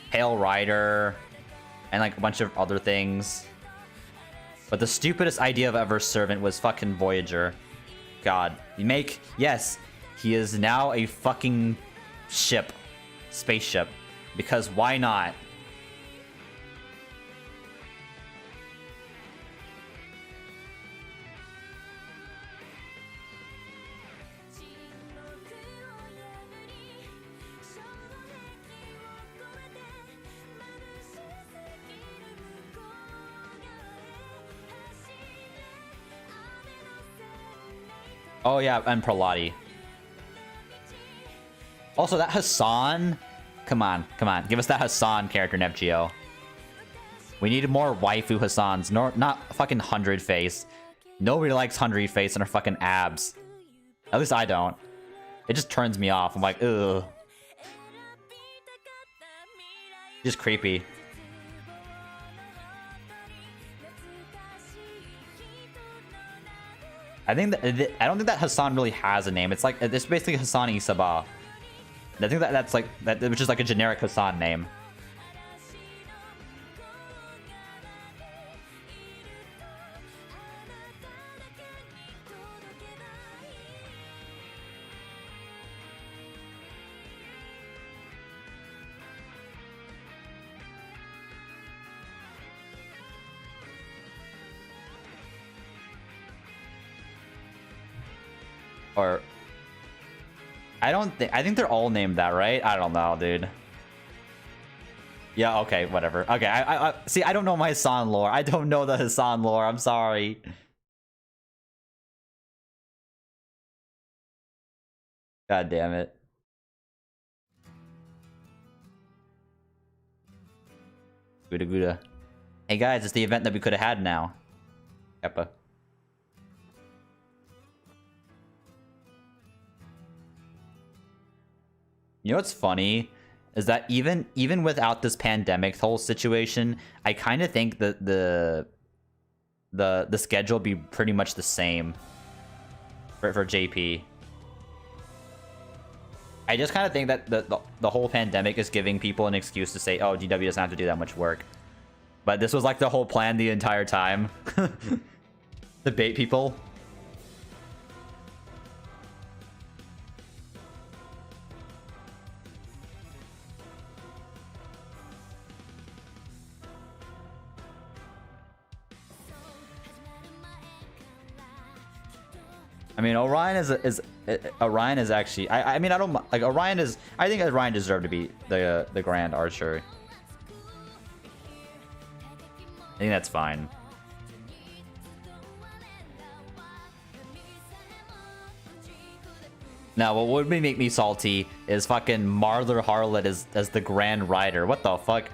Pale Rider, and like a bunch of other things. But the stupidest idea of ever servant was fucking Voyager. God. Yes, he is now a fucking ship. Spaceship. Because why not? Oh yeah, and Prolati. Also, that Hassan... Come on. Give us that Hassan character in FGO. We need more waifu Hassans. No, not fucking 100 face. Nobody likes 100 face and her fucking abs. At least I don't. It just turns me off. I'm like, ugh. Just creepy. I don't think that Hassan really has a name. It's like it's basically Hassan Isaba. I think that's like that, which is like a generic Hassan name. Or I think they're all named that, right? I don't know, dude. Yeah, okay, whatever. Okay, I see, I don't know my Hassan lore. I don't know the Hassan lore. I'm sorry. God damn it. Guda Guda. Hey guys, it's the event that we could have had now. Keppa. You know what's funny is that even without this pandemic whole situation, I kind of think that the schedule be pretty much the same for JP. I just kind of think that the whole pandemic is giving people an excuse to say, oh, GW doesn't have to do that much work. But this was like the whole plan the entire time. To bait people. I mean, Orion is actually. I mean, I don't like Orion is. I think Orion deserved to be the Grand Archer. I think that's fine. Now, what would make me salty is fucking Marler Harlot as the Grand Rider. What the fuck?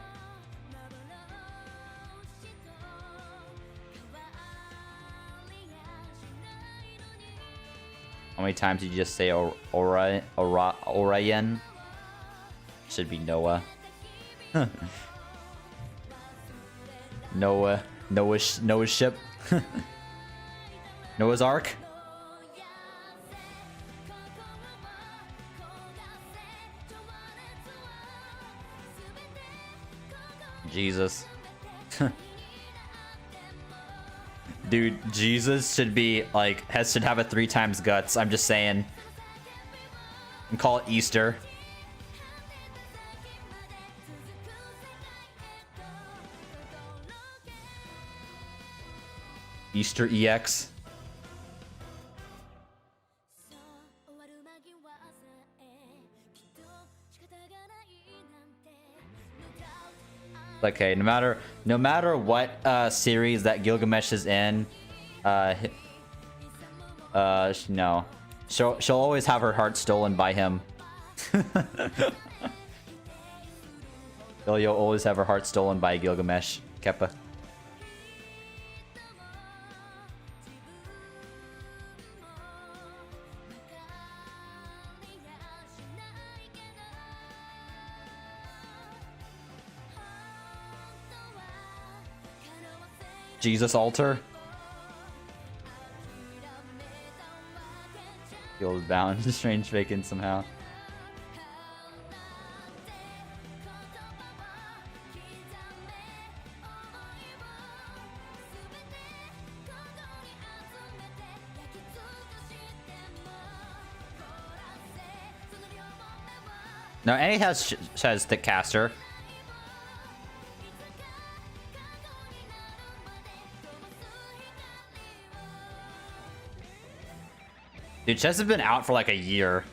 How many times did you just say Orion? Should be Noah. Noah's ship. Noah's Ark. Jesus. Dude, Jesus should be like should have a 3 times guts. I'm just saying. And call it Easter. Easter EX. Okay, no matter what series that Gilgamesh is in, no, she'll always have her heart stolen by him. You'll always have her heart stolen by Gilgamesh, Keppa. Jesus altar. Feels bound. Strange vacant somehow. No, NA has thick caster. Dude, chess has been out for like a year.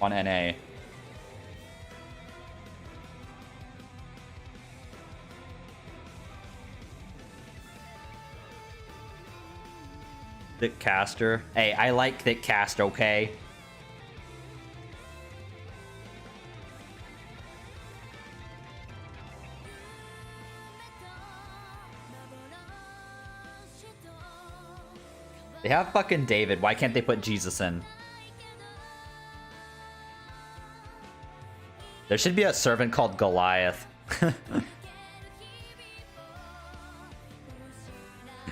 On NA. Thick caster. Hey, I like thick cast, okay? They have fucking David. Why can't they put Jesus in? There should be a servant called Goliath.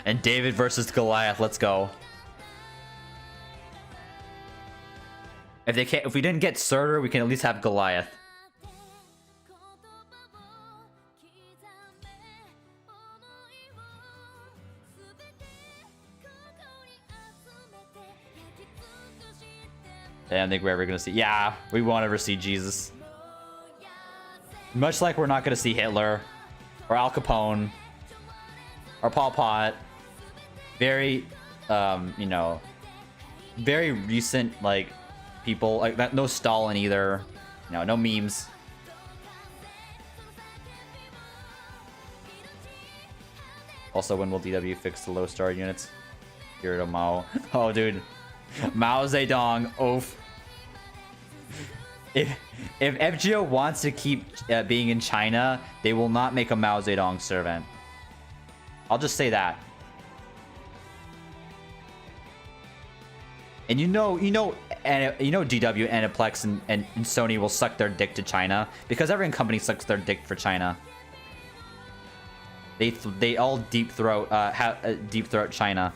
And David versus Goliath. Let's go. If we didn't get Surtur, we can at least have Goliath. I don't think we're ever gonna see. Yeah, we won't ever see Jesus. Much like we're not gonna see Hitler, or Al Capone, or Pol Pot. Very, you know, very recent like people like that. No Stalin either. No memes. Also, when will DW fix the low star units? Hero Mao. Oh, dude, Mao Zedong. Oof. If FGO wants to keep being in China, they will not make a Mao Zedong servant. I'll just say that. And you know, DW, Aniplex, and Sony will suck their dick to China because every company sucks their dick for China. They all deep throat China.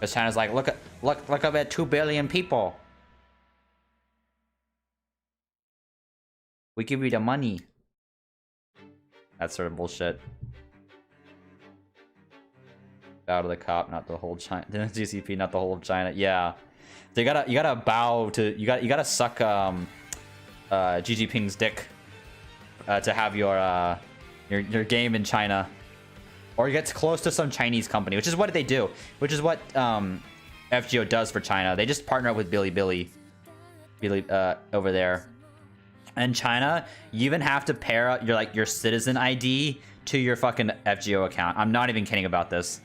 Because China's like, look up at 2 billion people. We give you the money. That's sort of bullshit. Bow to the cop, not the whole China. GCP, not the whole of China. Yeah, so you gotta bow to you gotta suck Xi Jinping's dick to have your game in China. Or you get close to some Chinese company, which is what they do. Which is what FGO does for China. They just partner up with Billy over there. And China, you even have to pair up your citizen ID to your fucking FGO account. I'm not even kidding about this.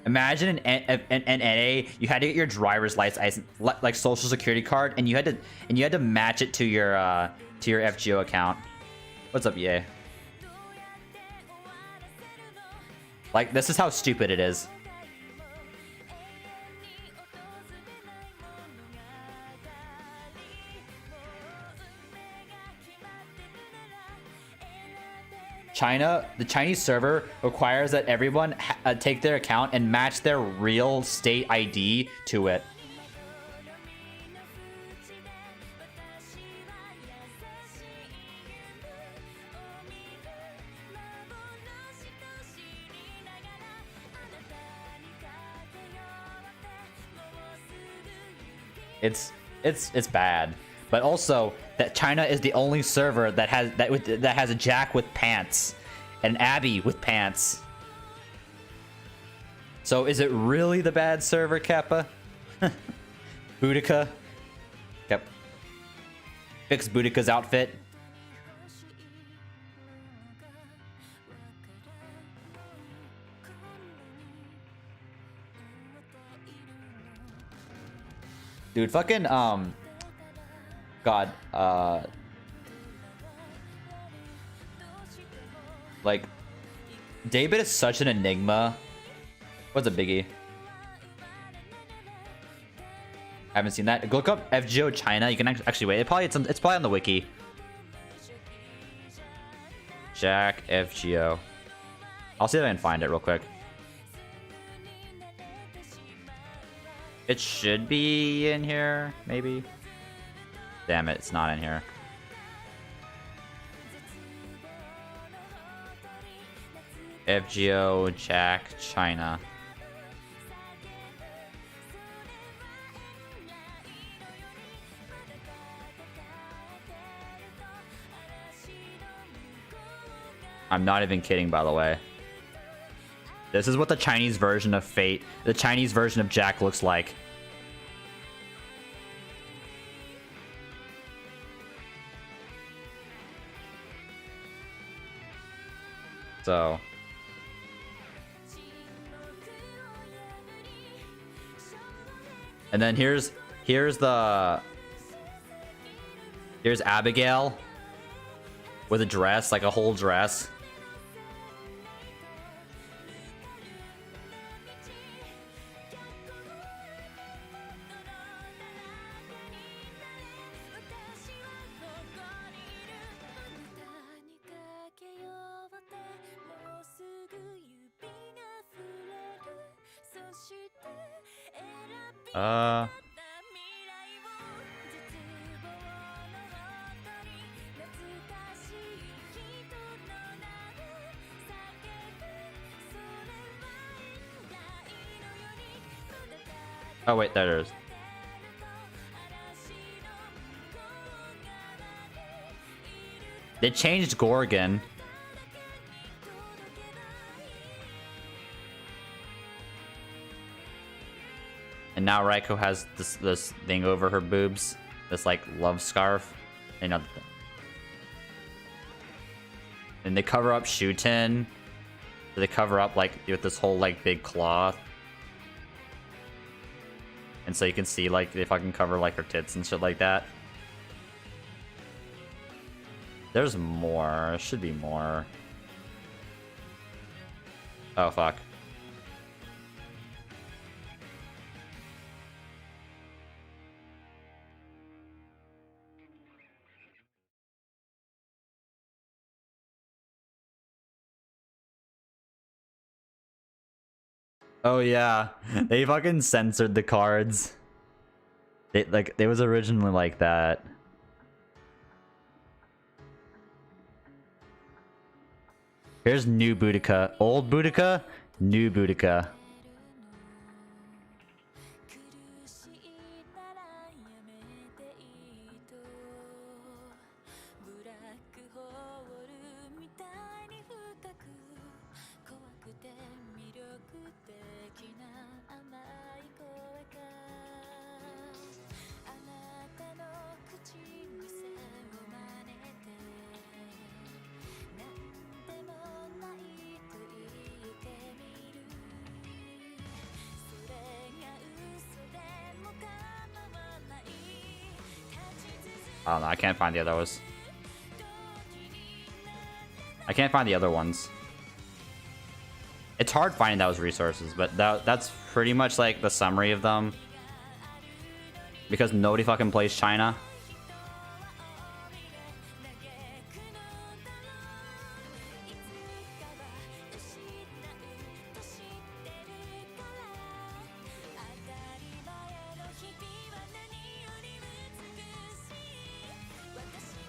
Imagine an NA, you had to get your driver's license, like social security card, and you had to match it to your FGO account. What's up, EA? Like, this is how stupid it is. China, the Chinese server requires that everyone take their account and match their real state ID to it. It's bad, but also that China is the only server that has a Jack with pants, and Abby with pants. So is it really the bad server, Kappa? Boudica. Yep. Fix Boudica's outfit. Dude, fucking, God, like, David is such an enigma. What's a biggie? Haven't seen that. Look up FGO China. You can actually wait. It's probably on the wiki. Jack FGO. I'll see if I can find it real quick. It should be in here, maybe. Damn it, it's not in here. FGO, Jack, China. I'm not even kidding, by the way. This is what the Chinese version of Fate, the Chinese version of Jack looks like. So. And then here's Abigail with a dress, like a whole dress. Oh wait, there it is. They changed Gorgon. And now Raiko has this thing over her boobs, this like love scarf, and they cover up Shuten. They cover up like with this whole like big cloth, and so you can see like they fucking cover like her tits and shit like that. There's more. There should be more. Oh fuck. Oh yeah, they fucking censored the cards. They was originally like that. Here's new Boudica, old Boudica, new Boudica. I don't know, I can't find the other ones. I can't find the other ones. It's hard finding those resources, but that's pretty much like the summary of them. Because nobody fucking plays China.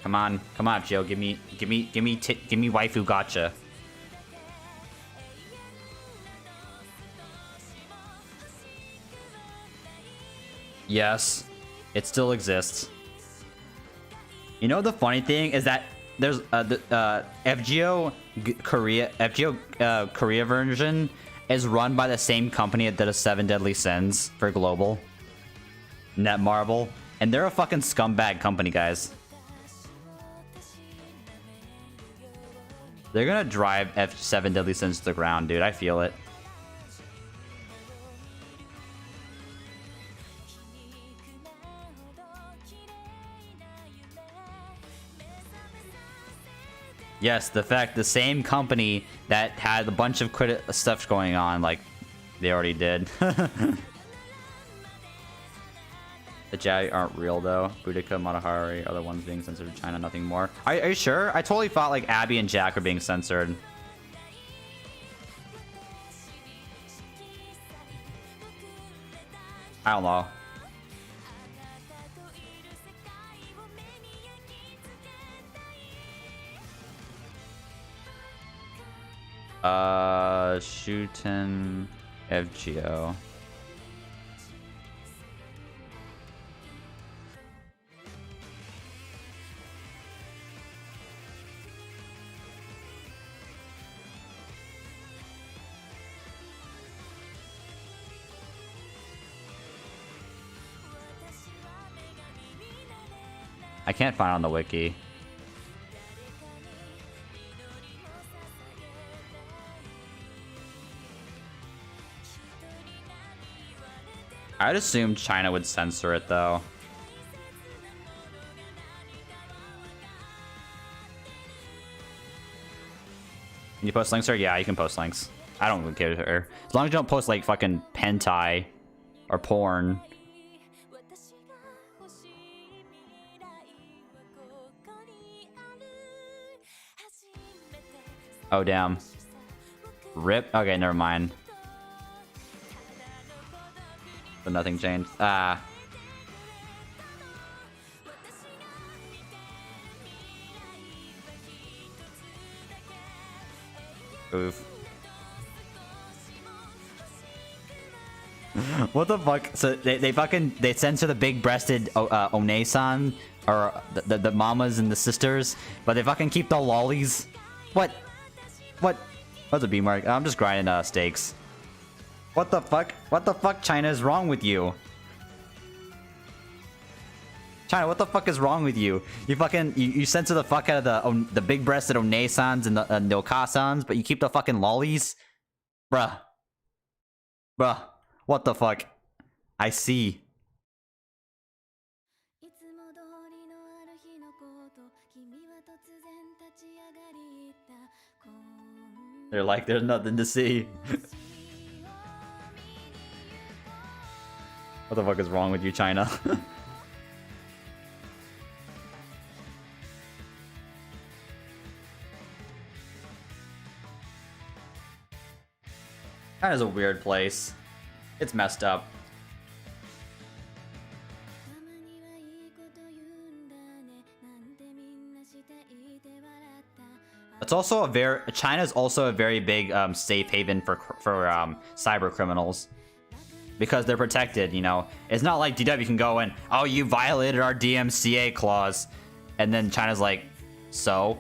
Come on, Joe. Give me waifu gotcha. Yes, it still exists. You know the funny thing is that there's the FGO Korea version is run by the same company that did a 7 Deadly Sins for global, Netmarble, and they're a fucking scumbag company, guys. They're gonna drive F7 Deadly Sins to the ground, dude. I feel it. Yes, the same company that had a bunch of stuff going on, like they already did. The Jai aren't real though. Boudica, Matahari, other ones being censored in China, nothing more. Are you sure? I totally thought like Abby and Jack were being censored. I don't know. Shootin' FGO. I can't find it on the wiki. I'd assume China would censor it though. Can you post links, sir? Yeah, you can post links. I don't really care. As long as you don't post like fucking hentai or porn. Oh, damn. Rip? Okay, never mind. But nothing changed. Ah. Oof. What the fuck? So they censor the big-breasted One-san or the mamas and the sisters, but they fucking keep the lollies. What? What? What's a B mark? I'm just grinding steaks. What the fuck? What the fuck, China, is wrong with you? China, what the fuck is wrong with you? You fucking you censor the fuck out of the big-breasted One-sans and the Oka-sans, but you keep the fucking lollies, bruh. Bruh, what the fuck? I see. They're like, there's nothing to see. What the fuck is wrong with you, China? China's a weird place. It's messed up. It's also China's also a very big safe haven for cyber criminals. Because they're protected, you know. It's not like DW can go and, oh, you violated our DMCA clause. And then China's like, so?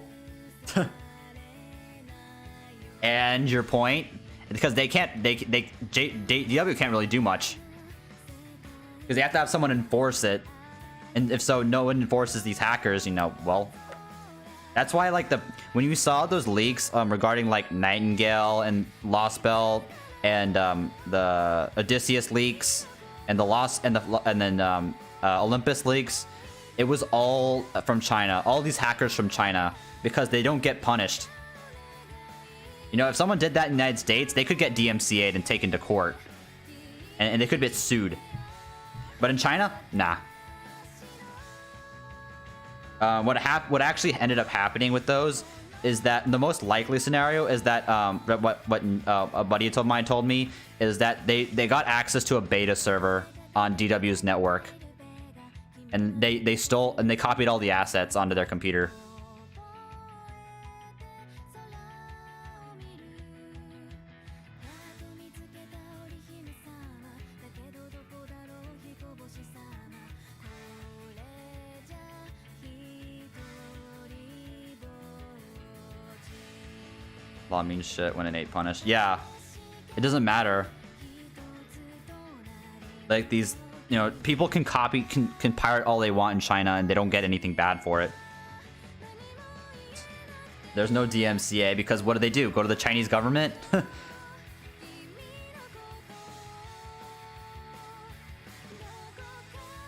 And your point? Because they can't, DW can't really do much. Because they have to have someone enforce it. And if so, no one enforces these hackers, you know, well. That's why, like, when you saw those leaks regarding, like, Nightingale and Lostbelt and the Odysseus leaks and then Olympus leaks, it was all from China. All these hackers from China, because they don't get punished. You know, if someone did that in the United States, they could get DMCA'd and taken to court, and they could get sued. But in China, nah. What actually ended up happening with those is that the most likely scenario is that what a buddy of mine told me is that they got access to a beta server on DW's network, and they stole and they copied all the assets onto their computer. Law means shit when it ain't punished. Yeah, it doesn't matter. Like these, you know, people can can pirate all they want in China and they don't get anything bad for it. There's no DMCA because what do? Go to the Chinese government?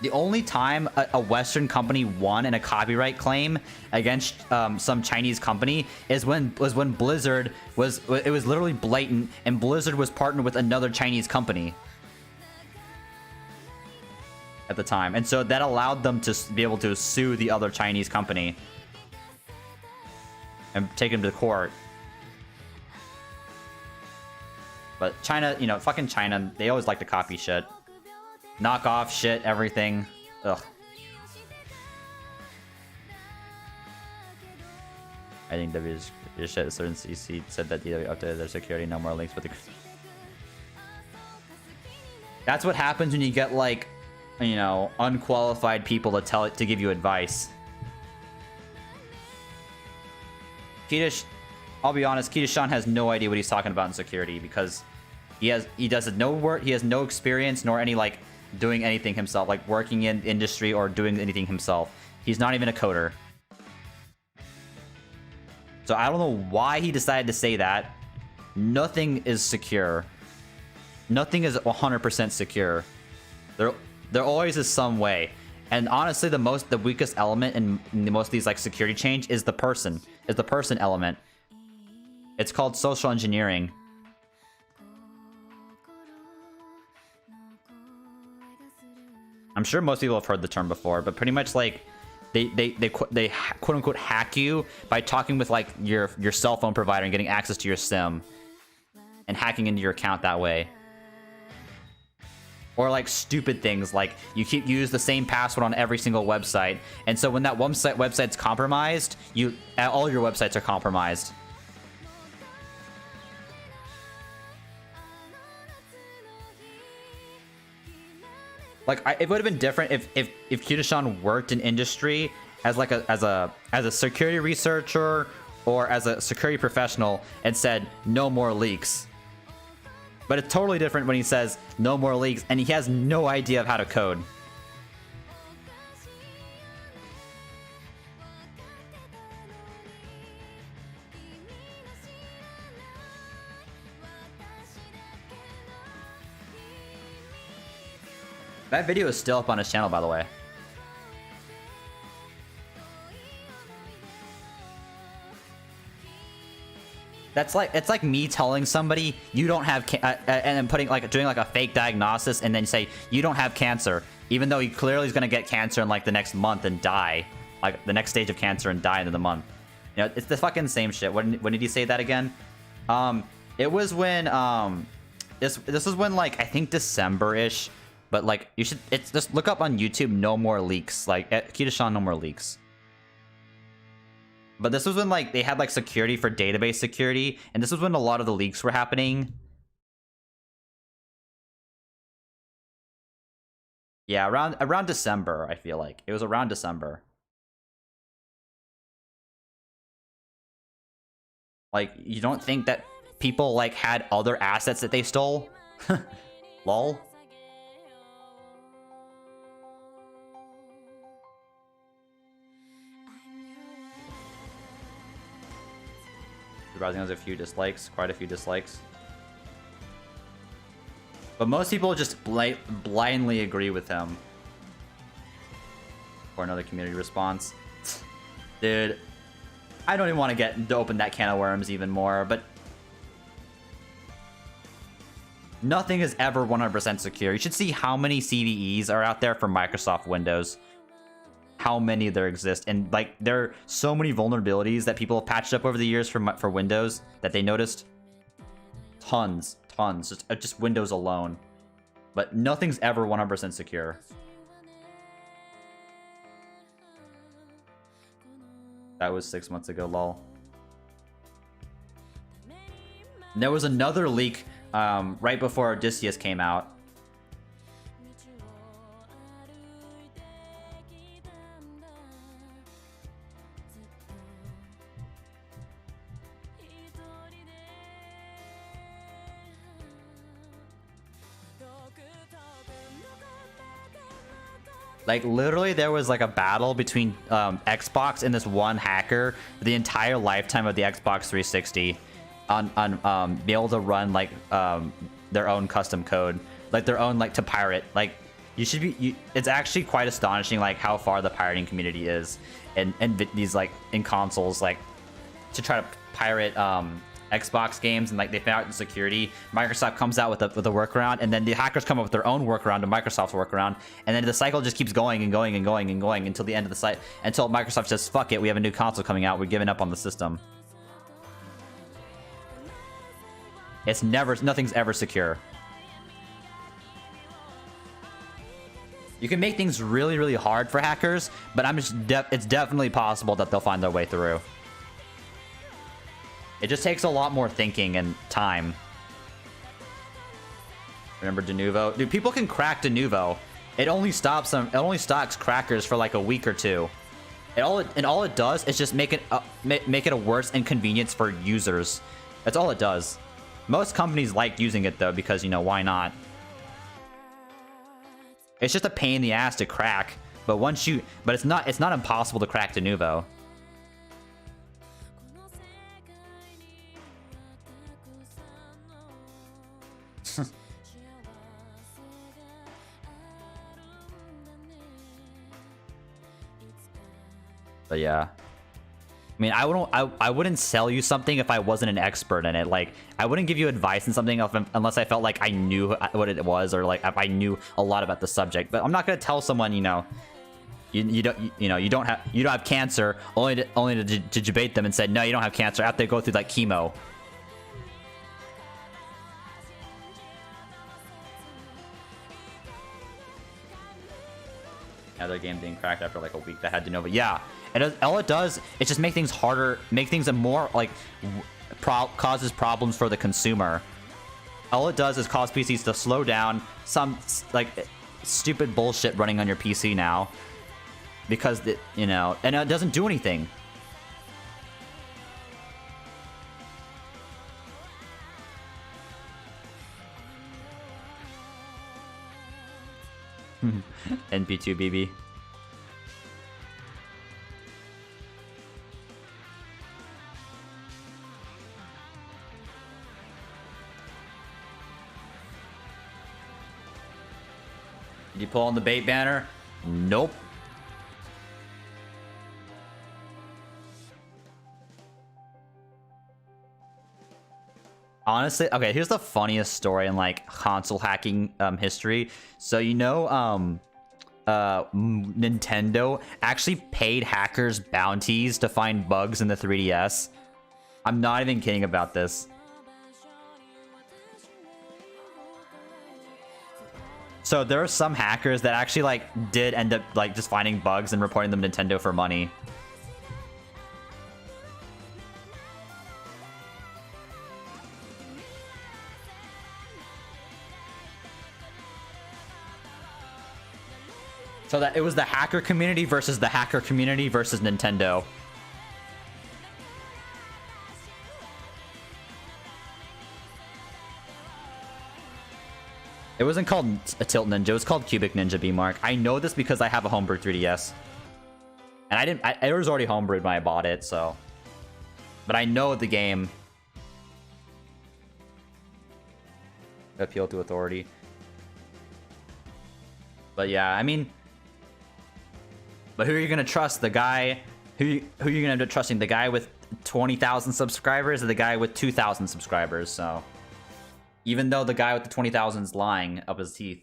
The only time a Western company won in a copyright claim against some Chinese company was when Blizzard it was literally blatant, and Blizzard was partnered with another Chinese company at the time, and so that allowed them to be able to sue the other Chinese company and take him to court. But China, you know, fucking China, they always like to copy shit. Knock off shit, everything. Ugh. I think a certain CC said that DW updated their security, no more links with the... That's what happens when you get, like, you know, unqualified people to tell it to give you advice. I'll be honest, Kita-shan has no idea what he's talking about in security because he has no work, he has no experience nor any like doing anything himself, like working in industry or doing anything himself. He's not even a coder. So I don't know why he decided to say that. Nothing is secure. Nothing is 100% secure. There always is some way. And honestly, the weakest element in most of these like security change is the person element. It's called social engineering. I'm sure most people have heard the term before, but pretty much like they quote unquote hack you by talking with like your cell phone provider and getting access to your SIM and hacking into your account that way. Or like stupid things like you use the same password on every single website, and so when that website's compromised, all your websites are compromised. Like it would have been different if Kita-shan worked in industry as like as a security researcher or as a security professional and said no more leaks. But it's totally different when he says no more leaks and he has no idea of how to code. That video is still up on his channel, by the way. That's like, it's like me telling somebody you don't have and then doing like a fake diagnosis and then say you don't have cancer, even though he clearly is gonna get cancer in like the next month and die, like the next stage of cancer and die in the month. You know, it's the fucking same shit. When did he say that again? It was when this was when like I think December-ish, but like you should just look up on YouTube no more leaks, like Kita-shan no more leaks. But this was when like they had like security for database security, and this was when a lot of the leaks were happening. Yeah, around December, I feel like. It was around December. Like, you don't think that people like had other assets that they stole? Lol. Surprising, there's a few dislikes, quite a few dislikes. But most people just blindly agree with him. Or another community response. Dude, I don't even want to open that can of worms even more, but nothing is ever 100% secure. You should see how many CVEs are out there for Microsoft Windows. How many there exist, and like there are so many vulnerabilities that people have patched up over the years for Windows that they noticed. Tons, just Windows alone. But nothing's ever 100% secure. That was 6 months ago, lol. And there was another leak right before Odysseus came out. Like, literally, there was, like, a battle between Xbox and this one hacker the entire lifetime of the Xbox 360 on be able to run, like, their own custom code. Like, their own, like, to pirate. Like, you should be... it's actually quite astonishing, like, how far the pirating community is. And these, like, in consoles, like, to try to pirate... Xbox games, and like they found out in security, Microsoft comes out with a workaround, and then the hackers come up with their own workaround to Microsoft's workaround, and then the cycle just keeps going and going and going and going until the end of the site, until Microsoft says, fuck it, we have a new console coming out, we're giving up on the system. Nothing's ever secure. You can make things really, really hard for hackers, but it's definitely possible that they'll find their way through. It just takes a lot more thinking and time. Remember Denuvo? Dude, people can crack Denuvo. It only stops them. It only stocks crackers for like a week or two. All it does is just make it a worse inconvenience for users. That's all it does. Most companies like using it though because, you know, why not? It's just a pain in the ass to crack, but it's not impossible to crack Denuvo. But yeah, I mean, I wouldn't sell you something if I wasn't an expert in it. Like, I wouldn't give you advice in something unless I felt like I knew what it was, or like if I knew a lot about the subject. But I'm not gonna tell someone, you know, you don't have cancer only to debate them and say no, you don't have cancer after they go through like chemo. Another game being cracked after like a week that had Denuvo. Yeah. All it does is just make things harder, make things more like causes problems for the consumer. All it does is cause PCs to slow down. Some like stupid bullshit running on your PC now because you know, and it doesn't do anything. NP2BB. Did you pull on the bait banner? Nope. Honestly, okay, here's the funniest story in like console hacking history. So you know Nintendo actually paid hackers bounties to find bugs in the 3DS. I'm not even kidding about this. So there are some hackers that actually like did end up like just finding bugs and reporting them to Nintendo for money. So that it was the hacker community versus the hacker community versus Nintendo. It wasn't called a Tilt Ninja, it was called Cubic Ninja B-Mark. I know this because I have a homebrew 3DS. And it was already homebrewed when I bought it, so. But I know the game. Appeal to authority. But yeah, I mean. But who are you gonna trust? The guy who are you gonna end up trusting? The guy with 20,000 subscribers or the guy with 2,000 subscribers? So even though the guy with the 20,000 is lying up his teeth.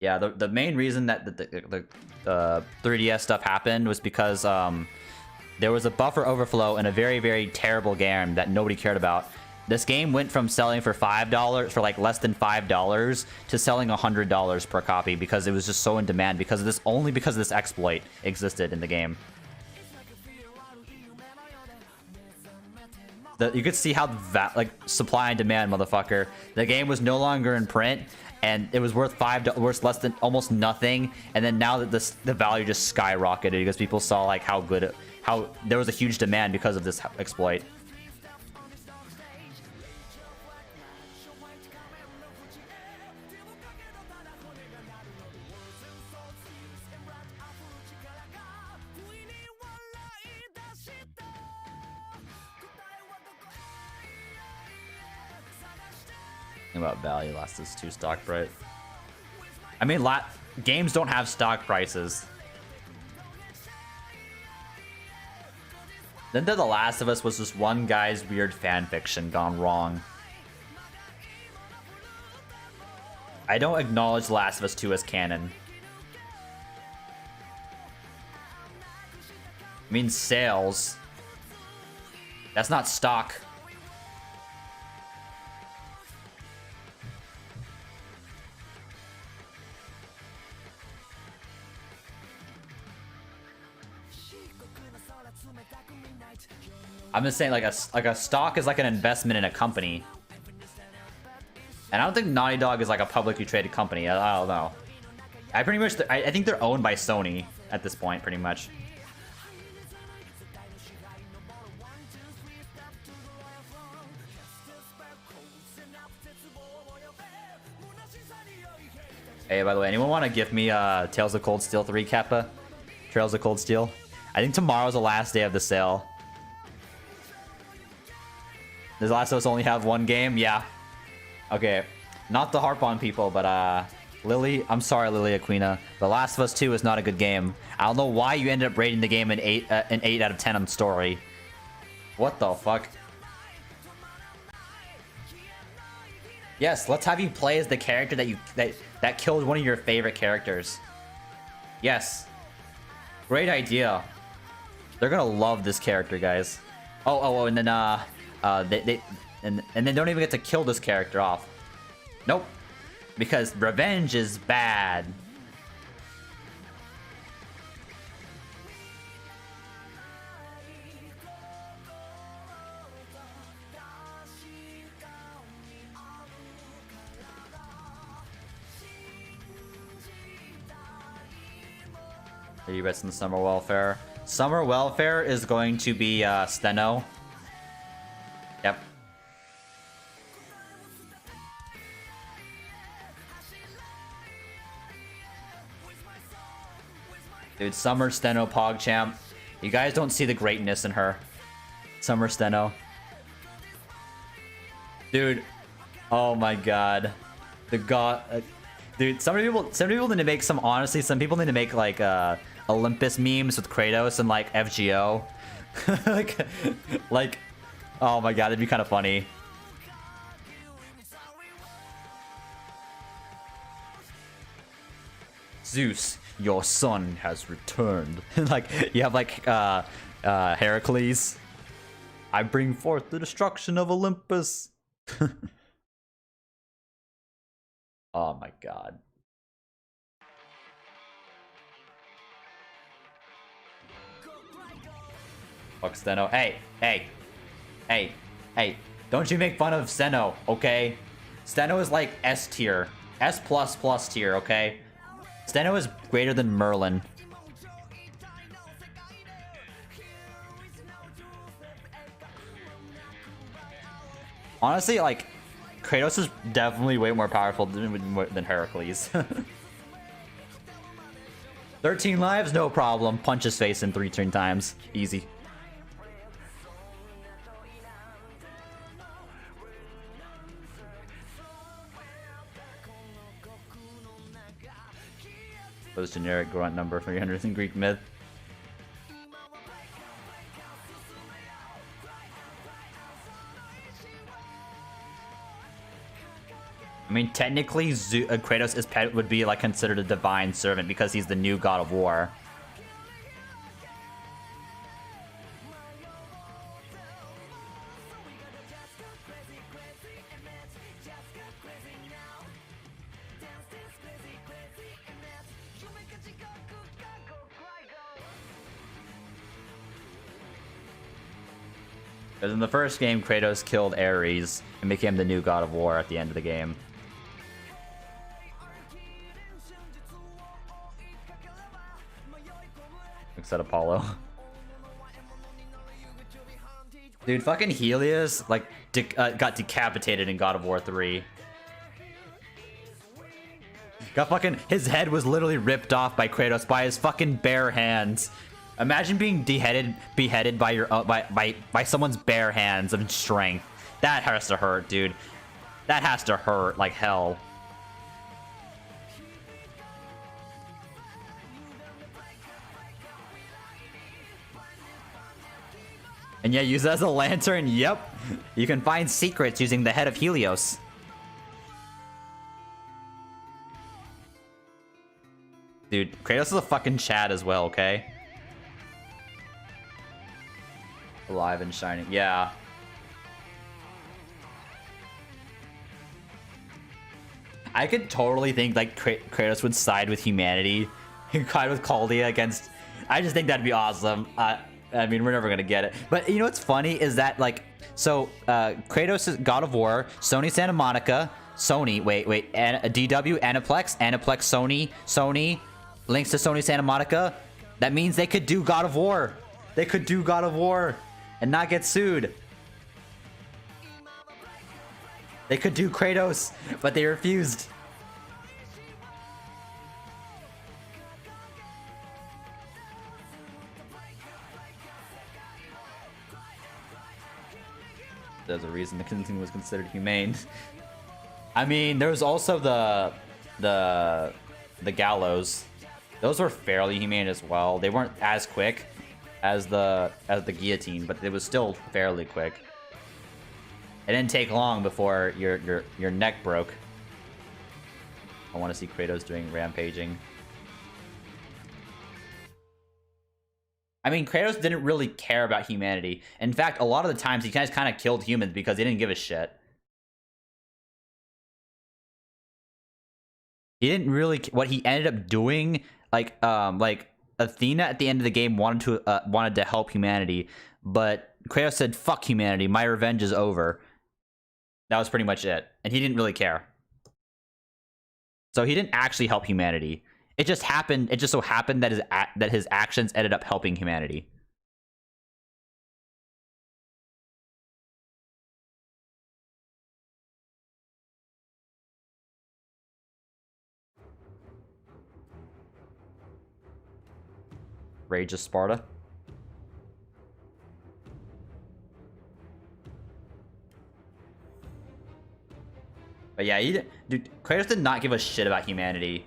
Yeah, the main reason that the 3DS stuff happened was because there was a buffer overflow in a very, very terrible game that nobody cared about. This game went from selling for $5 for like less than $5 to selling $100 per copy because it was just so in demand because of this, only because this exploit existed in the game. You could see how like supply and demand, motherfucker. The game was no longer in print and it was worth worth less than almost nothing, and then now that the value just skyrocketed because people saw like how there was a huge demand because of this exploit. About value, last is 2 stock price. I mean, games don't have stock prices. Then The Last of Us was just one guy's weird fan fiction gone wrong. I don't acknowledge The Last of Us 2 as canon. I mean, sales. That's not stock. I'm just saying, like a stock is like an investment in a company. And I don't think Naughty Dog is like a publicly traded company. I don't know. I think they're owned by Sony at this point, pretty much. Hey, by the way, anyone want to give me Tales of Cold Steel 3 Kappa? Trails of Cold Steel? I think tomorrow's the last day of the sale. Does Last of Us only have one game? Yeah. Okay. Not to harp on people, but Lily, I'm sorry, Lily Aquina. The Last of Us 2 is not a good game. I don't know why you ended up rating the game an 8 out of 10 on story. What the fuck? Yes, let's have you play as the character that killed one of your favorite characters. Yes. Great idea. They're gonna love this character, guys. Oh, and then and they don't even get to kill this character off. Nope. Because revenge is bad. Are you resting the Summer Welfare? Summer Welfare is going to be Steno. Yep. Dude, Summer Steno PogChamp. You guys don't see the greatness in her. Summer Steno. Dude. Oh my god. The god... dude, some people need to make some... Honestly, some people need to make, like, Olympus memes with Kratos and, like, FGO. like... Oh my god, it'd be kind of funny. Zeus, your son has returned. Like, you have, like, Heracles. I bring forth the destruction of Olympus. Oh my god. Fuck Steno. Hey. Don't you make fun of Steno, okay? Steno is like S tier. S++ tier, okay? Steno is greater than Merlin. Honestly, like, Kratos is definitely way more powerful than Heracles. 13 lives, no problem. Punch his face in 3 times. Easy. Those generic grunt number 300 in Greek myth. I mean, technically, Kratos would be like considered a divine servant because he's the new god of war. Because in the first game, Kratos killed Ares and became the new god of war at the end of the game. Except Apollo. Dude, fucking Helios, like, got decapitated in God of War 3. Got fucking... His head was literally ripped off by Kratos by his fucking bare hands. Imagine being beheaded by your by someone's bare hands of strength. That has to hurt, dude. That has to hurt like hell. And yeah, use it as a lantern. Yep. You can find secrets using the head of Helios. Dude, Kratos is a fucking Chad as well, okay? Alive and shining. Yeah. I could totally think like Kratos would side with humanity and side with Caldia against... I just think that'd be awesome. I mean, we're never gonna get it. But you know what's funny is that, like, so Kratos is God of War, Sony Santa Monica, Sony, wait, DW, Aniplex, Sony, links to Sony Santa Monica. That means they could do God of War. They could do God of War and not get sued. They could do Kratos, but they refused. There's a reason the thing was considered humane. I mean, there was also the gallows. Those were fairly humane as well. They weren't as quick as the guillotine, but it was still fairly quick. It didn't take long before your neck broke. I want to see Kratos doing rampaging. I mean, Kratos didn't really care about humanity. In fact, a lot of the times he just kind of killed humans because he didn't give a shit. He didn't really. What he ended up doing, like Athena at the end of the game wanted to help humanity, but Kratos said, "Fuck humanity, my revenge is over." That was pretty much it, and he didn't really care. So he didn't actually help humanity. It just happened. It just so happened that his actions ended up helping humanity. Rage of Sparta. But yeah, dude, Kratos did not give a shit about humanity.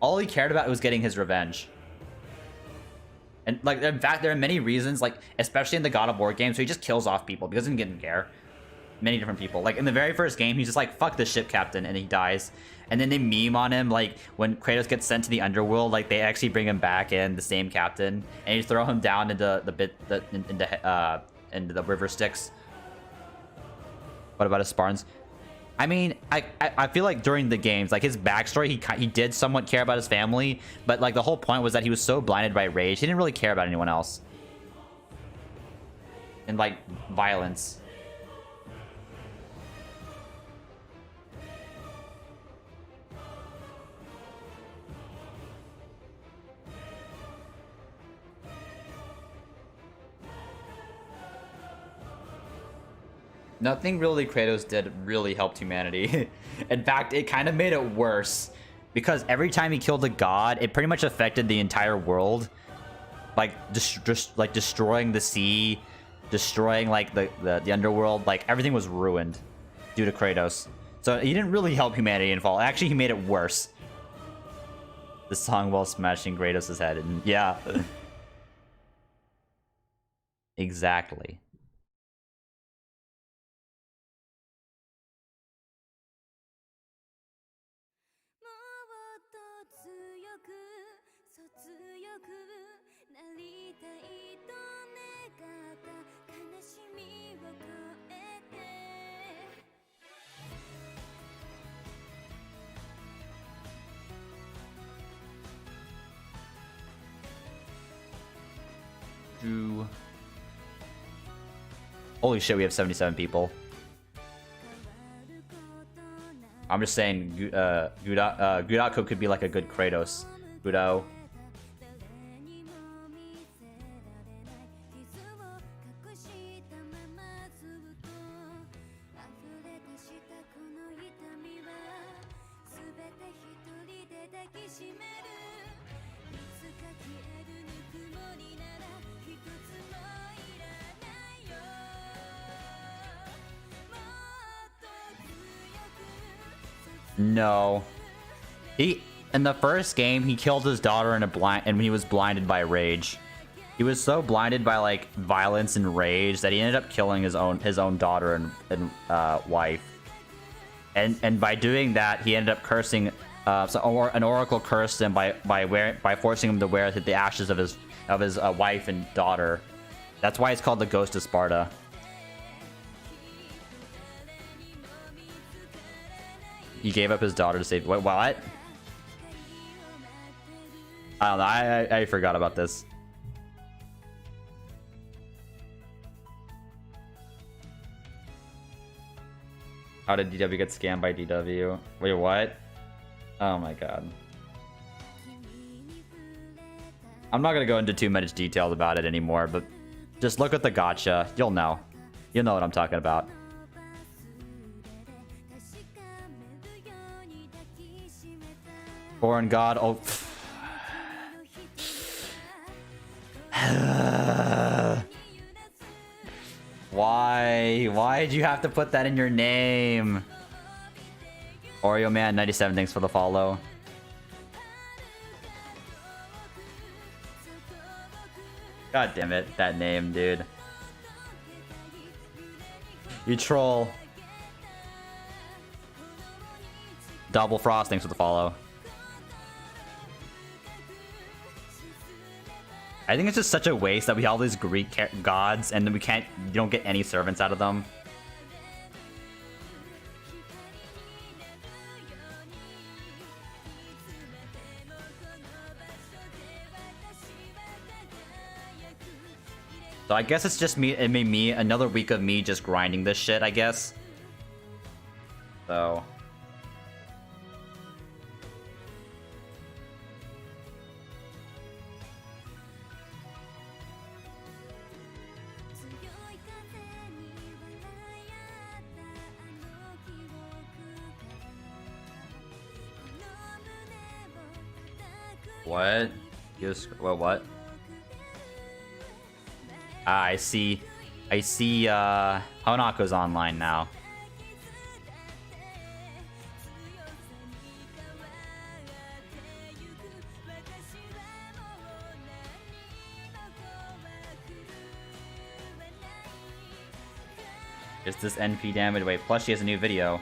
All he cared about was getting his revenge. And, like, in fact, there are many reasons, like, especially in the God of War games, so he just kills off people because he doesn't care. Many different people. Like, in the very first game, he's just like, fuck the ship captain, and he dies. And then they meme on him, like, when Kratos gets sent to the underworld, like, they actually bring him back in, the same captain, and you throw him down into into the river Styx. What about his Spartans? I mean, I feel like during the games, like, his backstory, he did somewhat care about his family, but, like, the whole point was that he was so blinded by rage, he didn't really care about anyone else. And, like, violence. Nothing really Kratos did really helped humanity. In fact, it kind of made it worse. Because every time he killed a god, it pretty much affected the entire world. Like, like destroying the sea, destroying, like, the underworld. Like, everything was ruined due to Kratos. So he didn't really help humanity in Fall. Actually, he made it worse. The song while smashing Kratos' head. And yeah. Exactly. Holy shit, we have 77 people. I'm just saying, Gudako could be like a good Kratos. Gudo. No. In the first game, he killed his daughter and he was blinded by rage. He was so blinded by, like, violence and rage that he ended up killing his own daughter and wife. And by doing that, he ended up cursing. An oracle cursed him by forcing him to wear the ashes of his wife and daughter. That's why it's called the Ghost of Sparta. He gave up his daughter to save. What? I don't know. I forgot about this. How did DW get scammed by DW? Wait, what? Oh my god. I'm not gonna go into too much details about it anymore, but just look at the gacha. You'll know. You'll know what I'm talking about. Foreign god. Oh. Why? Why'd you have to put that in your name? Oreo Man 97, thanks for the follow. God damn it, that name, dude. You troll. Double Frost, thanks for the follow. I think it's just such a waste that we have all these Greek gods and then you don't get any servants out of them. So I guess it's just me. It made me another week of me just grinding this shit, I guess. So. What? What? Ah, I see. Honako's online now. Is this NP damage? Wait, plus she has a new video.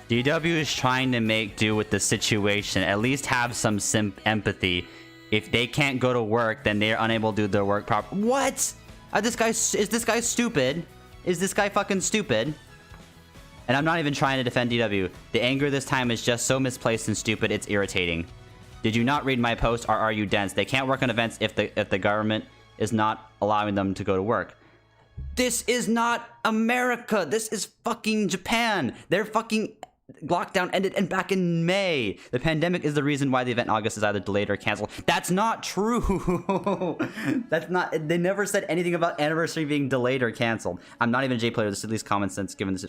DW is trying to make do with the situation, at least have some empathy. If they can't go to work, then they're unable to do their work properly. What? Is this guy stupid? Is this guy fucking stupid? And I'm not even trying to defend DW. The anger this time is just so misplaced and stupid, it's irritating. Did you not read my post, or are you dense? They can't work on events if the government is not allowing them to go to work. This is not America. This is fucking Japan. They're fucking... Lockdown ended and back in May. The pandemic is the reason why the event in August is either delayed or canceled. That's not true. That's not. They never said anything about anniversary being delayed or canceled. I'm not even a J player. This is at least common sense given this.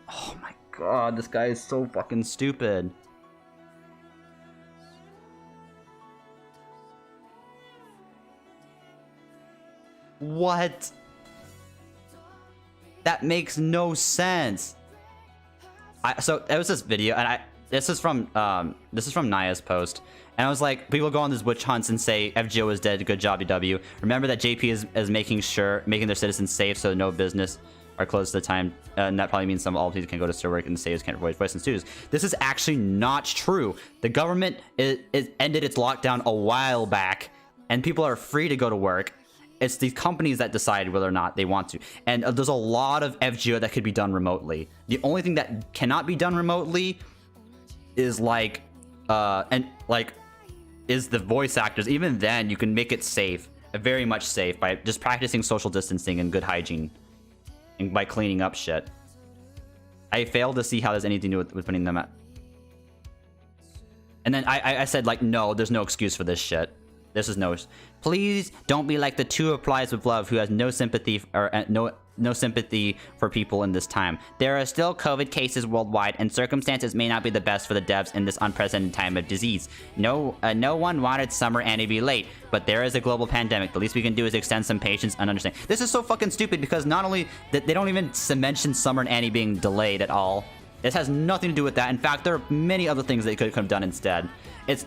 Oh my god, this guy is so fucking stupid. What? That makes no sense. So there was this video, and this is from Naya's post, and I was like, people go on these witch hunts and say FGO is dead. Good job, DW. Remember that JP is making their citizens safe, so no business are closed at the time, and that probably means all people can go to work and the saves can't avoid voice in studios. This is actually not true. The government ended its lockdown a while back, and people are free to go to work. It's these companies that decide whether or not they want to. And there's a lot of FGO that could be done remotely. The only thing that cannot be done remotely is is the voice actors. Even then, you can make it safe, very much safe, by just practicing social distancing and good hygiene. And by cleaning up shit. I fail to see how there's anything to do with putting them at. And then I said, like, no, there's no excuse for this shit. This is no... Please don't be like the two replies with love who has no sympathy or no no sympathy for people in this time. There are still COVID cases worldwide, and circumstances may not be the best for the devs in this unprecedented time of disease. No one wanted Summer Annie to be late, but there is a global pandemic. The least we can do is extend some patience and understand. This is so fucking stupid because not only that they don't even mention Summer and Annie being delayed at all. This has nothing to do with that. In fact, there are many other things they could have done instead.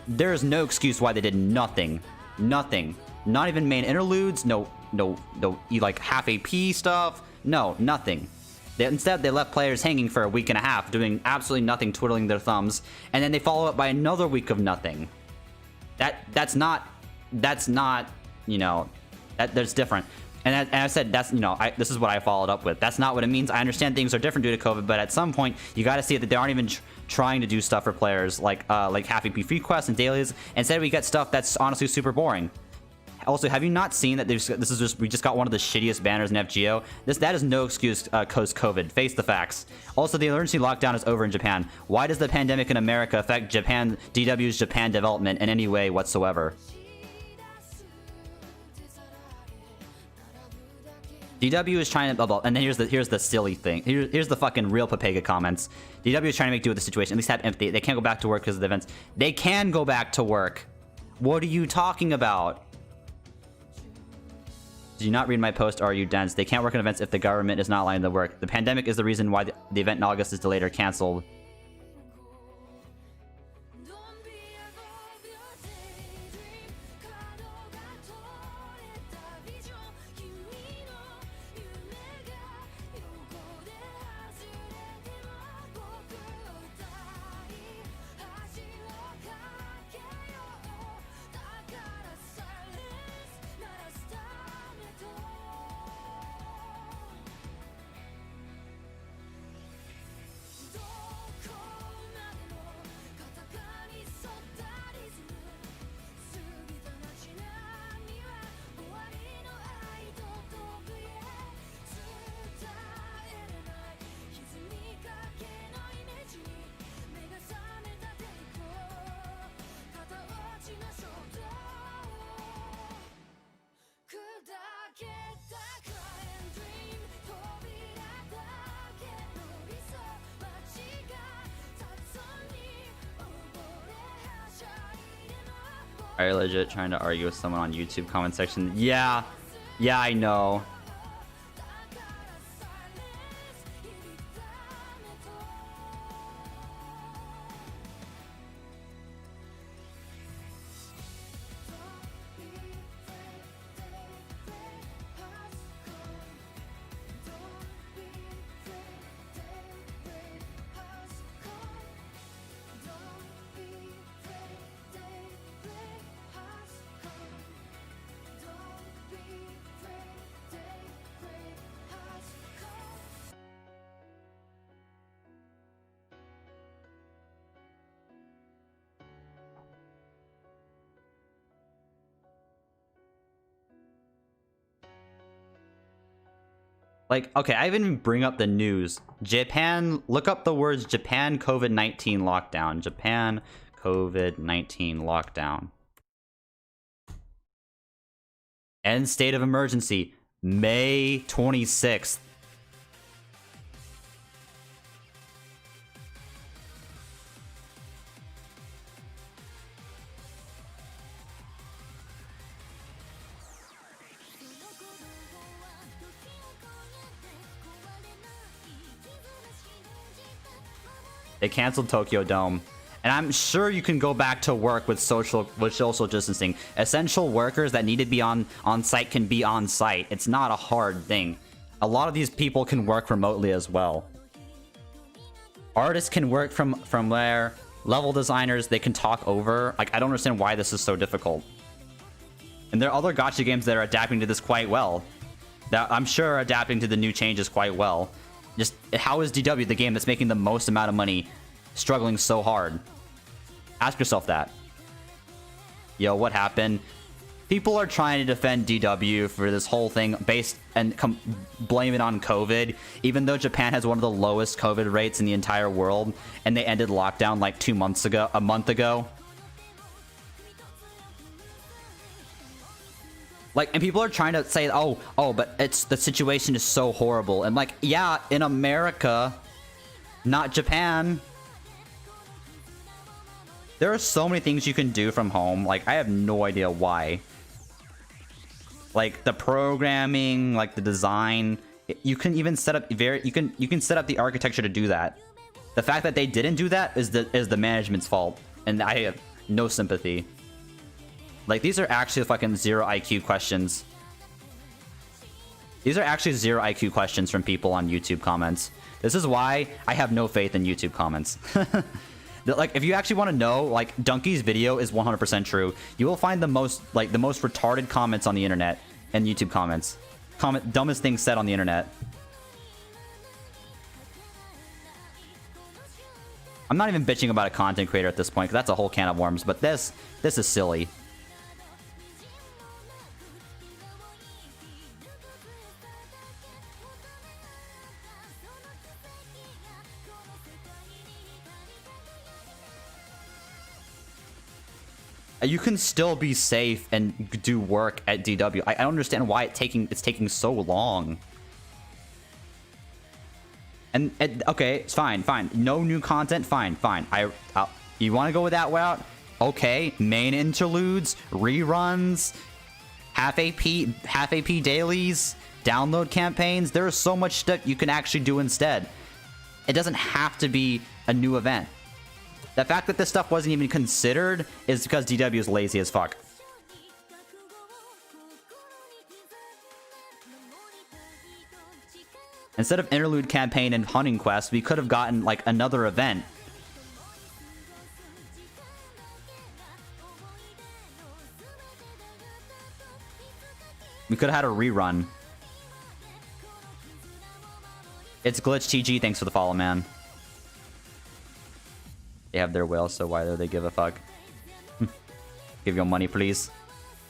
There is no excuse why they did nothing. Nothing. Not even main interludes. No, like half AP stuff. No, nothing. Instead, they left players hanging for a week and a half, doing absolutely nothing, twiddling their thumbs, and then they follow up by another week of nothing. That's not, you know, there's different. And I said, this is what I followed up with. That's not what it means. I understand things are different due to COVID, but at some point, you got to see that they aren't even trying to do stuff for players like half AP free quests and dailies. Instead, we get stuff that's honestly super boring. Also, have you not seen that we just got one of the shittiest banners in FGO? That is no excuse cause COVID. Face the facts. Also, the emergency lockdown is over in Japan. Why does the pandemic in America affect DW's Japan development in any way whatsoever? DW is trying to, and then here's the silly thing. Here's the fucking real Papega comments. DW is trying to make do with the situation. At least have empathy. They can't go back to work because of the events. They can go back to work. What are you talking about? Did you not read my post? Or are you dense? They can't work on events if the government is not allowing them to work. The pandemic is the reason why the event in August is delayed or canceled. Are you legit trying to argue with someone on YouTube comment section? Yeah, I know. Like, okay, I didn't even bring up the news. Japan, look up the words Japan COVID-19 lockdown. Japan COVID-19 lockdown. End state of emergency, May 26th. They canceled Tokyo Dome. And I'm sure you can go back to work with social distancing. Essential workers that need to be on site can be on site. It's not a hard thing. A lot of these people can work remotely as well. Artists can work from there. Level designers, they can talk over. Like, I don't understand why this is so difficult. And there are other gacha games that are adapting to this quite well. That I'm sure are adapting to the new changes quite well. Just, how is DW, the game that's making the most amount of money, struggling so hard? Ask yourself that. Yo, what happened? People are trying to defend DW for this whole thing based and blame it on COVID, even though Japan has one of the lowest COVID rates in the entire world, and they ended lockdown like a month ago. Like, and people are trying to say, oh, but the situation is so horrible. And like, yeah, in America, not Japan. There are so many things you can do from home. Like, I have no idea why. Like the programming, like the design, you can even set up you can set up the architecture to do that. The fact that they didn't do that is the management's fault, and I have no sympathy. Like, these are actually fucking 0 IQ questions. These are actually 0 IQ questions from people on YouTube comments. This is why I have no faith in YouTube comments. Like, if you actually want to know, like, Donkey's video is 100% true. You will find the most retarded comments on the internet and YouTube comments. Dumbest things said on the internet. I'm not even bitching about a content creator at this point, because that's a whole can of worms, but this is silly. You can still be safe and do work at DW. I don't understand why it's taking so long. And okay, it's fine. No new content, fine. You want to go with that route? Okay, main interludes, reruns, half AP dailies, download campaigns. There is so much stuff you can actually do instead. It doesn't have to be a new event. The fact that this stuff wasn't even considered is because DW is lazy as fuck. Instead of interlude campaign and hunting quest, we could have gotten like another event. We could have had a rerun. It's Glitch TG, thanks for the follow, man. They have their whale, so why do they give a fuck? Give your money, please.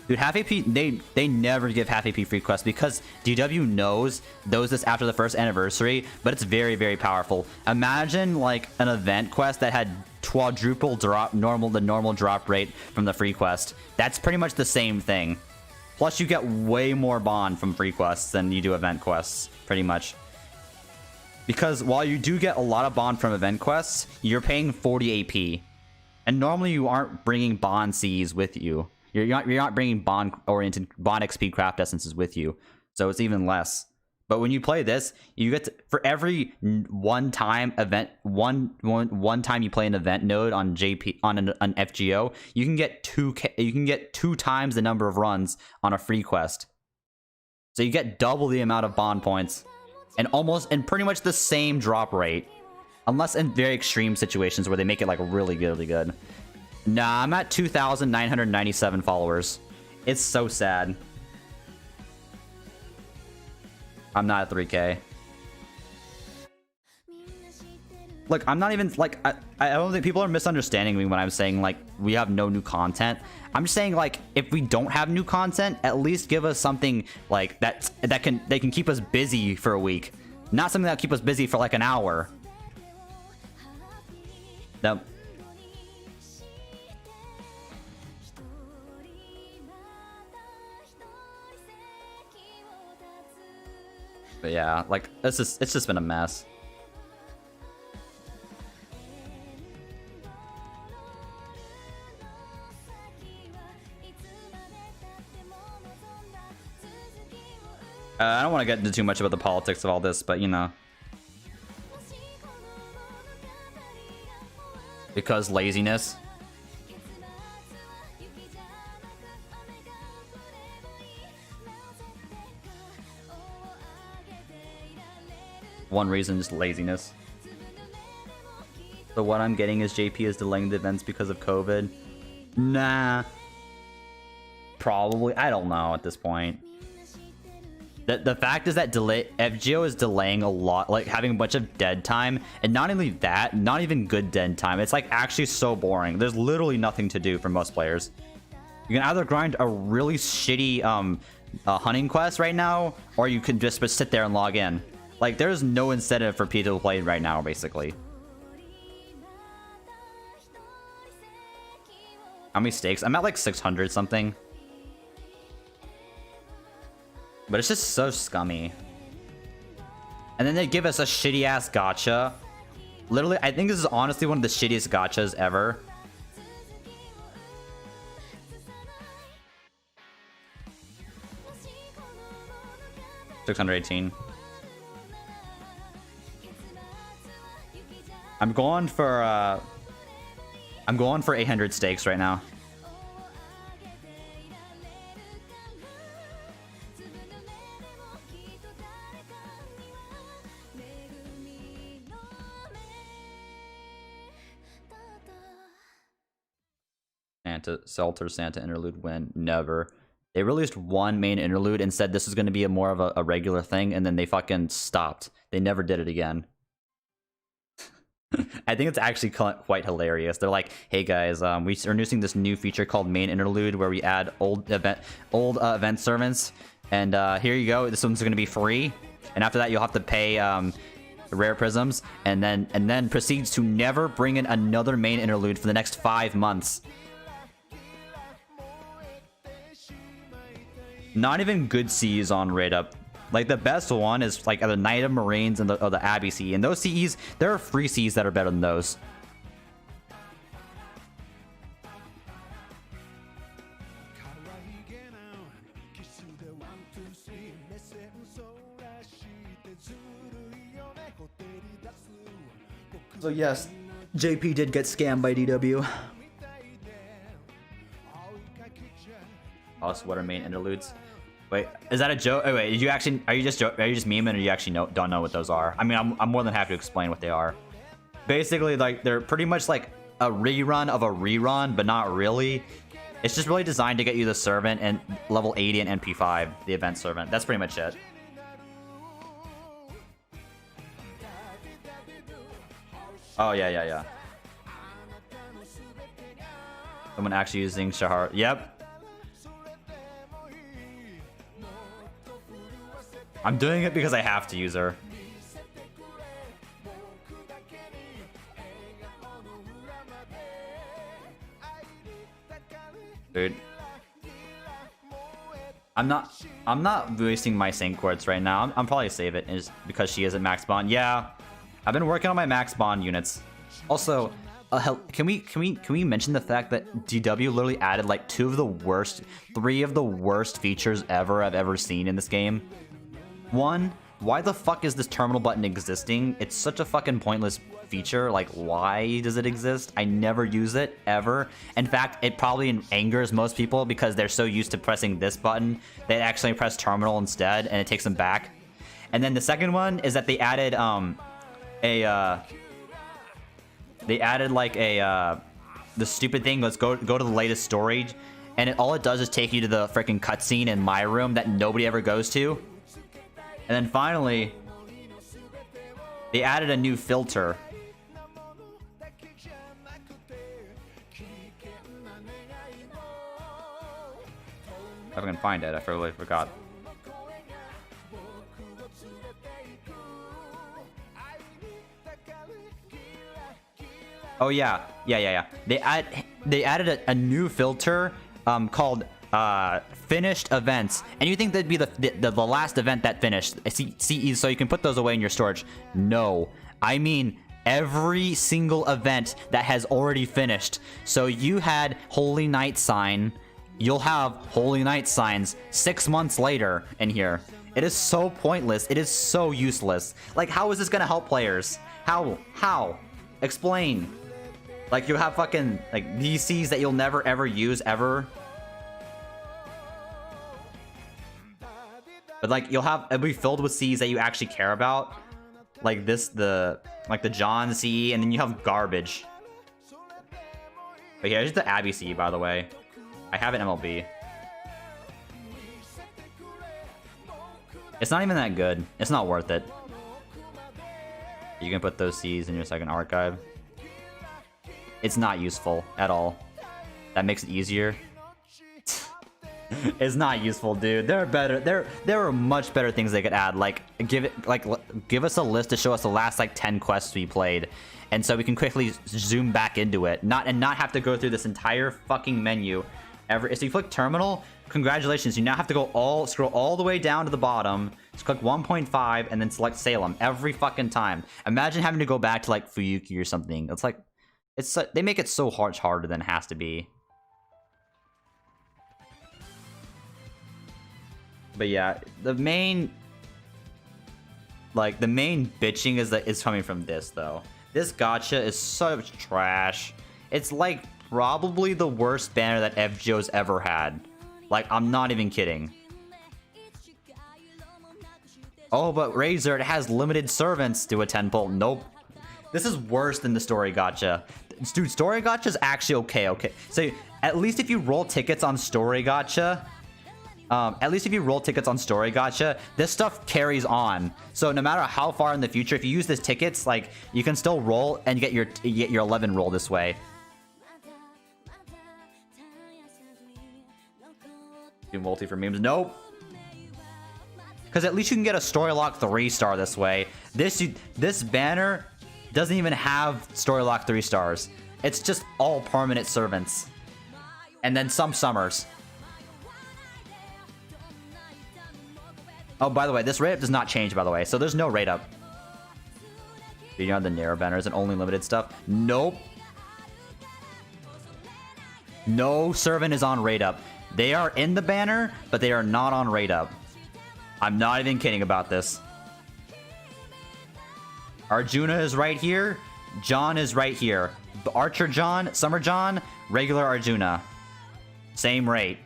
Dude, half AP, they never give half AP free quests because DW knows this after the first anniversary, but it's very, very powerful. Imagine like an event quest that had quadruple drop, the normal drop rate from the free quest. That's pretty much the same thing. Plus, you get way more bond from free quests than you do event quests, pretty much. Because while you do get a lot of bond from event quests, you're paying 40 AP. And normally you aren't bringing bond Cs with you. You're not bringing bond-oriented, bond XP craft essences with you. So it's even less. But when you play this, you get to, for every one time you play an event node on an FGO, you can get 2 times the number of runs on a free quest. So you get double the amount of bond points. And pretty much the same drop rate. Unless in very extreme situations where they make it like really good. Nah, I'm at 2,997 followers. It's so sad. I'm not at 3K. Look, I'm not even like I don't think people are misunderstanding me when I'm saying like we have no new content. I'm just saying like if we don't have new content, at least give us something like that can keep us busy for a week, not something that keep us busy for like an hour. That. But yeah, like it's just been a mess. I don't want to get into too much about the politics of all this, but you know. Because laziness. One reason is laziness. So what I'm getting is JP is delaying the events because of COVID. Nah. Probably. I don't know at this point. The fact is that FGO is delaying a lot, like having a bunch of dead time, and not only that, not even good dead time. It's like actually so boring. There's literally nothing to do for most players. You can either grind a really shitty hunting quest right now, or you can just sit there and log in. Like there's no incentive for people to play right now, basically. How many stakes? I'm at like 600 something. But it's just so scummy. And then they give us a shitty ass gacha. Literally, I think this is honestly one of the shittiest gachas ever. $618. I'm going for 800 stakes right now. Santa interlude win. Never. They released one main interlude and said this was going to be more of a regular thing, and then they fucking stopped. They never did it again. I think it's actually quite hilarious. They're like, hey guys, we're introducing this new feature called main interlude where we add old event servants, and here you go. This one's going to be free, and after that you'll have to pay rare prisms, and then proceeds to never bring in another main interlude for the next 5 months. Not even good Cs on Raid Up. Like, the best one is like the Knight of Marines and the Abbey C. And those Cs, there are free Cs that are better than those. So yes, JP did get scammed by DW. Also, what are main interludes? Wait, is that a joke? Oh, wait, did you actually? Are you just memeing, or you actually don't know what those are? I mean, I'm more than happy to explain what they are. Basically, like, they're pretty much like a rerun of a rerun, but not really. It's just really designed to get you the servant and level 80 and NP5, the event servant. That's pretty much it. Oh yeah. Someone actually using Shahar. Yep. I'm doing it because I have to use her. Dude. I'm not wasting my sync quartz right now. I'm probably save it is because she isn't max bond. Yeah. I've been working on my max bond units. Also, can we mention the fact that DW literally added like 3 of the worst features I've ever seen in this game? One, why the fuck is this terminal button existing? It's such a fucking pointless feature. Like, why does it exist? I never use it, ever. In fact, it probably angers most people because they're so used to pressing this button, they actually press terminal instead, and it takes them back. And then the second one is that they added, the stupid thing, let's go to the latest storage, and all it does is take you to the freaking cutscene in my room that nobody ever goes to. And then finally, they added a new filter. If I can find it, I totally forgot. Oh yeah. They added a new filter called finished events, and you think that'd be the last event that finished. CE, so you can put those away in your storage. No, I mean every single event that has already finished. So you had Holy Night Sign, you'll have Holy Night Signs 6 months later in here. It is so pointless. It is so useless. Like, how is this gonna help players? How? Explain. Like, you have fucking like DCs that you'll never ever use ever. But like, it'll be filled with Cs that you actually care about. Like the John CE, and then you have garbage. But yeah, here's the Abbey CE, by the way. I have an MLB. It's not even that good. It's not worth it. You can put those Cs in your second archive. It's not useful at all. That makes it easier. It's not useful, dude. There are much better things they could add. Like, give us a list to show us the last like 10 quests we played, and so we can quickly zoom back into it. Not have to go through this entire fucking menu So you click terminal, congratulations, you now have to scroll all the way down to the bottom, just click 1.5 and then select Salem every fucking time. Imagine having to go back to like Fuyuki or something. It's like, they make it so harder than it has to be. But yeah, the main bitching is coming from this though. This gacha is such trash. It's like probably the worst banner that FGO's ever had. Like, I'm not even kidding. Oh, but Razor, it has limited servants to a 10-pull. Nope. This is worse than the story gacha. Dude, story gacha is actually okay. So, at least if you roll tickets on story gacha, this stuff carries on. So no matter how far in the future, if you use these tickets, like, you can still roll and get your 11 roll this way. Do multi for memes? Nope. Because at least you can get a story lock 3-star this way. This banner doesn't even have story lock 3 stars. It's just all permanent servants. And then some summers. Oh, by the way, this rate up does not change, by the way. So there's no rate up. Beyond the narrow banners and only limited stuff. Nope. No servant is on rate up. They are in the banner, but they are not on rate up. I'm not even kidding about this. Arjuna is right here. John is right here. Archer John, Summer John, regular Arjuna. Same rate.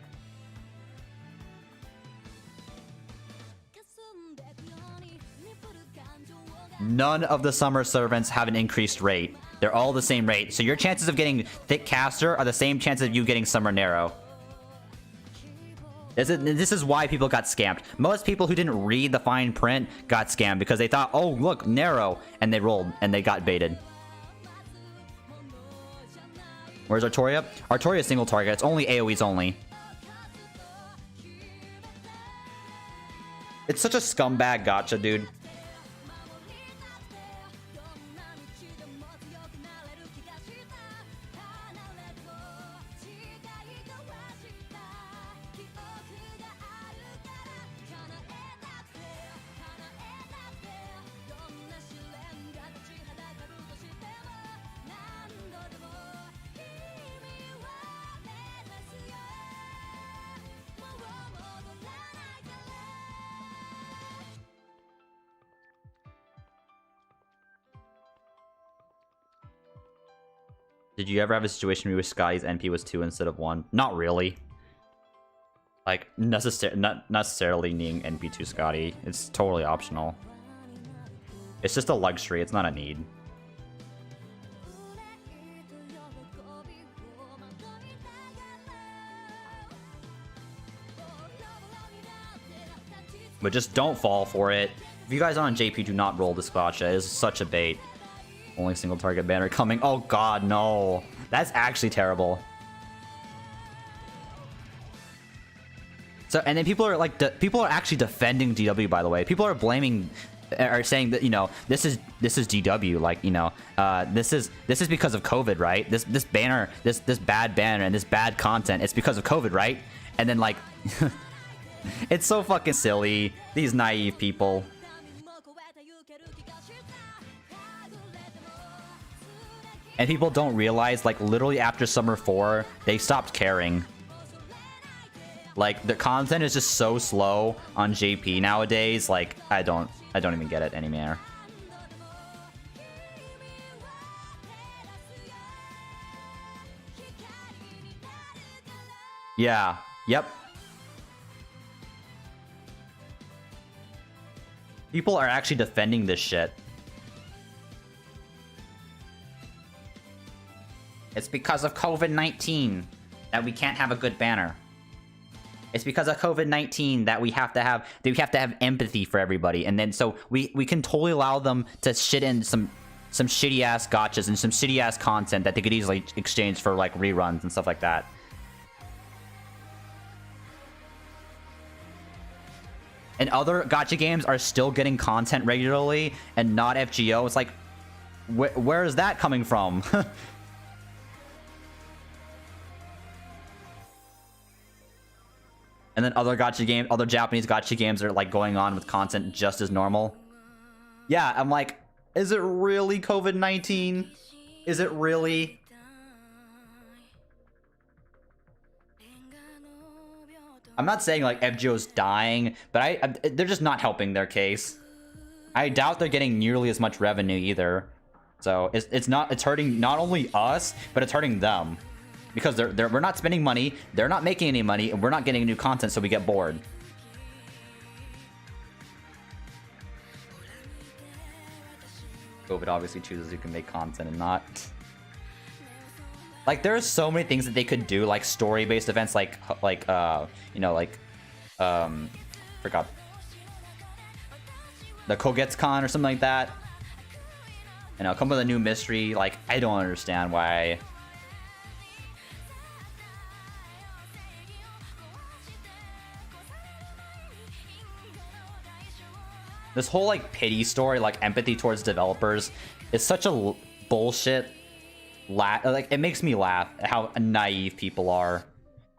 None of the summer servants have an increased rate. They're all the same rate. So your chances of getting thick caster are the same chances of you getting summer narrow. This is why people got scammed. Most people who didn't read the fine print got scammed because they thought, oh, look, narrow. And they rolled and they got baited. Where's Artoria? Artoria is single target. It's only AoEs only. It's such a scumbag gacha, dude. Did you ever have a situation where Scotty's NP was 2 instead of 1? Not really. Like, not necessarily needing NP2 Scotty. It's totally optional. It's just a luxury, it's not a need. But just don't fall for it. If you guys are on JP, do not roll this gacha. It is such a bait. Only single target banner coming. Oh god, no. That's actually terrible. So, and then people are like, people are actually defending DW, by the way. People are blaming, are saying that, you know, this is DW, like, you know, this is because of COVID, right? This banner, this bad banner and this bad content, it's because of COVID, right? And then, like, it's so fucking silly. These naive people. And people don't realize, like, literally after Summer 4, they stopped caring. Like, the content is just so slow on JP nowadays, like, I don't even get it anymore. Yeah, yep. People are actually defending this shit. It's because of COVID-19 that we can't have a good banner. It's because of COVID-19 that we have to have empathy for everybody, and then so we can totally allow them to shit in some shitty ass gotchas and some shitty ass content that they could easily exchange for like reruns and stuff like that. And other gacha games are still getting content regularly and not FGO. It's like, where is that coming from? And then other other Japanese gacha games are like going on with content just as normal. Yeah, I'm like, is it really COVID-19? Is it really? I'm not saying like FGO's dying, but they're just not helping their case. I doubt they're getting nearly as much revenue either. So it's hurting not only us, but it's hurting them. Because we're not spending money, they're not making any money, and we're not getting new content, so we get bored. COVID obviously chooses who can make content and not. Like, there are so many things that they could do, like story-based events, like you know, like forgot the Kogetsucon or something like that. You know, come with a new mystery. Like, I don't understand why. This whole like pity story, like empathy towards developers, is such a bullshit. Like, it makes me laugh at how naive people are.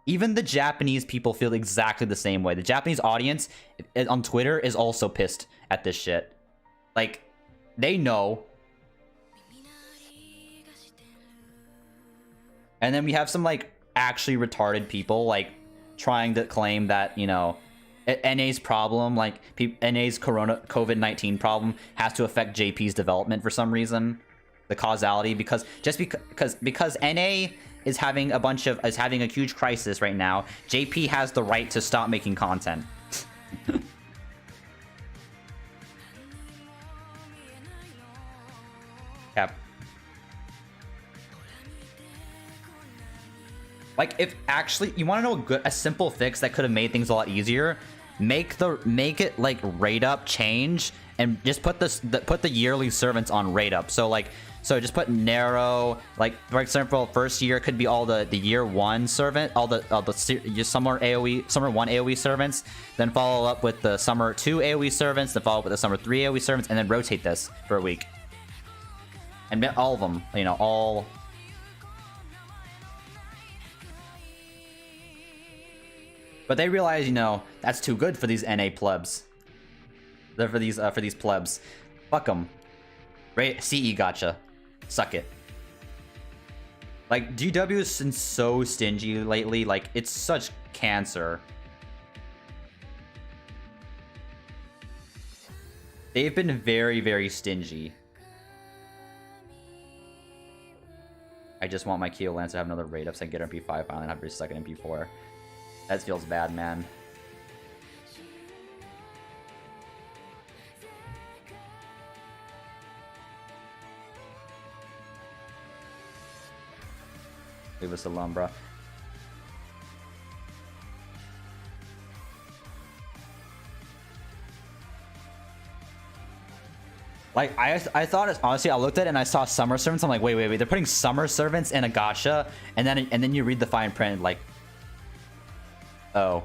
Even the Japanese people feel exactly the same way. The Japanese audience on Twitter is also pissed at this shit. Like, they know. And then we have some like actually retarded people like trying to claim that, you know, NA's problem, like NA's COVID-19 problem, has to affect JP's development for some reason. The causality, because NA is having a huge crisis right now. JP has the right to stop making content. Yep. Like, if actually you want to know a simple fix that could have made things a lot easier, make it like rate up change and just put the yearly servants on rate up. So just put narrow, like for example, first year could be all the year 1 servant, all the summer 1 AoE servants, then follow up with the summer 2 AoE servants, then follow up with the summer 3 AoE servants, and then rotate this for a week. And all of them, you know, all. But they realize, you know, that's too good for these NA plebs. They're for these plebs. Fuck them. Right? CE gotcha. Suck it. Like, GW has been so stingy lately. Like, it's such cancer. They've been very, very stingy. I just want my Keo Lance to have another rate up so I can get MP5 finally and have your second MP4. That feels bad, man. Leave us alone, bro. Like, I thought it, honestly, I looked at it and I saw summer servants. I'm like, wait, they're putting summer servants in a gacha, and then you read the fine print, like, oh.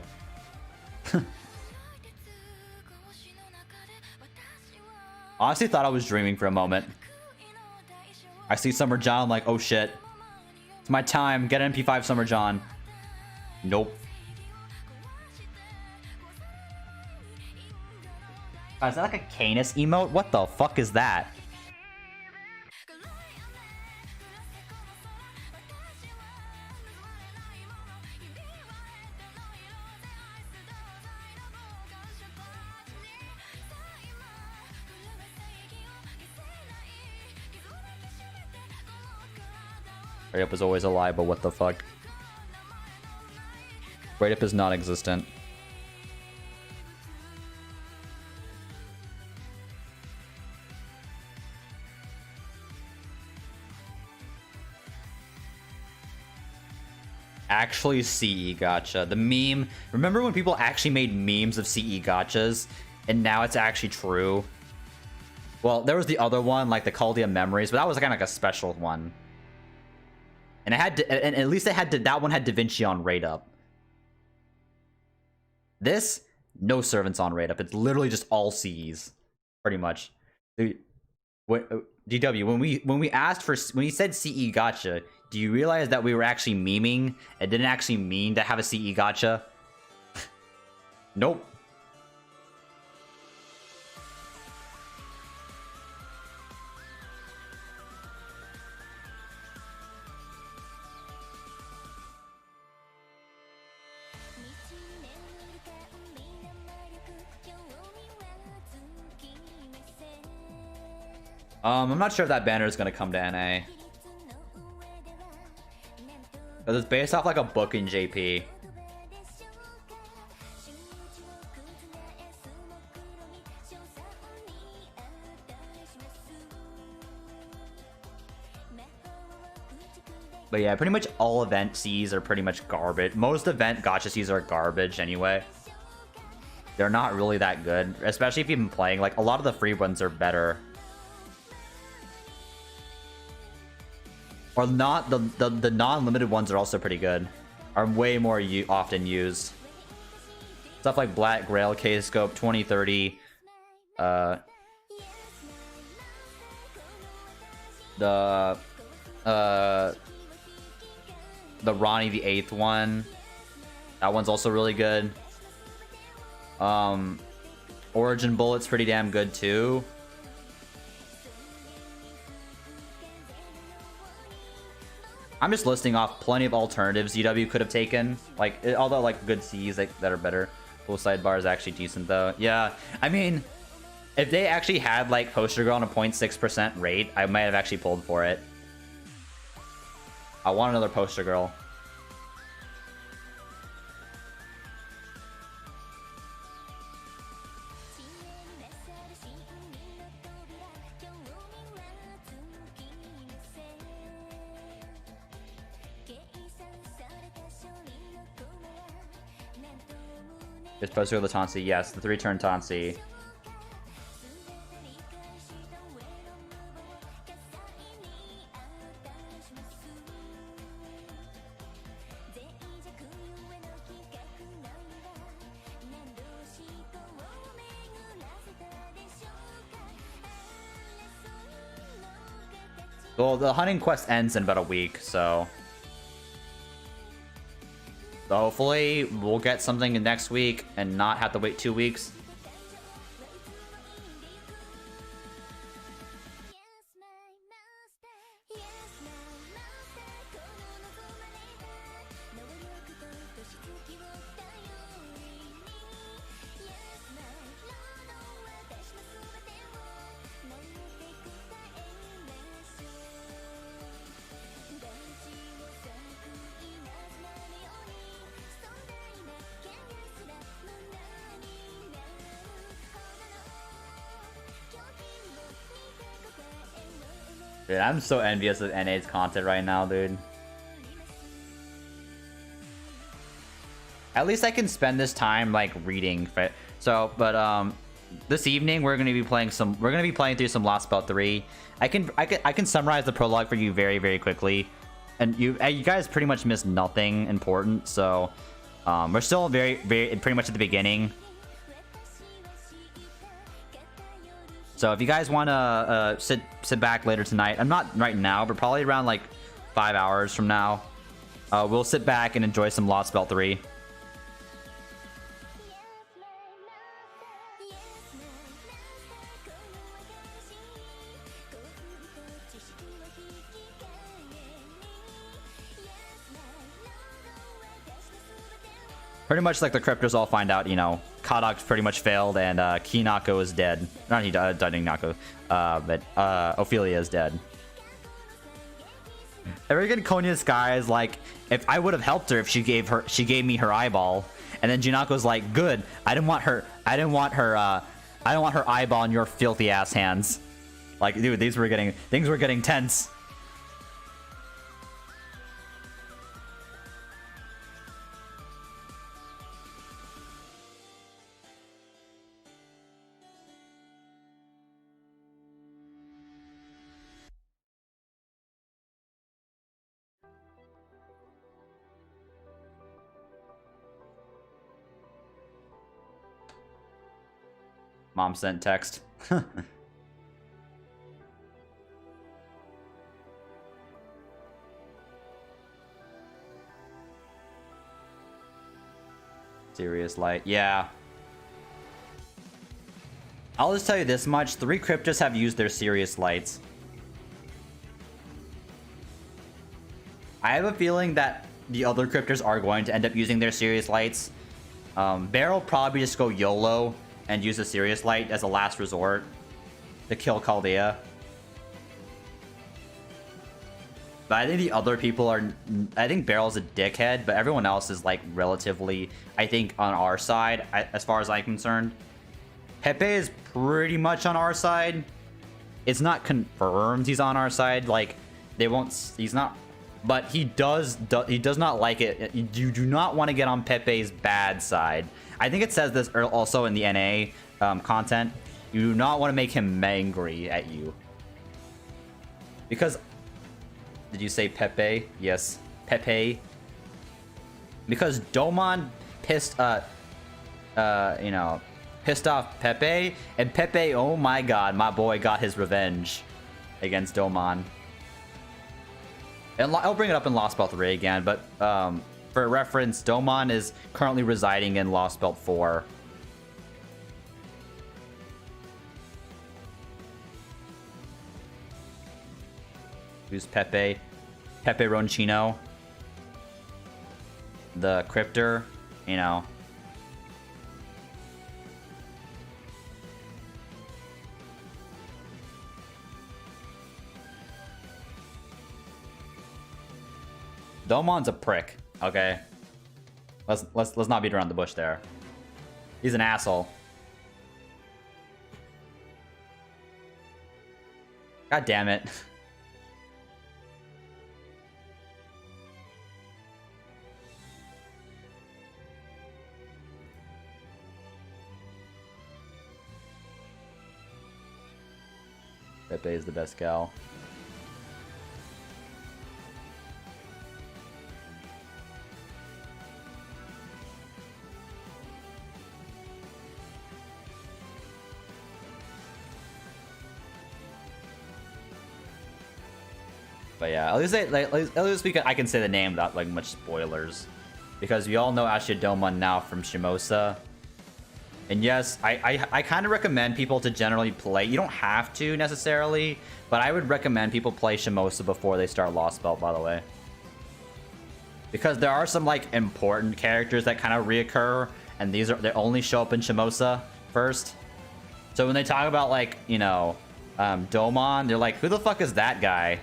Honestly thought I was dreaming for a moment. I see Summer John, I'm like, oh shit. It's my time, get an MP5 Summer John. Nope. Oh, is that like a Canis emote? What the fuck is that? Rate up is always a lie, but what the fuck? Rate up is non-existent. Actually CE gacha. The meme. Remember when people actually made memes of CE gachas? And now it's actually true? Well, there was the other one, like the Caldia Memories, but that was kind of like a special one. And it had to, and at least it had to, that one had Da Vinci on rate up. This, no servants on rate up. It's literally just all CEs, pretty much. DW, when we said CE gacha, do you realize that we were actually memeing? It didn't actually mean to have a CE gacha. Nope. I'm not sure if that banner is gonna come to NA. But it's based off like a book in JP. But yeah, pretty much all event Cs are pretty much garbage. Most event gacha Cs are garbage anyway. They're not really that good, especially if you've been playing. Like, a lot of the free ones are better. Or not, the non-limited ones are also pretty good. Are way more often used. Stuff like Black Grail, K-Scope, 2030. The Ronnie the 8th one. That one's also really good. Origin Bullet's pretty damn good too. I'm just listing off plenty of alternatives UW could have taken. Like, although like good Cs that are better. Full sidebar is actually decent though. Yeah, I mean, if they actually had like Poster Girl on a 0.6% rate, I might have actually pulled for it. I want another Poster Girl. Is Poster Girl the Tansy? Yes, the 3-turn Tansy. Well, the hunting quest ends in about a week, so hopefully we'll get something next week and not have to wait 2 weeks. Dude, I'm so envious of NA's content right now, dude. At least I can spend this time like reading. So, but this evening we're gonna be playing some. We're gonna be playing through some Lostbelt 3. I can summarize the prologue for you very, very quickly, and you guys pretty much missed nothing important. So, we're still pretty much at the beginning. So if you guys want to sit back later tonight, I'm not right now, but probably around like 5 hours from now, we'll sit back and enjoy some Lostbelt 3. Pretty much like the cryptors all find out, you know, Kadok's pretty much failed and Kinako is dead. Not he died, Nako, but Ophelia is dead. Everything Konya Sky is like, if I would have helped her if she gave me her eyeball, and then Junako's like, good, I didn't want her eyeball in your filthy ass hands. Like, dude, things were getting tense. Mom sent text. Serious light. Yeah. I'll just tell you this much. 3 Cryptos have used their Sirius lights. I have a feeling that the other Cryptors are going to end up using their Sirius lights. Barrel probably just go YOLO and use a Sirius light as a last resort to kill Chaldea. But I think the other people are... I think Barrel's a dickhead, but everyone else is, like, relatively, I think, on our side, as far as I'm concerned. Pepe is pretty much on our side. It's not confirmed he's on our side. Like, they won't... He's not... But he does not like it. You do not want to get on Pepe's bad side. I think it says this also in the NA content. You do not want to make him angry at you. Because... Did you say Pepe? Yes. Pepe. Because Domon pissed, you know, pissed off Pepe. And Pepe, oh my god, my boy got his revenge against Domon. And I'll bring it up in Lostbelt 3 again, but for reference, Domon is currently residing in Lostbelt 4. Who's Pepe? Pepe Ronchino. The Cryptor, you know. Domon's a prick, okay? Let's not beat around the bush there. He's an asshole. God damn it. Pepe is the best gal. But yeah, at least I can say the name without like much spoilers, because we all know Ashidoma now from Shimosa. And yes, I kind of recommend people to generally play. You don't have to necessarily, but I would recommend people play Shimosa before they start Lostbelt, by the way. Because there are some like important characters that kind of reoccur, and they only show up in Shimosa first. So when they talk about like, you know, Domon, they're like, who the fuck is that guy?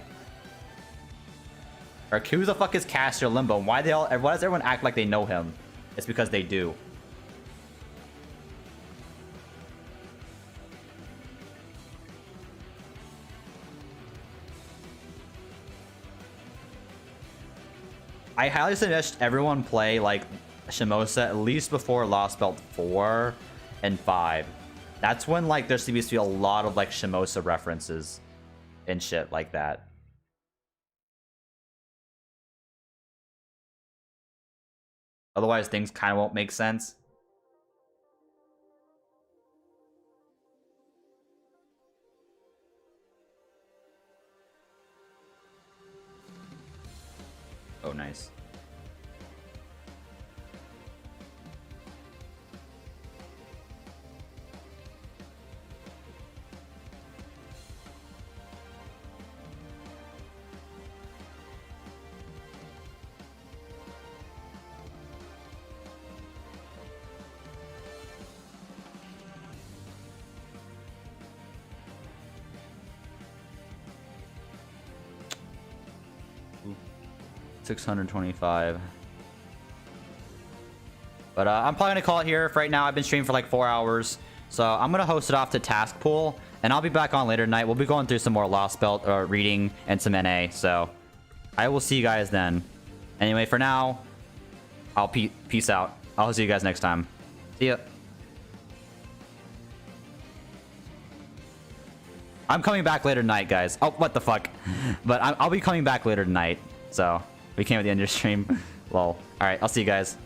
Or who the fuck is Caster Limbo? Why does everyone act like they know him? It's because they do. I highly suggest everyone play like Shimosa at least before Lostbelt 4 and 5. That's when like there seems to be a lot of like Shimosa references and shit like that. Otherwise things kind of won't make sense. Oh, nice. Ooh. 625. But I'm probably gonna call it here for right now. I've been streaming for like 4 hours, so I'm gonna host it off to Task Pool, and I'll be back on later tonight. We'll be going through some more Lostbelt reading and some NA, so I will see you guys then. Anyway, for now, I'll peace out. I'll see you guys next time. See ya. I'm coming back later tonight, guys. Oh, what the fuck? But I'll be coming back later tonight, so we came at the end of your stream. Lol. All right, I'll see you guys.